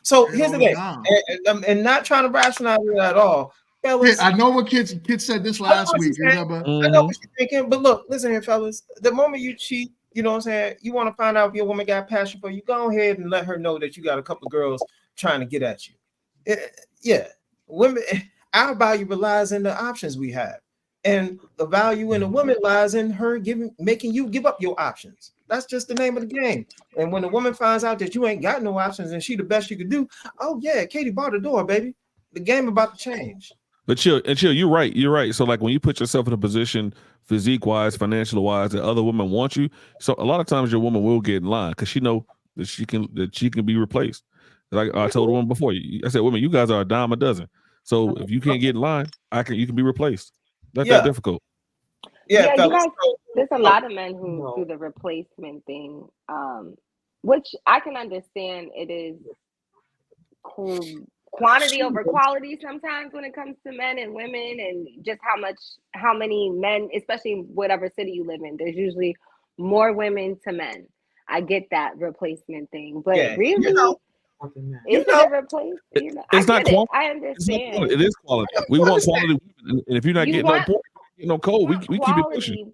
So here's the thing, and not trying to rationalize it at all. Fellas, I know what kids said this last week. Remember? I know what you're thinking, but look, listen here, fellas. The moment you cheat, you know what I'm saying, you want to find out if your woman got passion for you, go ahead and let her know that you got a couple of girls trying to get at you. Yeah, women, our value relies in the options we have. And the value in a woman lies in her making you give up your options. That's just the name of the game. And when a woman finds out that you ain't got no options and she the best you could do, oh yeah, Katie bar the door, baby. The game about to change. But chill, you're right. You're right. So like when you put yourself in a position, physique wise, financial wise, that other women want you. So a lot of times your woman will get in line because she know that she can be replaced. Like I told a woman before, I said, women, you guys are a dime a dozen. So if you can't get in line, you can be replaced. That's that difficult. Yeah, you guys, there's a lot of men who do the replacement thing, which I can understand. It is quantity over quality sometimes when it comes to men and women, and just how many men, especially whatever city you live in, there's usually more women to men. I get that replacement thing, but really, is it a replace? It's not quality. I understand. It is quality. We want quality, and if you're not getting no point, no cold, we keep it pushing.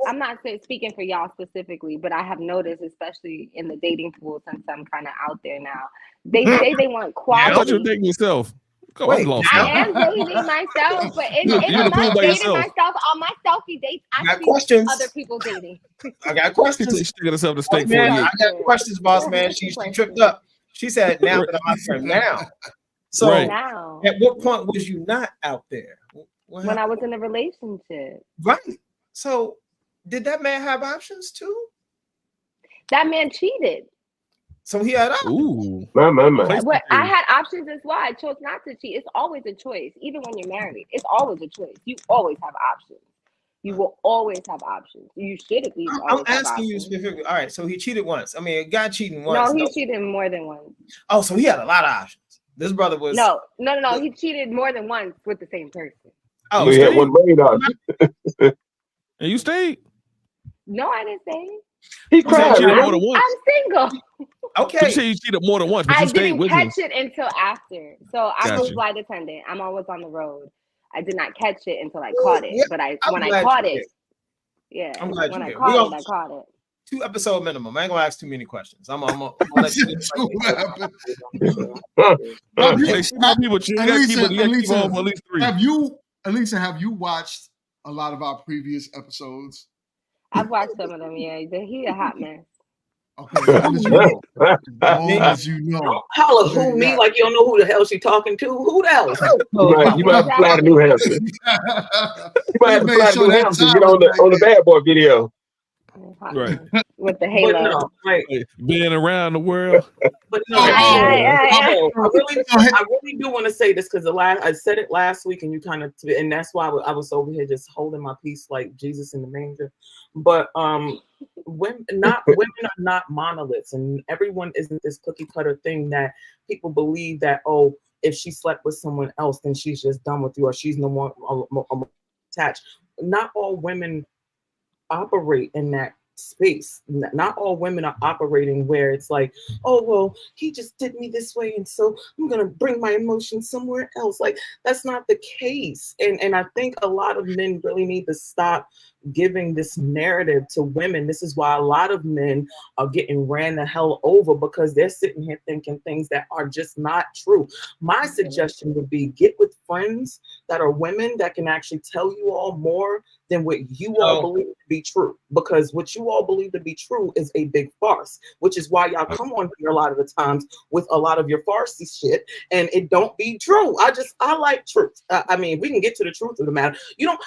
I'm not speaking for y'all specifically, but I have noticed, especially in the dating pool, since I'm kind of out there now, they say they want quality. I thought you were dating yourself. I am dating myself, but I'm not dating myself on my selfie dates. I see other people dating. I got questions. She's sticking herself to steak man, I got questions, boss man. She tripped up. She said, "Now that I'm out there now." So now, at what point was you not out there? When I was in a relationship. Right. So did that man have options too? That man cheated. So he had options. Ooh. But I had options as well. I chose not to cheat. It's always a choice. Even when you're married, it's always a choice. You always have options. You will always have options. You should at least. I'm asking you specifically. All right. So he cheated once. I mean, a guy cheating once. No, he cheated more than once. Oh, so he had a lot of options. This brother was. No. He cheated more than once with the same person. Oh, he had one brain option. And you stayed? No, I didn't stay. He cried. More than once. I'm single. Okay. You say you cheated more than once, but you stayed with him. I didn't catch it until after. So I'm a flight attendant. I'm always on the road. I did not catch it until I caught it. But when I caught it, I'm glad when you I did. caught it, I caught it. 2 episode minimum. I ain't gonna ask too many questions. I'm gonna let you. Elisa, have you watched a lot of our previous episodes? I've watched some of them. Yeah, he a hot mess. Okay, as you know. Holla, who me? Like you don't know who the hell she talking to? Who the hell? You might have to fly to New Hampshire. You might have to fly to New Hampshire. Get on the Bad Boy video. Right. With the halo. No, right. Being around the world. But no, I really do want to say this because I said it last week, and you kind of, and that's why I was over here just holding my peace like Jesus in the manger. But women are not monoliths, and everyone isn't this cookie cutter thing that people believe that, oh, if she slept with someone else, then she's just done with you, or she's no more attached. Not all women operate in that space. Not all women are operating where it's like, oh, well, he just did me this way, and so I'm gonna bring my emotions somewhere else. Like, that's not the case. And I think a lot of men really need to stop giving this narrative to women. This is why a lot of men are getting ran the hell over, because they're sitting here thinking things that are just not true. My suggestion would be get with friends that are women that can actually tell you all more than what you all believe to be true, because what you all believe to be true is a big farce, which is why y'all come on here a lot of the times with a lot of your farcy shit, and it don't be true. I like truth. I mean, we can get to the truth of the matter.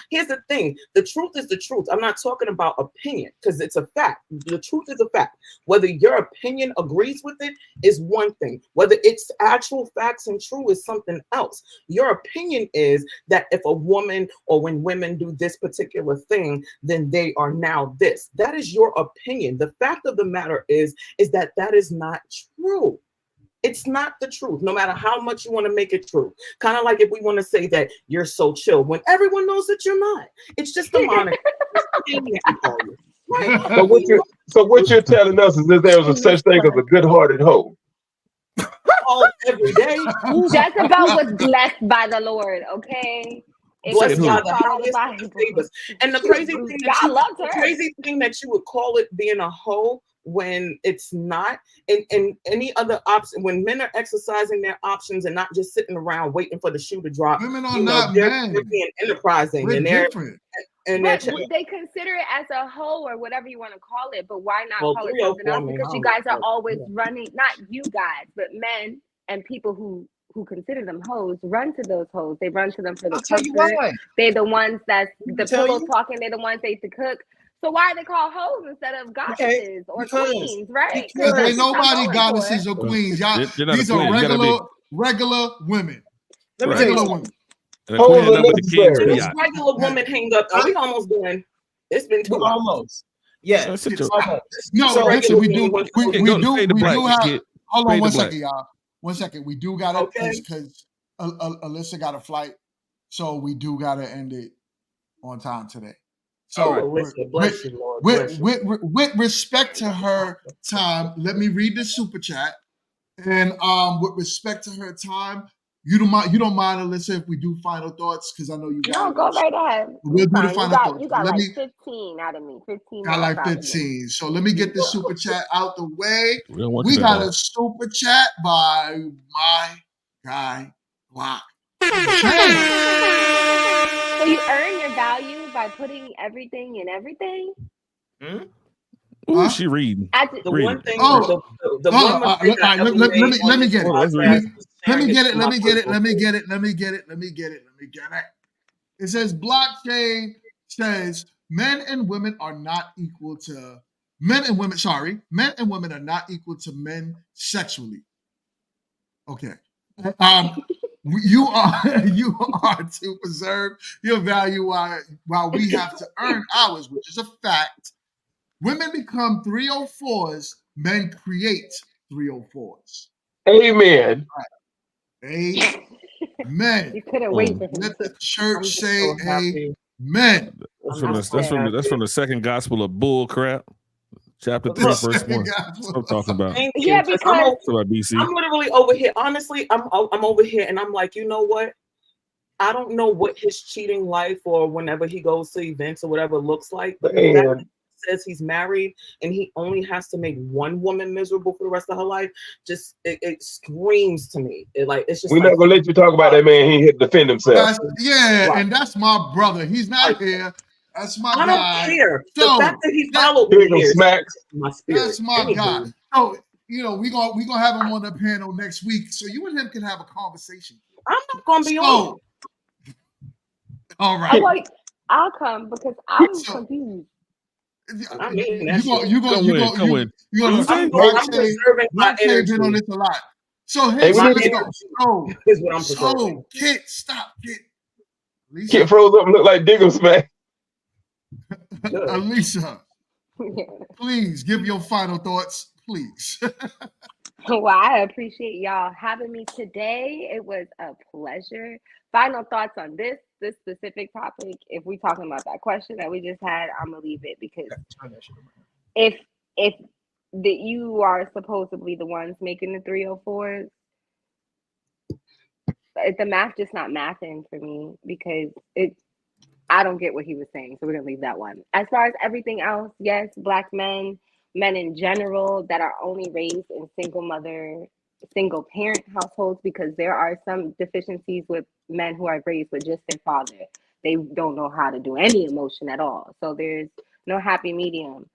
Here's the thing. The truth is the truth. I'm not talking about opinion, because it's a fact. The truth is a fact. Whether your opinion agrees with it is one thing. Whether it's actual facts and true is something else. Your opinion is that if a woman, or when women do this particular thing, then they are now this. That is your opinion. The fact of the matter is that is not true. It's not the truth, no matter how much you want to make it true. Kind of like if we want to say that you're so chill when everyone knows that you're not. It's just a moniker. Right. So what you're telling us is that there was a such thing as a good-hearted hoe. Every day. Jezebel was blessed by the Lord, okay? Blessed by the highest favors. And the crazy thing that you would call it being a hoe when it's not, and any other option, when men are exercising their options and not just sitting around waiting for the shoe to drop. Women are not they're men. being enterprising, We're and they're different. and But they consider it as a hoe or whatever you want to call it. But why not call it something else? Because you guys are always running, not you guys, but men and people who consider them hoes run to those hoes. They run to them for the comfort. They're the ones that's the pillow talking. They're the ones they to cook. So why are they called hoes instead of goddesses or queens, right? Because ain't nobody goddesses or queens. Y'all, these are regular women. Let me tell you Regular something. women. This regular woman hang up. Are we almost done? It's been 2 hours. Almost. Yeah. No, So listen, we do have. Kid. Hold on Fade one to black. second, y'all. 1 second. We do got it because Alyssa got a flight, so we do got to end it on time today. So Alyssa, bless you, Lord. Bless you. with respect to her time, let me read the super chat. And with respect to her time, you don't mind, Alyssa, if we do final thoughts, because I know you got. No, go right ahead. We'll do the final thoughts. You got like 15 out of me. 15. Got like 15. So let me get the super chat out the way. We got a super chat by my guy Block. So you earn your value by putting everything in everything? Ooh, she reading. The one thing. Let me get it. It says blockchain says men and women are not equal to men and women are not equal to men sexually. Okay. You are to preserve your value while we have to earn ours, which is a fact. Women become 304s, men create 304s. Amen. Amen. You couldn't wait for him. Let the church say so happy. amen. That's from the second gospel of bull crap. Chapter 3, verse 1. That's what I'm talking about. Thank you. Yeah, because I'm literally over here. Honestly, I'm over here and I'm like, you know what? I don't know what his cheating life or whenever he goes to events or whatever looks like, but the fact that he says he's married and he only has to make one woman miserable for the rest of her life, just it screams to me. It's just we're not gonna let you talk about that man. He had to defend himself. And that's my brother. He's not here. That's my guy. I don't care. So, the fact that he followed me here smacks. My spirit. That's my guy. So, we're gonna have him on the panel next week. So you and him can have a conversation. I'm not gonna be on. All right. I'll come because I'm confused. I mean, you gonna win. Blockchain been on this a lot. So here's Kit, stop, Kit. Kit froze up and looked like Diggums, man. Alicia, please give your final thoughts, please. Well, I appreciate y'all having me today. It was a pleasure. Final thoughts on this specific topic. If we're talking about that question that we just had, I'm gonna leave it because if you are supposedly the ones making the 304s, the math just not mathing for me because I don't get what he was saying. So we're gonna leave that one. As far as everything else, yes, Black men in general that are only raised in single parent households, because there are some deficiencies with men who are raised with just their father. They don't know how to do any emotion at all. So there's no happy medium.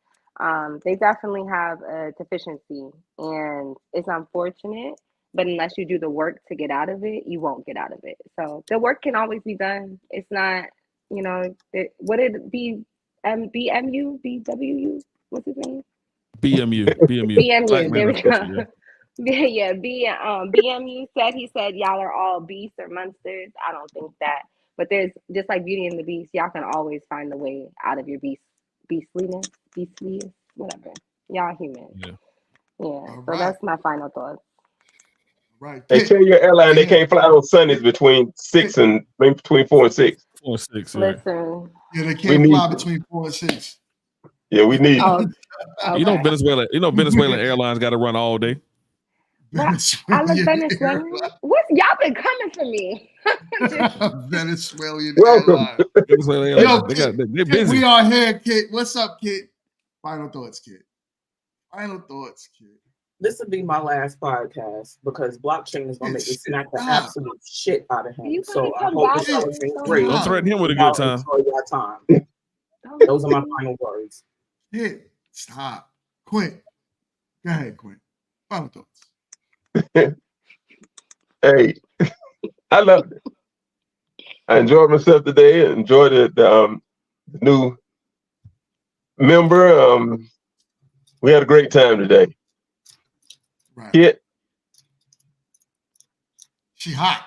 They definitely have a deficiency and it's unfortunate, but unless you do the work to get out of it, you won't get out of it. So the work can always be done. It's not, would it be BMU, BWU? What's his name? BMU. BMU. There we go. Yeah, BMU he said y'all are all beasts or monsters. I don't think that, but there's just like Beauty and the Beast. Y'all can always find the way out of your beastliness, whatever. Y'all human. Yeah. So that's my final thoughts. Right. Hey, tell your airline they can't fly on Sundays between 4 and 6. 4 and 6. Listen. Yeah, they can't fly between 4 and 6. Yeah, we need. Okay. Venezuelan Airlines got to run all day. I look Venezuelan. What y'all been coming for me? Venezuelan Welcome. Airlines. They're busy. We are here, Kit. What's up, Kit? Final thoughts, Kit. Final thoughts, kid. This would be my last podcast because blockchain is gonna make me smack the absolute shit out of him. You So gonna I come hope back this here has been so great. Don't threaten him with a good Y'all time. enjoy your time. Those are my final words. Yeah, stop. Quint. Go ahead, Quint. Final thoughts. Hey, I loved it. I enjoyed myself today. I enjoyed the new member. We had a great time today. Right. Kit. She hot.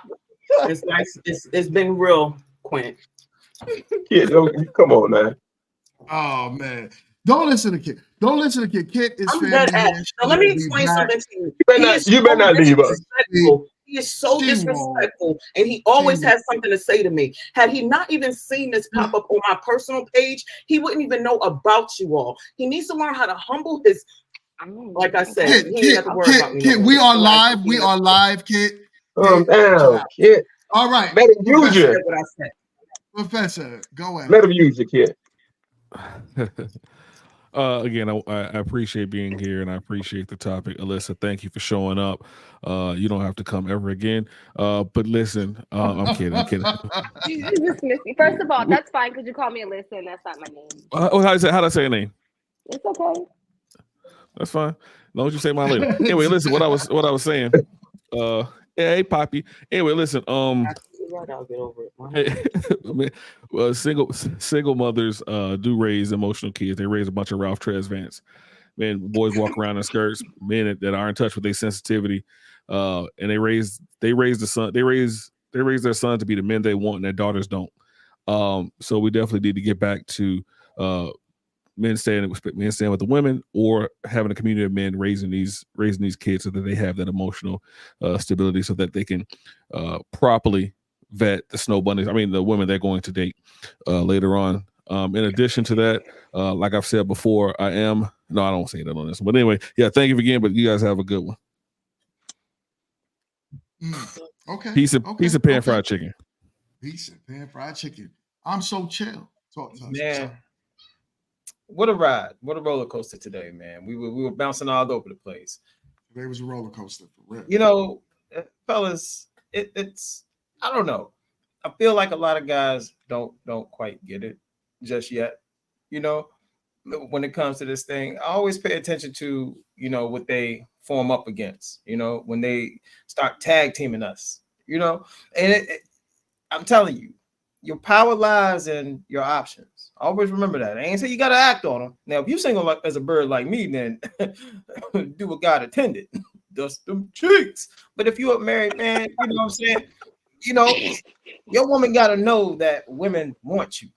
It's nice. It's been real, Quint. Kit, come on, man. Oh man. Don't listen to Kit. Don't listen to Kit. Kit is I'm family dead here. ass. Now let me explain something to you. You better not leave us. Disrespectful. He is so She disrespectful, and he always has something to say to me. Had he not even seen this pop up on my personal page, he wouldn't even know about you all. He needs to learn how to humble his. Like I said, Kit, he ain't Kit, have to worry about me. no Kit, more. we This are is the last live. thing We he are has to live, Kit. Down, Kit. All right. Let him use Professor, you. What I said. Professor, go ahead. Let him use you, Kit. Again, I appreciate being here and I appreciate the topic. Alyssa, thank you for showing up. You don't have to come ever again. But listen, I'm kidding. I'm kidding. You dismiss me. First of all, that's fine because you call me Alyssa and that's not my name. How do I say your name? It's okay. That's fine. As long as you say mine later. Anyway, listen, what I was saying. Yeah, hey Poppy. Anyway, listen, Right, I'll get over it. well, single mothers do raise emotional kids. They raise a bunch of Ralph Tresvants. Man, boys walk around in skirts. Men that are in touch with their sensitivity, and they raise the son. They raise their sons to be the men they want, and their daughters don't. So we definitely need to get back to men staying with the women, or having a community of men raising these kids so that they have that emotional stability, so that they can properly vet the snow bunnies. I mean, the women they're going to date later on. In addition to that, like I've said before, I don't say that on this one. But anyway, yeah, thank you again. But you guys have a good one. Okay. Piece of pan fried chicken. Piece of pan fried chicken. I'm so chill. Talk to us. Man, what a ride! What a roller coaster today, man. We were bouncing all over the place. Today was a roller coaster for real. You know, fellas, it's I don't know. I feel like a lot of guys don't quite get it just yet. You know, when it comes to this thing, I always pay attention to, what they form up against, when they start tag teaming us, and I'm telling you, your power lies in your options. Always remember that. I ain't say you got to act on them. Now, if you single as a bird like me, then do what God intended. Dust them cheeks. But if you're a married man, you know what I'm saying? Your woman got to know that women want you.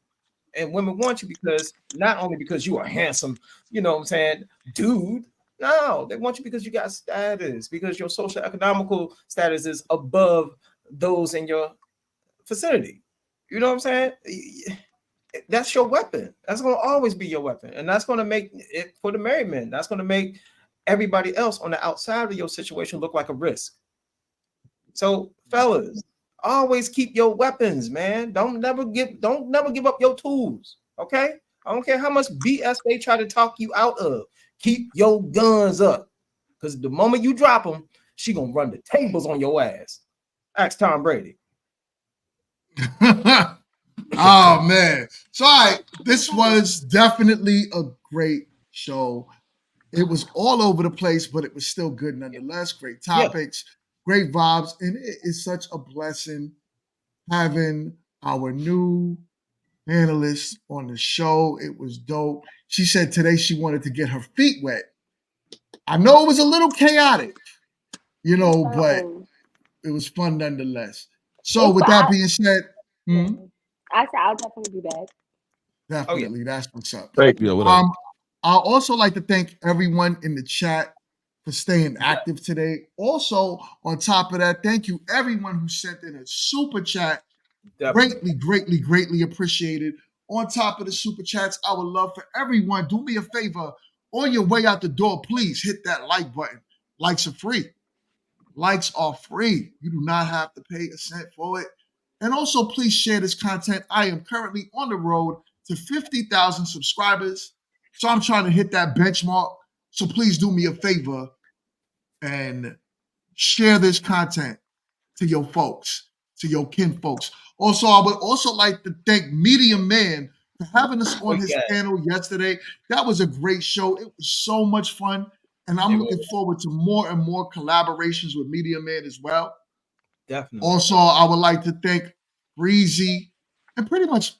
And women want you because not only because you are handsome, dude. No, they want you because you got status, because your social economical status is above those in your vicinity. You know what I'm saying? That's your weapon. That's going to always be your weapon. And that's going to make it for the married men. That's going to make everybody else on the outside of your situation look like a risk. So, fellas, always keep your weapons, man. Don't never give up your tools. Okay? I don't care how much BS they try to talk you out of. Keep your guns up. Because the moment you drop them, she gonna run the tables on your ass. Ask Tom Brady. Oh man. So all right, this was definitely a great show. It was all over the place, but it was still good nonetheless. Great topics, great vibes, and it is such a blessing having our new analyst on the show. It was dope. She said today she wanted to get her feet wet. I know it was a little chaotic, but it was fun nonetheless. So with that being said, I said I'll definitely be back. definitely, that's what's up. Thank you. I'd also like to thank everyone in the chat for staying active today. Also, on top of that, thank you everyone who sent in a super chat. Greatly, greatly, greatly appreciated. On top of the super chats, I would love for everyone, do me a favor, on your way out the door, please hit that like button. Likes are free. Likes are free. You do not have to pay a cent for it. And also, please share this content. I am currently on the road to 50,000 subscribers. So I'm trying to hit that benchmark. So please do me a favor and share this content to your folks, to your kin folks. Also, I would also like to thank Medium Man for having us on his panel yesterday. That was a great show. It was so much fun. And I'm looking forward to more and more collaborations with Medium Man as well. Definitely. Also, I would like to thank Breezy and pretty much,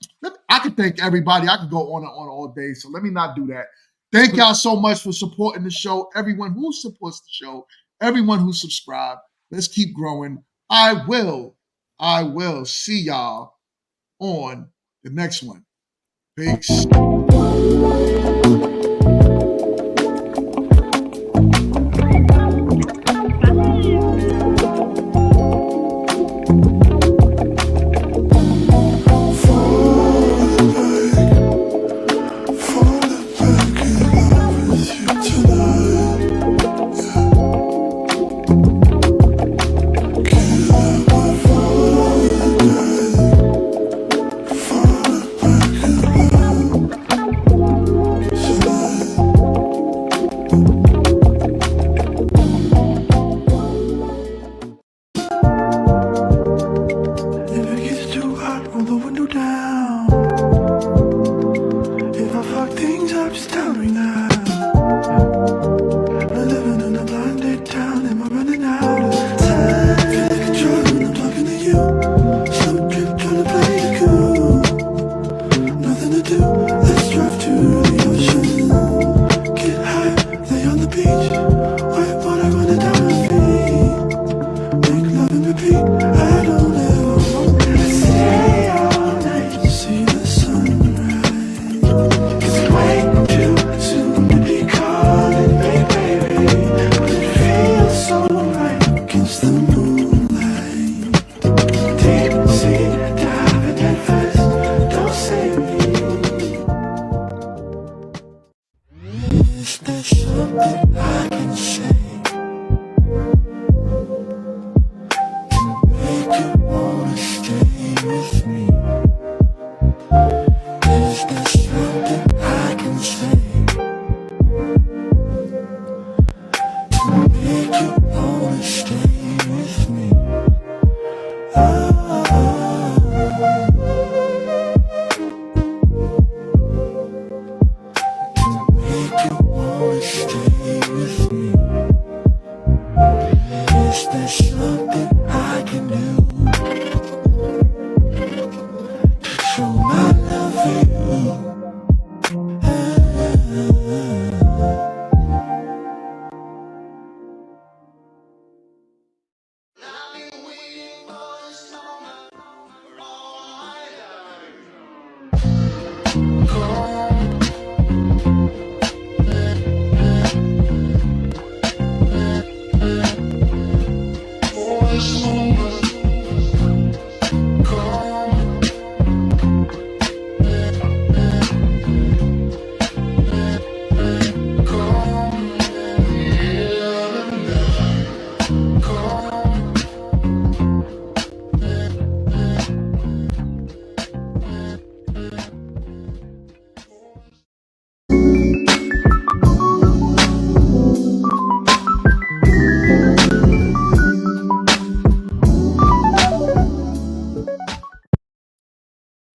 I could thank everybody. I could go on and on all day, so let me not do that. Thank y'all so much for supporting the show. Everyone who supports the show, everyone who subscribed. Let's keep growing. I will see y'all on the next one. Peace.